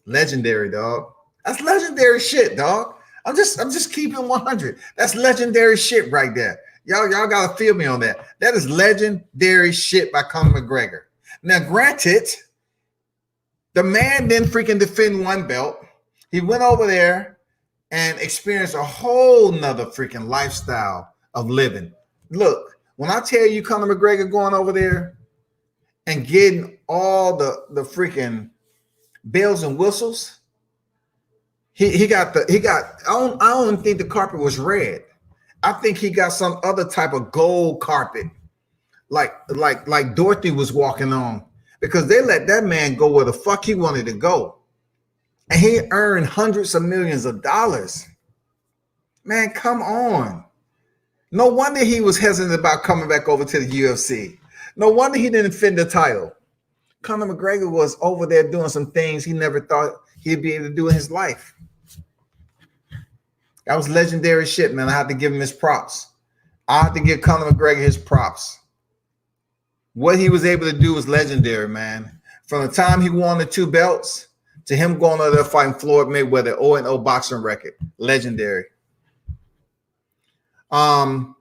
Legendary, dog. That's legendary shit, dog. I'm just keeping 100. That's legendary shit right there. Y'all gotta feel me on that. That is legendary shit by Conor McGregor. Now, granted, the man didn't freaking defend one belt. He went over there and experienced a whole nother freaking lifestyle of living. Look, when I tell you Conor McGregor going over there and getting all the freaking bells and whistles, he got I don't think the carpet was red. I think he got some other type of gold carpet, like Dorothy was walking on, because they let that man go where the fuck he wanted to go. And he earned hundreds of millions of dollars. Man, come on. No wonder he was hesitant about coming back over to the UFC. No wonder he didn't defend the title. Conor McGregor was over there doing some things he never thought he'd be able to do in his life. That was legendary shit, man. I have to give him his props. I have to give Conor McGregor his props. What he was able to do was legendary, man. From the time he won the 2 belts to him going over there fighting Floyd Mayweather, 0-0 boxing record. Legendary. KZ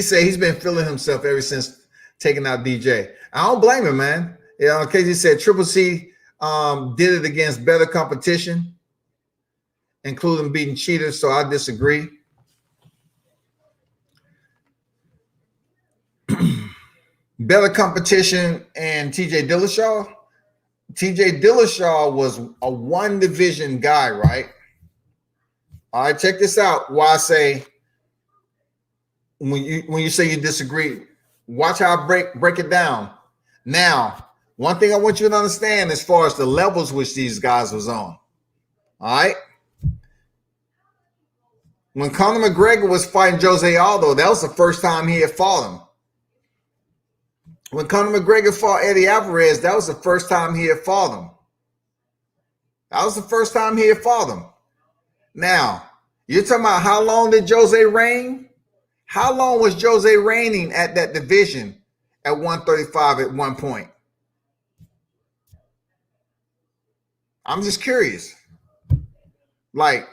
said he's been feeling himself ever since taking out DJ. I don't blame him, man. KZ said Triple C did it against better competition, including beating cheaters, so I disagree. Better competition and TJ Dillashaw. TJ Dillashaw was a one division guy, right? All right, check this out. Why I say when you say you disagree, watch how I break it down. Now, one thing I want you to understand as far as the levels which these guys was on. All right. When Conor McGregor was fighting Jose Aldo, that was the first time he had fought him. When Conor McGregor fought Eddie Alvarez, that was the first time he had fought him. That was the first time he had fought him. Now, you're talking about how long did Jose reign? How long was Jose reigning at that division at 135 at one point? I'm just curious. Like,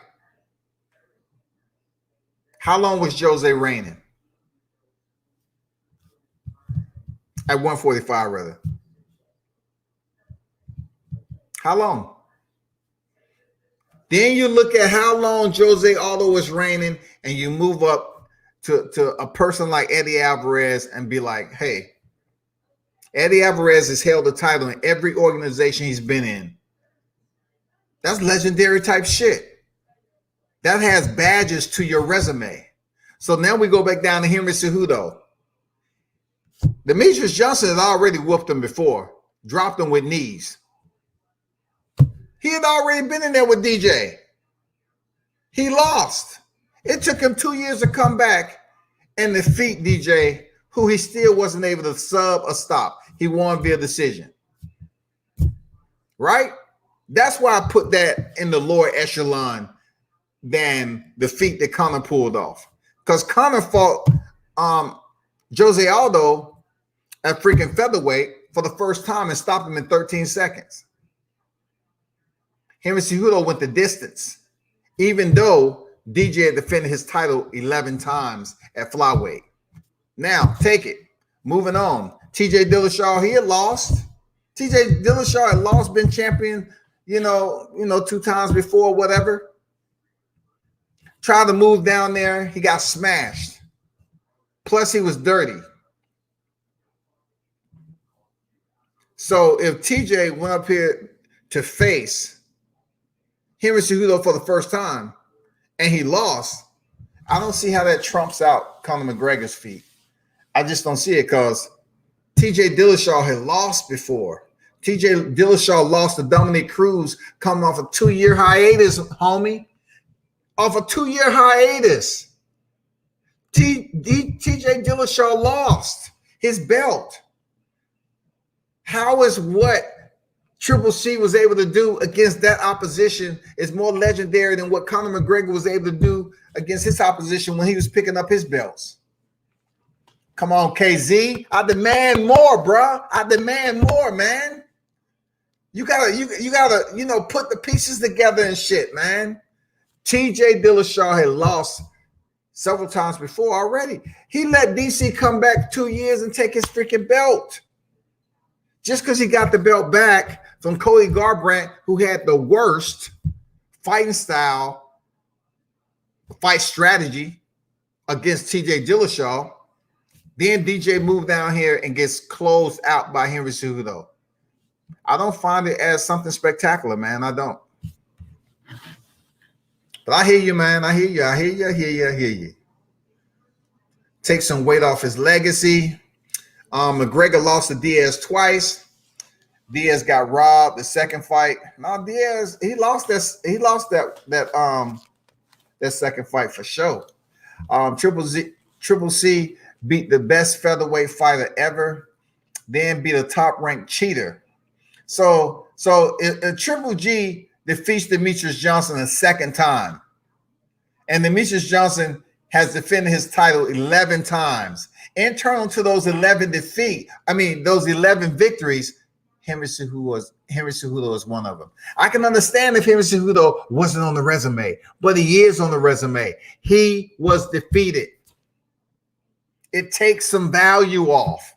how long was Jose reigning? At 145, rather. How long? Then you look at how long Jose Aldo was reigning, and you move up to a person like Eddie Alvarez and be like, hey, Eddie Alvarez has held the title in every organization he's been in. That's legendary type shit. That has badges to your resume. So now we go back down to Henry Cejudo. Demetrius Johnson had already whooped him before, dropped him with knees. He had already been in there with DJ. He lost. It took him 2 years to come back and defeat DJ, who he still wasn't able to sub or stop. He won via decision. Right? That's why I put that in the lower echelon than the feat that Conor pulled off. Because Conor fought Jose Aldo at freaking featherweight for the first time and stopped him in 13 seconds. Henry Cejudo went the distance, even though DJ had defended his title 11 times at flyweight. Now, take it. Moving on. TJ Dillashaw, he had lost. TJ Dillashaw had lost, been champion, you know, 2 times before, whatever. Tried to move down there. He got smashed. Plus, he was dirty. So if TJ went up here to face Henry Cejudo for the first time and he lost, I don't see how that trumps out Conor McGregor's feat. I just don't see it because TJ Dillashaw had lost before. TJ Dillashaw lost to Dominic Cruz coming off a 2-year hiatus, homie. Off a 2-year hiatus. TJ Dillashaw lost his belt. How is what Triple C was able to do against that opposition is more legendary than what Conor McGregor was able to do against his opposition when he was picking up his belts? Come on, KZ. I demand more, bro. I demand more, man. You gotta, put the pieces together and shit, man. TJ Dillashaw had lost several times before already. He let DC come back 2 years and take his freaking belt. Just because he got the belt back from Cody Garbrandt, who had the worst fighting style, fight strategy against TJ Dillashaw, then DJ moved down here and gets closed out by Henry Cejudo. I don't find it as something spectacular, man. I don't. But I hear you, man. I hear you. Take some weight off his legacy. McGregor lost to Diaz twice. Diaz got robbed the second fight. No, Diaz, he lost that second fight for sure. Triple C beat the best featherweight fighter ever, then beat a top-ranked cheater. So Triple G defeats Demetrius Johnson a second time. And Demetrius Johnson has defended his title 11 times. Internal to those 11 victories, Henry Cejudo is one of them. I can understand if Henry Cejudo wasn't on the resume, but he is on the resume. He was defeated. It takes some value off.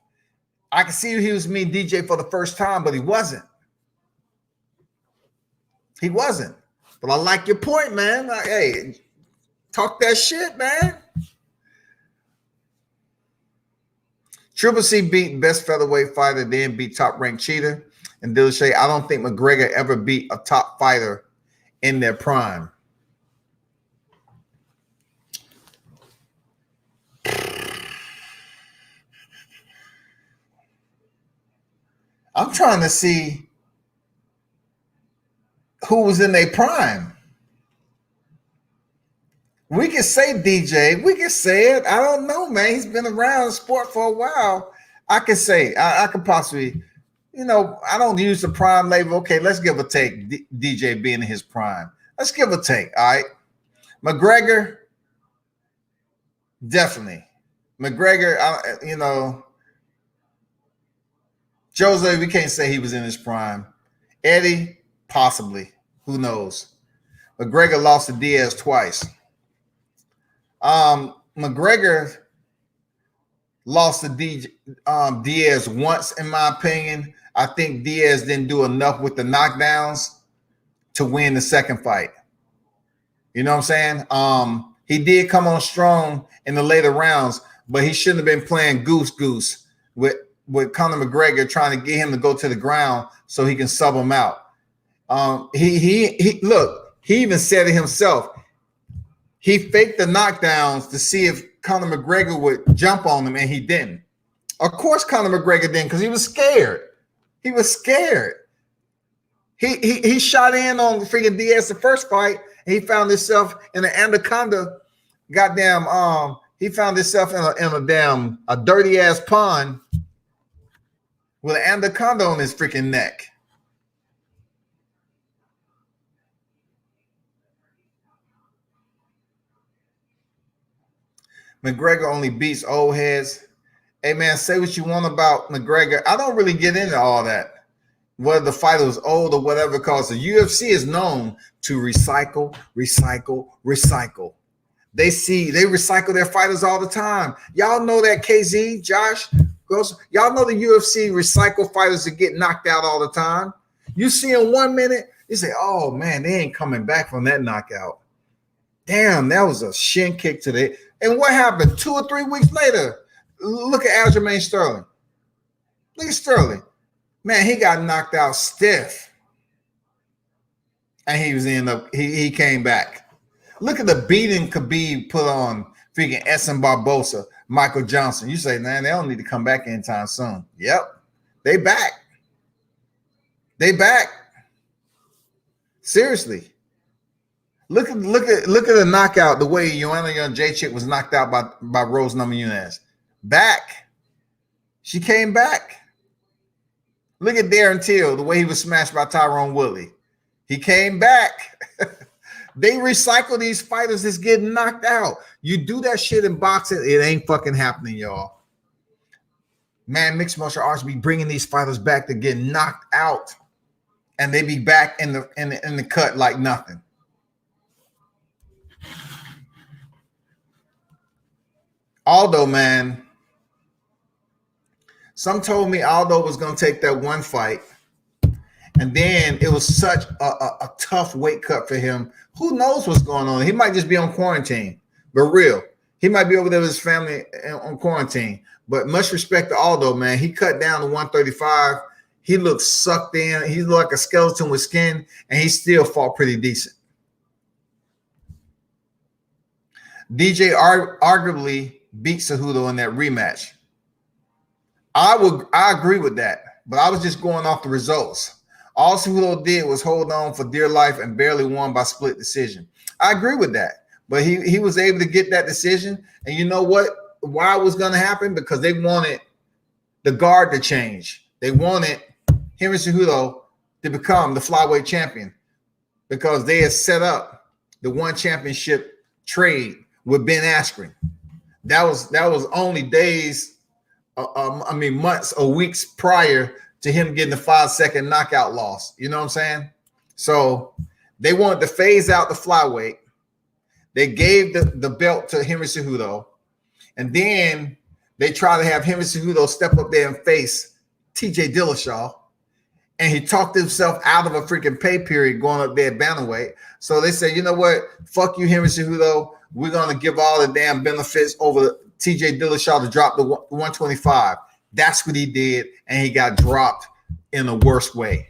I can see he was meeting DJ for the first time, but he wasn't. He wasn't. But I like your point, man. Hey, talk that shit, man. Triple C beat best featherweight fighter, then beat top-ranked cheater. And Dillashaw, I don't think McGregor ever beat a top fighter in their prime. I'm trying to see who was in their prime. We can say DJ. We can say it. I don't know, man. He's been around the sport for a while. I can say, I could possibly, I don't use the prime label. Okay, let's give a take. DJ being in his prime. Let's give a take, all right? McGregor, definitely. McGregor, Jose, we can't say he was in his prime. Eddie, possibly. Who knows? McGregor lost to Diaz twice. McGregor lost to Diaz once, in my opinion. I think Diaz didn't do enough with the knockdowns to win the second fight. You know what I'm saying? He did come on strong in the later rounds, but he shouldn't have been playing goose with Conor McGregor, trying to get him to go to the ground so he can sub him out. He look, he even said it himself. He faked the knockdowns to see if Conor McGregor would jump on him, and he didn't. Of course, Conor McGregor didn't, because he was scared. He was scared. He shot in on freaking Diaz the first fight, and he found himself in an anaconda. Goddamn, he found himself in a dirty ass pond with an anaconda on his freaking neck. McGregor only beats old heads. Hey man, say what you want about McGregor. I don't really get into all that, whether the fighter was old or whatever, because the UFC is known to recycle. They recycle their fighters all the time. Y'all know that, KZ, Josh, y'all know the UFC recycle fighters that get knocked out all the time. You see in 1 minute, you say, oh man, they ain't coming back from that knockout. Damn, that was a shin kick to the. And what happened 2 or 3 weeks later? Look at Aljamain Sterling. Look at Sterling. Man, he got knocked out stiff. And he came back. Look at the beating Khabib put on freaking Edson Barbosa, Michael Johnson. You say, man, they don't need to come back anytime soon. Yep. They back. They back. Seriously. Look at the knockout, the way Joanna Jędrzejczyk was knocked out by Rose Namajunas. Back. She came back. Look at Darren Till, the way he was smashed by Tyrone Woodley. He came back. They recycle these fighters that's getting knocked out. You do that shit in boxing, it ain't fucking happening, y'all. Man, mixed martial arts be bringing these fighters back to get knocked out, and they be back in the cut like nothing. Aldo, man, some told me Aldo was going to take that one fight, and then it was such a tough weight cut for him. Who knows what's going on? He might just be on quarantine, but real. He might be over there with his family on quarantine. But much respect to Aldo, man. He cut down to 135. He looked sucked in. He looked like a skeleton with skin, and he still fought pretty decent. DJ arguably beat Cejudo in that rematch. I agree with that, but I was just going off the results. All Cejudo did was hold on for dear life and barely won by split decision. I agree with that, but he was able to get that decision. And you know what? Why it was going to happen? Because they wanted the guard to change. They wanted Henry Cejudo to become the flyweight champion, because they had set up the one championship trade with Ben Askren. That was only days, months or weeks prior to him getting the 5-second knockout loss. You know what I'm saying? So they wanted to phase out the flyweight. They gave the belt to Henry Cejudo, and then they try to have Henry Cejudo step up there and face TJ Dillashaw, and he talked himself out of a freaking pay period going up there at bantamweight. So they said, you know what? Fuck you, Henry Cejudo. We're going to give all the damn benefits over TJ Dillashaw to drop the 125. That's what he did, and he got dropped in a worse way.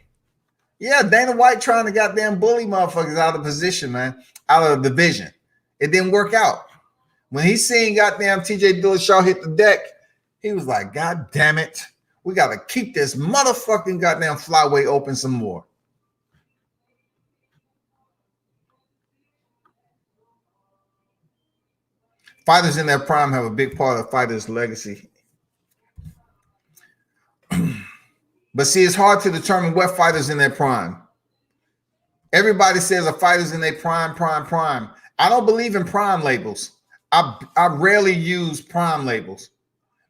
Yeah, Dana White trying to goddamn bully motherfuckers out of position, man, out of the division. It didn't work out. When he seen goddamn TJ Dillashaw hit the deck, he was like, God damn it. We got to keep this motherfucking goddamn flyweight open some more. Fighters in their prime have a big part of fighters' legacy. But see, it's hard to determine what fighters in their prime. Everybody says a fighter's in their prime. I don't believe in prime labels. I rarely use prime labels,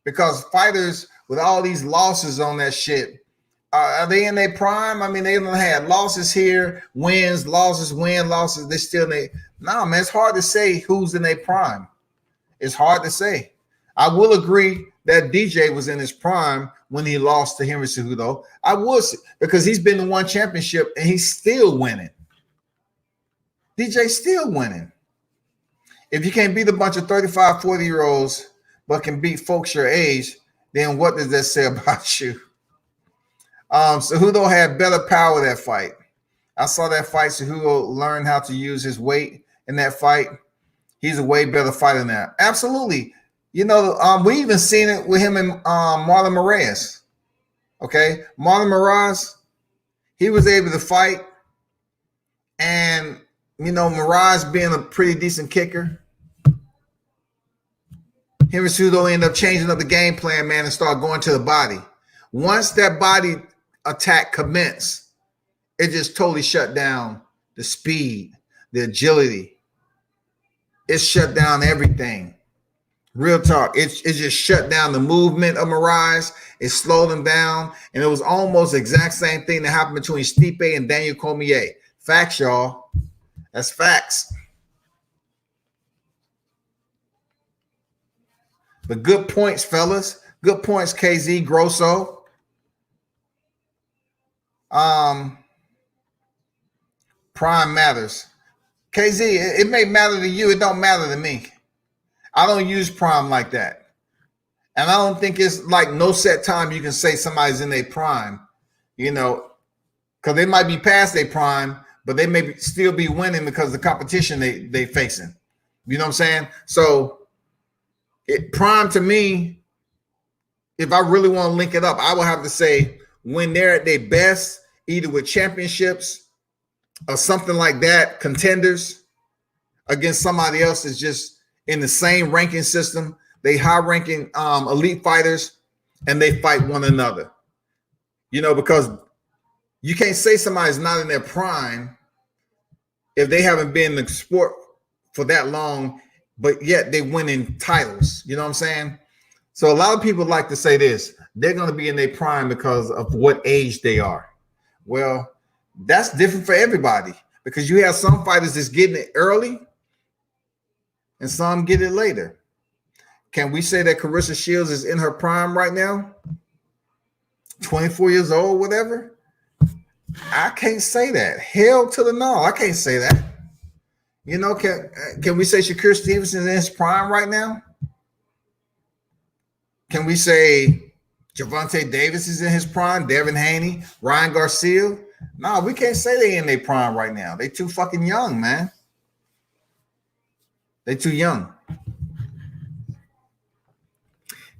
because fighters with all these losses on that shit, are they in their prime? I mean, they don't have losses here, wins, losses, losses. They still man, it's hard to say who's in their prime. It's hard to say. I will agree that DJ was in his prime when he lost to Henry Cejudo. I would, because he's been to one championship and he's still winning. DJ's still winning. If you can't beat a bunch of 35, 40-year-olds but can beat folks your age, then what does that say about you? Cejudo had better power that fight. I saw that fight. Cejudo learned how to use his weight in that fight. He's a way better fighter now. Absolutely. You know, we even seen it with him and Marlon Moraes. Okay, Marlon Moraes, he was able to fight, and you know, Moraes being a pretty decent kicker, Henry Cejudo ended up changing up the game plan, man, and start going to the body. Once that body attack commenced, it just totally shut down the speed, the agility. It shut down everything. Real talk. It just shut down the movement of Moraes. It slowed him down. And it was almost the exact same thing that happened between Stipe and Daniel Cormier. Facts, y'all. That's facts. But good points, fellas. Good points, KZ, Grosso. Prime matters. KZ, it may matter to you. It don't matter to me. I don't use prime like that. And I don't think it's like no set time you can say somebody's in their prime, you know, because they might be past their prime, but they may still be winning because of the competition they facing. You know what I'm saying? So prime to me, if I really want to link it up, I would have to say when they're at their best, either with championships or something like that, contenders against somebody else is just in the same ranking system. They high-ranking elite fighters, and they fight one another. You know, because you can't say somebody's not in their prime if they haven't been in the sport for that long, but yet they winning titles. You know what I'm saying? So a lot of people like to say this. They're going to be in their prime because of what age they are. Well, that's different for everybody because you have some fighters that's getting it early and some get it later. Can we say that Carissa Shields is in her prime right now? 24 years old, whatever? I can't say that. Hell to the no. I can't say that. You know, can we say Shakur Stevenson is in his prime right now? Can we say Gervonta Davis is in his prime? Devin Haney, Ryan Garcia? No, we can't say they in their prime right now. They too fucking young, man. They too young.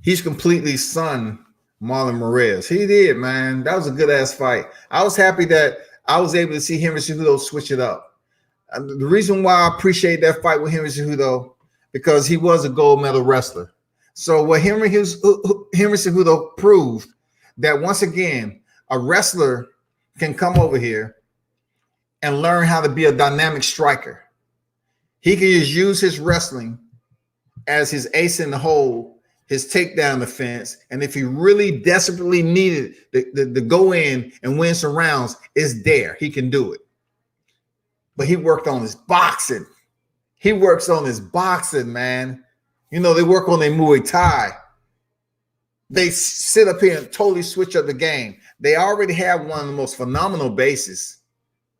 He's completely sunned Marlon Moraes. He did, man. That was a good-ass fight. I was happy that I was able to see Henry Cejudo switch it up. The reason why I appreciate that fight with Henry Cejudo, because he was a gold medal wrestler. So what Henry Cejudo proved that once again, a wrestler can come over here and learn how to be a dynamic striker. He can just use his wrestling as his ace in the hole, his takedown defense, and if he really desperately needed to go in and win some rounds, it's there. He can do it. But he worked on his boxing. He works on his boxing, man. You know, they work on their Muay Thai. They sit up here and totally switch up the game. They already have one of the most phenomenal bases.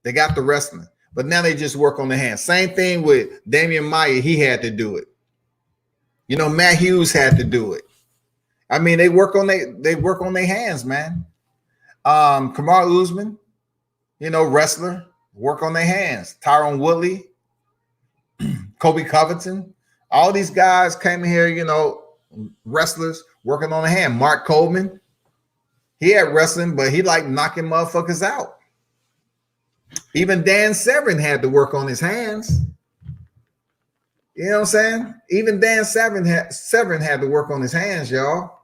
They got the wrestling. But now they just work on the hands. Same thing with Damian Maia. He had to do it. You know, Matt Hughes had to do it. I mean, they work on their hands, man. Kamaru Usman, you know, wrestler, work on their hands. Tyron Woodley, Kobe Covington, all these guys came in here, you know, wrestlers working on the hand. Mark Coleman, he had wrestling, but he like knocking motherfuckers out. Even Dan Severn had to work on his hands. You know what I'm saying? Even Dan Severn had to work on his hands, y'all.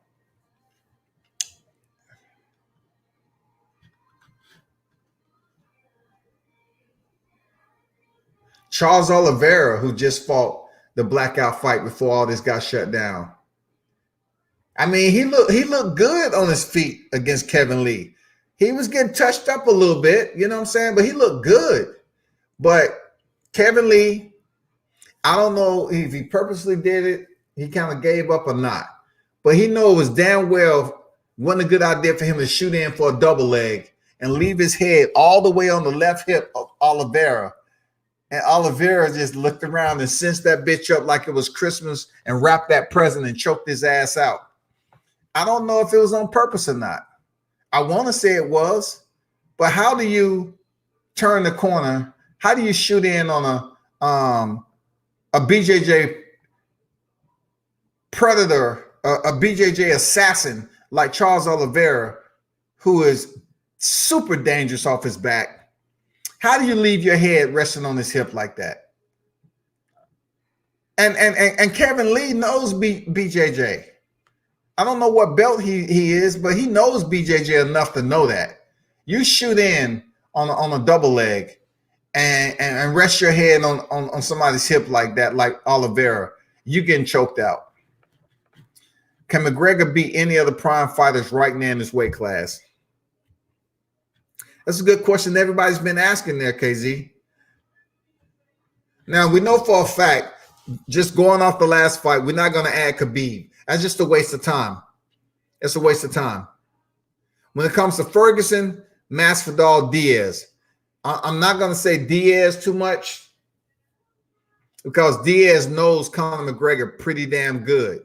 Charles Oliveira, who just fought the blackout fight before all this got shut down. I mean, he looked good on his feet against Kevin Lee. He was getting touched up a little bit, you know what I'm saying? But he looked good. But Kevin Lee, I don't know if he purposely did it. He kind of gave up or not. But he knew it was damn well wasn't a good idea for him to shoot in for a double leg and leave his head all the way on the left hip of Oliveira. And Oliveira just looked around and cinched that bitch up like it was Christmas and wrapped that present and choked his ass out. I don't know if it was on purpose or not. I want to say it was, but how do you turn the corner? How do you shoot in on a BJJ predator, a BJJ assassin like Charles Oliveira, who is super dangerous off his back? How do you leave your head resting on his hip like that? And Kevin Lee knows BJJ. I don't know what belt he is, but he knows BJJ enough to know that. You shoot in on a double leg and rest your head on somebody's hip like that, like Oliveira, you getting choked out. Can McGregor beat any other prime fighters right now in this weight class? That's a good question everybody's been asking there, KZ. Now, we know for a fact, just going off the last fight, we're not going to add Khabib. That's just a waste of time. It's a waste of time. When it comes to Ferguson, Masvidal, Diaz, I'm not going to say Diaz too much because Diaz knows Conor McGregor pretty damn good.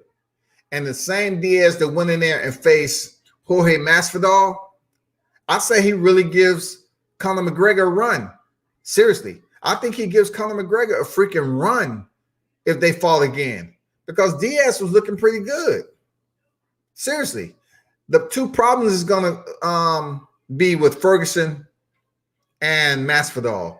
And the same Diaz that went in there and faced Jorge Masvidal, I say he really gives Conor McGregor a run. Seriously, I think he gives Conor McGregor a freaking run if they fall again, because Diaz was looking pretty good. Seriously, the two problems is going to be with Ferguson and Masvidal.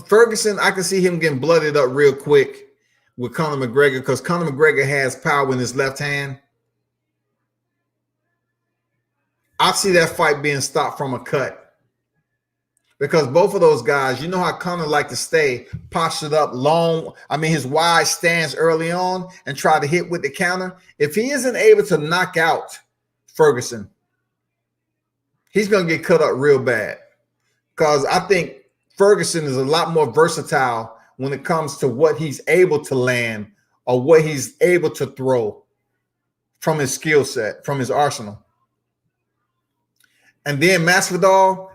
Ferguson, I can see him getting blooded up real quick with Conor McGregor because Conor McGregor has power in his left hand. I see that fight being stopped from a cut because both of those guys, you know how Conor like to stay postured up long. I mean, his wide stance early on and try to hit with the counter. If he isn't able to knock out Ferguson, he's going to get cut up real bad because I think Ferguson is a lot more versatile when it comes to what he's able to land or what he's able to throw from his skill set, from his arsenal. And then Masvidal,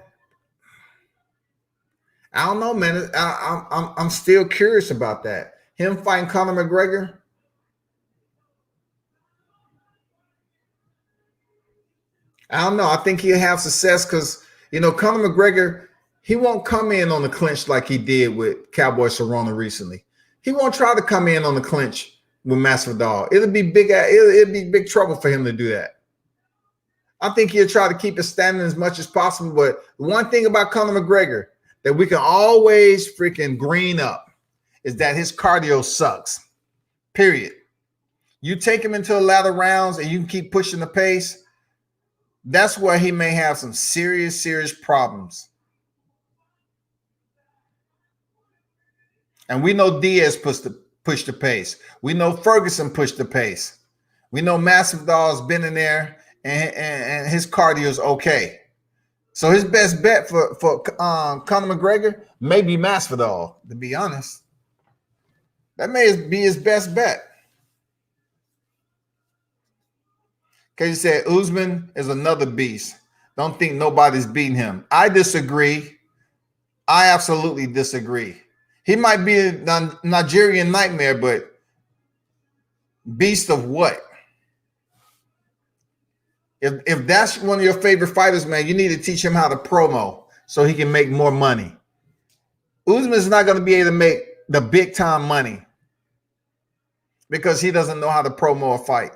I don't know, man. I'm still curious about that. Him fighting Conor McGregor. I don't know. I think he'll have success because, you know, Conor McGregor, he won't come in on the clinch like he did with Cowboy Cerrone recently. He won't try to come in on the clinch with Masvidal. It'll be big trouble for him to do that. I think he'll try to keep it standing as much as possible. But the one thing about Conor McGregor that we can always freaking green up is that his cardio sucks. Period. You take him into the latter rounds and you can keep pushing the pace. That's where he may have some serious problems. And we know Diaz pushed the pace. We know Ferguson pushed the pace. We know Masvidal's been in there and his cardio is okay. So his best bet for Conor McGregor may be Masvidal, to be honest. That may be his best bet. Because he said Usman is another beast. Don't think nobody's beating him. I disagree. I absolutely disagree. He might be a Nigerian nightmare, but beast of what? If that's one of your favorite fighters, man, you need to teach him how to promo so he can make more money. Usman's not going to be able to make the big time money because he doesn't know how to promo a fight.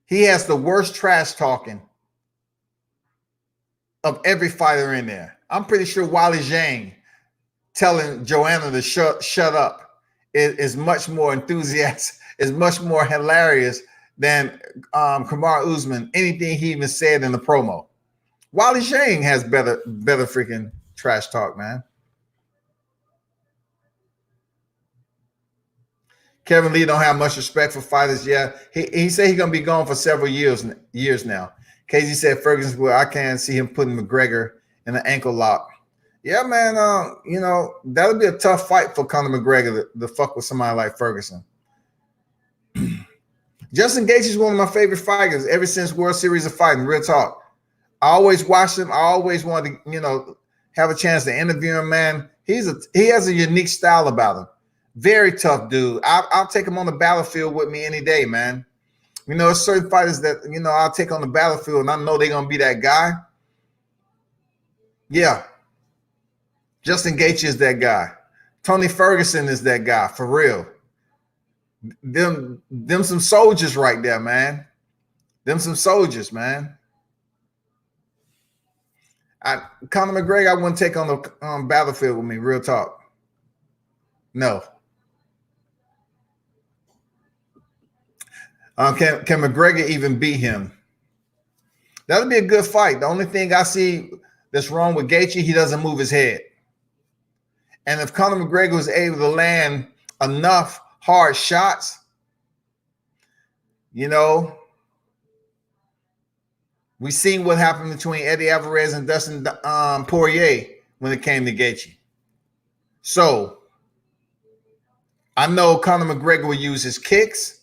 He has the worst trash talking of every fighter in there. I'm pretty sure Wally Zhang telling Joanna to shut up is much more enthusiastic, is much more hilarious than Kamaru Usman, anything he even said in the promo. Wally Zhang has better freaking trash talk, man. Kevin Lee don't have much respect for fighters. Yeah, he said he's gonna be gone for several years now. Casey said Ferguson, well, I can't see him putting McGregor in an ankle lock Yeah, man. You know, that'll be a tough fight for Conor McGregor to fuck with somebody like Ferguson. Justin Gaethje is one of my favorite fighters ever since World Series of Fighting. Real talk. I always watched him. I always wanted to, you know, have a chance to interview him. Man, he has a unique style about him. Very tough dude. I'll take him on the battlefield with me any day, man. You know, there's certain fighters that, you know, I'll take on the battlefield and I know they're gonna be that guy. Yeah, Justin Gaethje is that guy. Tony Ferguson is that guy for real. Them some soldiers right there, man. Them some soldiers, man. Conor McGregor, I wouldn't take on the battlefield with me. Real talk. No. Can McGregor even beat him? That'll be a good fight. The only thing I see that's wrong with Gaethje, he doesn't move his head. And if Conor McGregor was able to land enough hard shots, you know, we seen what happened between Eddie Alvarez and Dustin Poirier when it came to Gaethje. So I know Conor McGregor will use his kicks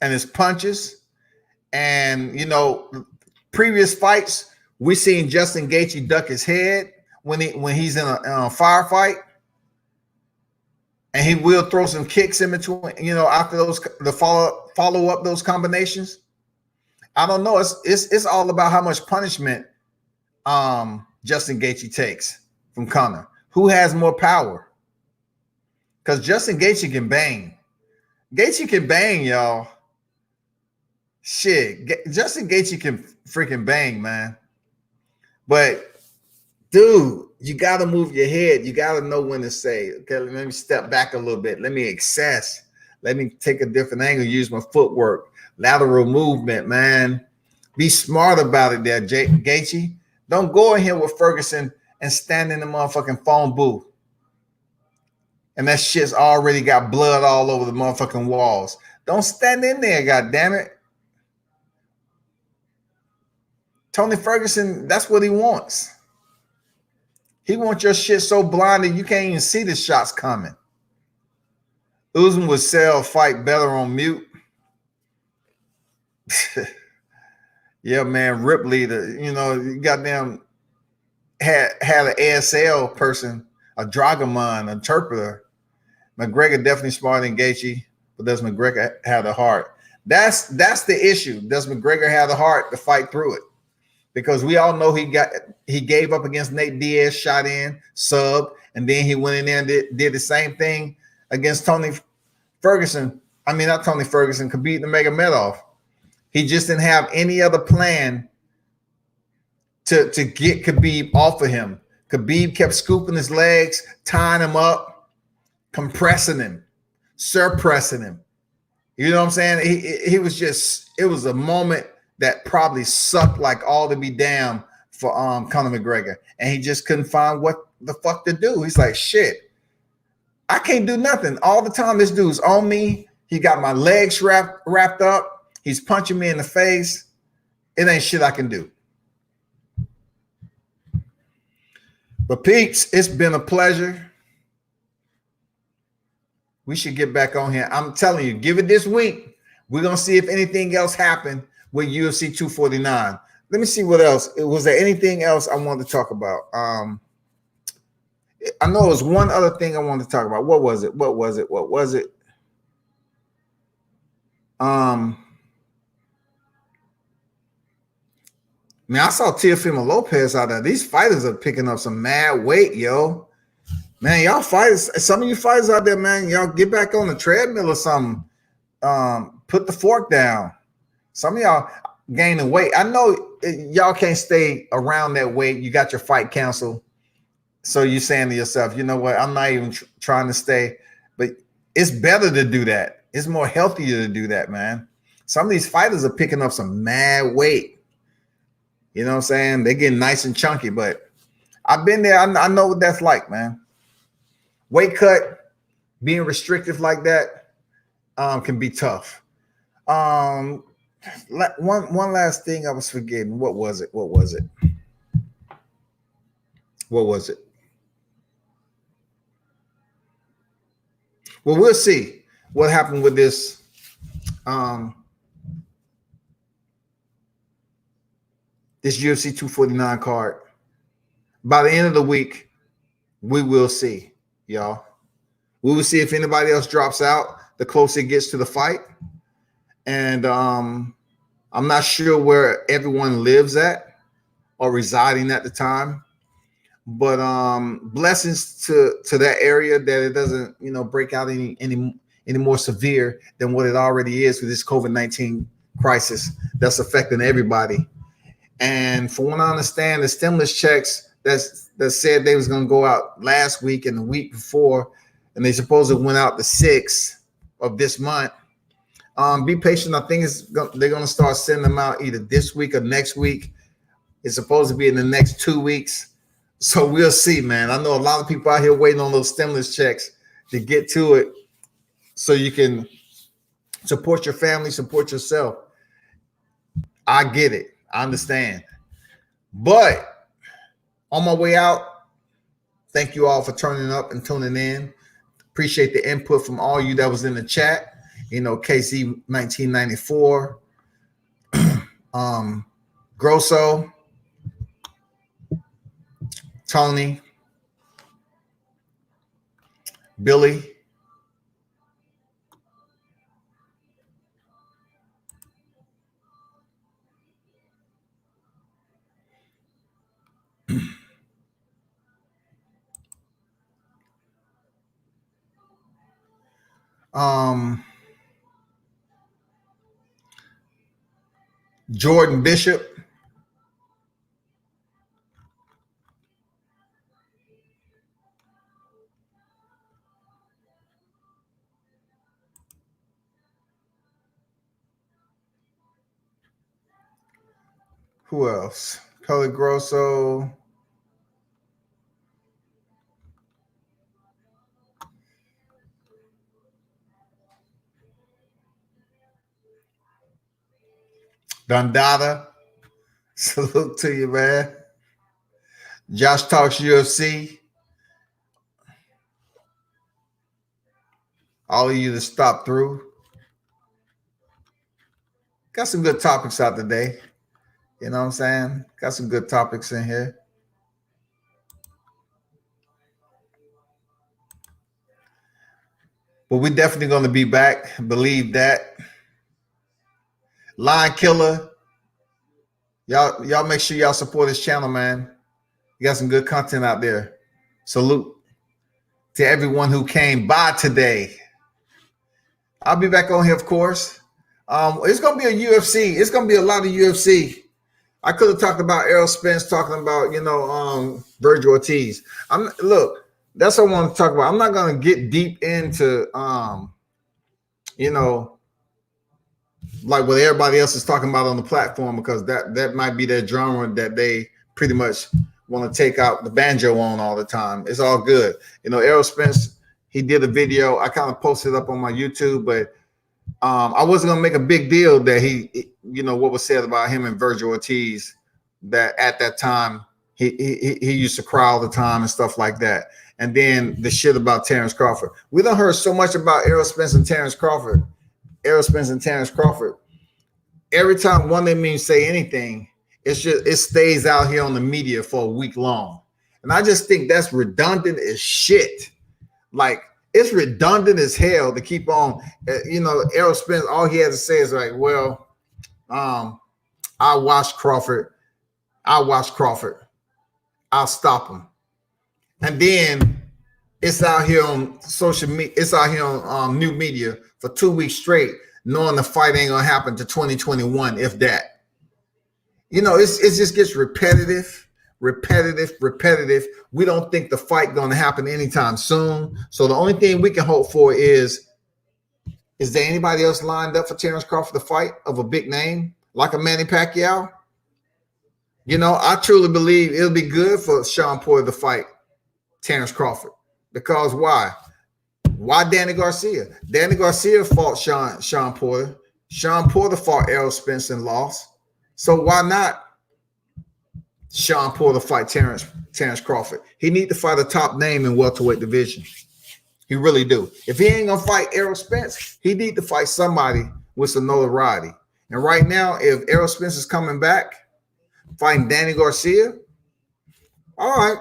and his punches. And, you know, previous fights, we seen Justin Gaethje duck his head when he's in a firefight. And he will throw some kicks in between, you know, after the follow up those combinations. I don't know. It's all about how much punishment Justin Gaethje takes from Conor. Who has more power? Because Justin Gaethje can bang. Gaethje can bang, y'all. Shit, Justin Gaethje can freaking bang, man. But dude, you got to move your head. You got to know when to say, okay, let me step back a little bit. Let me access. Let me take a different angle, use my footwork, lateral movement, man. Be smart about it there, Gaethje. Don't go in here with Ferguson and stand in the motherfucking phone booth. And that shit's already got blood all over the motherfucking walls. Don't stand in there, goddammit. Tony Ferguson, that's what he wants. He wants your shit so blinded you can't even see the shots coming. Usman would sell fight better on mute. Yeah, man. Ripley, you goddamn had an ASL person, a dragoman, interpreter. McGregor definitely smarter than Gaethje, but does McGregor have the heart? That's the issue. Does McGregor have the heart to fight through it? Because we all know he gave up against Nate Diaz, shot in, sub, and then he went in there and did the same thing against Tony Ferguson. I mean, not Tony Ferguson, Khabib Nurmagomedov. He just didn't have any other plan to get Khabib off of him. Khabib kept scooping his legs, tying him up, compressing him, suppressing him. You know what I'm saying? He was just, it was a moment that probably sucked like all to be damned for Conor McGregor. And he just couldn't find what the fuck to do. He's like, shit, I can't do nothing. All the time this dude's on me. He got my legs wrapped up. He's punching me in the face. It ain't shit I can do. But peeps, it's been a pleasure. We should get back on here. I'm telling you, give it this week. We're going to see if anything else happened with UFC 249. Let me see what else. Was there anything else I wanted to talk about? I know it was one other thing I wanted to talk about. What was it? Man, I saw Teofimo Lopez out there. These fighters are picking up some mad weight, yo. Man, y'all fighters, some of you fighters out there, man, y'all get back on the treadmill or something. Put the fork down. Some of y'all gaining weight. I know y'all can't stay around that weight. You got your fight canceled. So you're saying to yourself, you know what? I'm not even trying to stay. But it's better to do that. It's more healthier to do that, man. Some of these fighters are picking up some mad weight. You know what I'm saying? They're getting nice and chunky. But I've been there. I know what that's like, man. Weight cut, being restrictive like that can be tough. One last thing I was forgetting. What was it? Well, we'll see what happened with this. This UFC 249 card. By the end of the week, we will see, y'all. We will see if anybody else drops out the closer it gets to the fight. And I'm not sure where everyone lives at or residing at the time. But blessings to that area that it doesn't, break out any more severe than what it already is with this COVID-19 crisis that's affecting everybody. And from what I understand, the stimulus checks that said they was going to go out last week and the week before, and they supposedly went out the 6th of this month. Be patient. I think they're going to start sending them out either this week or next week. It's supposed to be in the next 2 weeks. So we'll see, man. I know a lot of people out here waiting on those stimulus checks to get to it so you can support your family, support yourself. I get it. I understand. But on my way out, thank you all for turning up and tuning in. Appreciate the input from all you that was in the chat. KC 1994, Grosso, Tony, Billy, Jordan Bishop, who else? Kelly Grosso, Dundada, salute to you, man. Josh Talks UFC. All of you that stopped through. Got some good topics out today. You know what I'm saying? Got some good topics in here. But we're definitely going to be back. Believe that. Lion Killer. Y'all make sure y'all support this channel, man. You got some good content out there. Salute to everyone who came by today. I'll be back on here, of course. It's going to be a UFC. It's going to be a lot of UFC. I could have talked about Errol Spence, talking about, Virgil Ortiz. Look, that's what I want to talk about. I'm not going to get deep into, like what everybody else is talking about on the platform, because that might be their genre that they pretty much want to take out the banjo on all the time. It's all good. Errol Spence, he did a video. I kind of posted up on my YouTube, but I wasn't going to make a big deal that he, what was said about him and Virgil Ortiz, that at that time he used to cry all the time and stuff like that. And then the shit about Terrence Crawford. We done heard so much about Errol Spence and Terrence Crawford. Every time one of them say anything, it stays out here on the media for a week long. And I just think that's redundant as shit. Like, it's redundant as hell to keep on, Errol Spence, all he has to say is like, well, I watched Crawford. I'll stop him. And then it's out here on social media. It's out here on new media for 2 weeks straight, knowing the fight ain't going to happen to 2021, if that. It just gets repetitive. We don't think the fight going to happen anytime soon. So the only thing we can hope for is there anybody else lined up for Terrence Crawford to fight of a big name like a Manny Pacquiao? I truly believe it'll be good for Sean Porter to fight Terrence Crawford. Because why? Why Danny Garcia? Danny Garcia fought Sean Porter. Sean Porter fought Errol Spence and lost. So why not Sean Porter fight Terrence Crawford? He need to fight a top name in welterweight division. He really do. If he ain't gonna fight Errol Spence, he need to fight somebody with some notoriety. And right now, if Errol Spence is coming back, fighting Danny Garcia, all right.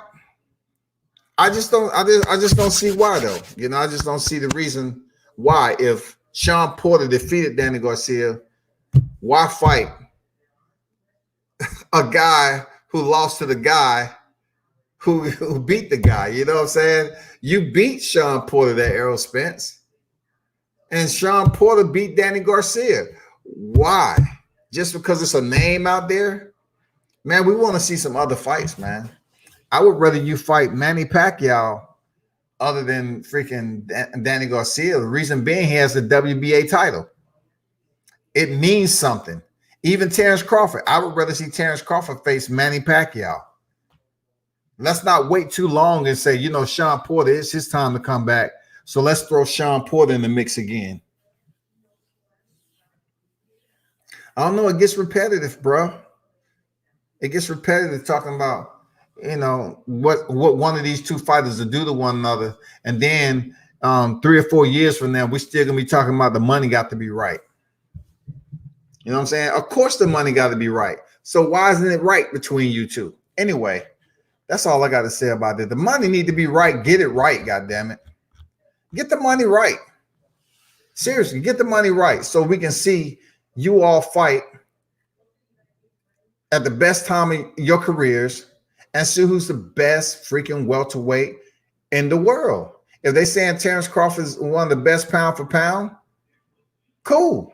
I just don't see why though. You know, I just don't see the reason why. If Sean Porter defeated Danny Garcia, why fight a guy who lost to the guy who beat the guy? You know what I'm saying? You beat Sean Porter, that Errol Spence, and Sean Porter beat Danny Garcia. Why? Just because it's a name out there? Man, we want to see some other fights, man. I would rather you fight Manny Pacquiao other than freaking Danny Garcia. The reason being, he has the WBA title. It means something. Even Terrence Crawford. I would rather see Terrence Crawford face Manny Pacquiao. Let's not wait too long and say, you know, Sean Porter, it's his time to come back. So let's throw Sean Porter in the mix again. I don't know. It gets repetitive, bro. It gets repetitive talking about, you know, what one of these two fighters will do to one another. And then 3 or 4 years from now, we're still going to be talking about the money got to be right. You know what I'm saying? Of course the money got to be right. So why isn't it right between you two? Anyway, that's all I got to say about it. The money need to be right. Get it right, goddammit. Get the money right. Seriously, get the money right so we can see you all fight at the best time of your careers and see who's the best freaking welterweight in the world. If they saying Terrence Crawford is one of the best pound for pound, cool.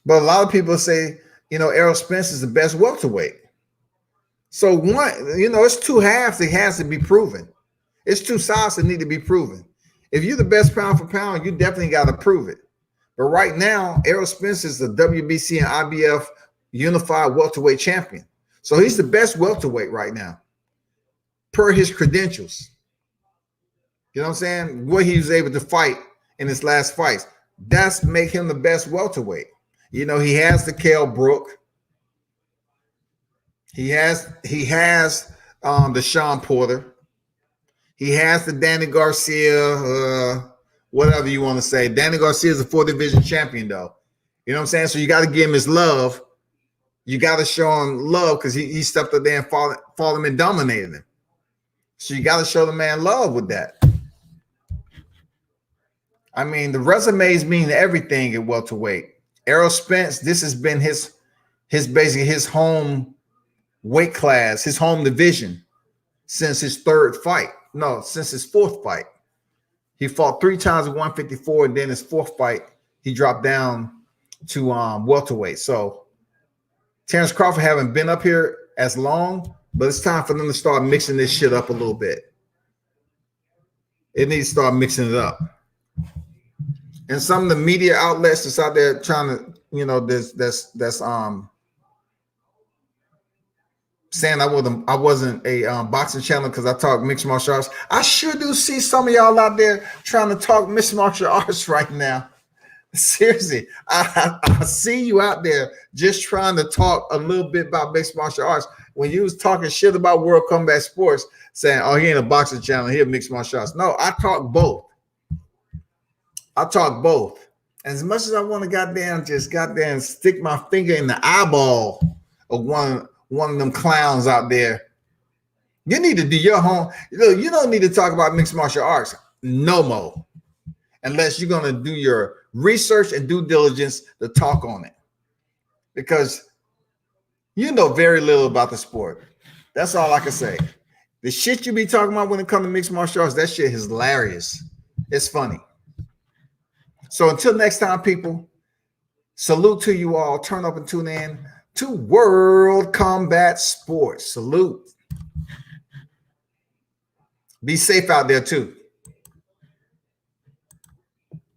But a lot of people say, you know, Errol Spence is the best welterweight. So one, you know, it's two halves that has to be proven. It's two sides that need to be proven. If you're the best pound for pound, you definitely got to prove it. But right now, Errol Spence is the WBC and IBF unified welterweight champion. So he's the best welterweight right now, per his credentials. You know what I'm saying? What he was able to fight in his last fights. That's make him the best welterweight. You know, he has the Kell Brook. He has the Sean Porter. He has the Danny Garcia, whatever you want to say. Danny Garcia is a 4-division champion, though. You know what I'm saying? So you got to give him his love. You got to show him love because he stepped up there and fought him and dominated him. So you got to show the man love with that. I mean, the resumes mean everything at welterweight. Errol Spence, this has been his basically his home weight class, his home division since his since his 4th fight. He fought 3 times at 154, and then his 4th fight, he dropped down to welterweight. So Terrence Crawford haven't been up here as long, but it's time for them to start mixing this shit up a little bit. It needs to start mixing it up. And some of the media outlets that's out there trying to, you know, that's saying I wasn't a boxing channel because I talk mixed martial arts. I sure do see some of y'all out there trying to talk mixed martial arts right now. Seriously, I see you out there just trying to talk a little bit about mixed martial arts when you was talking shit about World Combat Sports, saying, "Oh, he ain't a boxing channel, he a mixed martial arts." No, I talk both. I talk both. And as much as I want to goddamn stick my finger in the eyeball of one of them clowns out there, you need to do your home. You don't need to talk about mixed martial arts no more, unless you're going to do your research and due diligence to talk on it, because you know very little about the sport. That's all I can say. The shit you be talking about when it comes to mixed martial arts, that shit is hilarious. It's funny. So until next time, people, salute to you all. Turn up and tune in to World Combat Sports. Salute. Be safe out there too.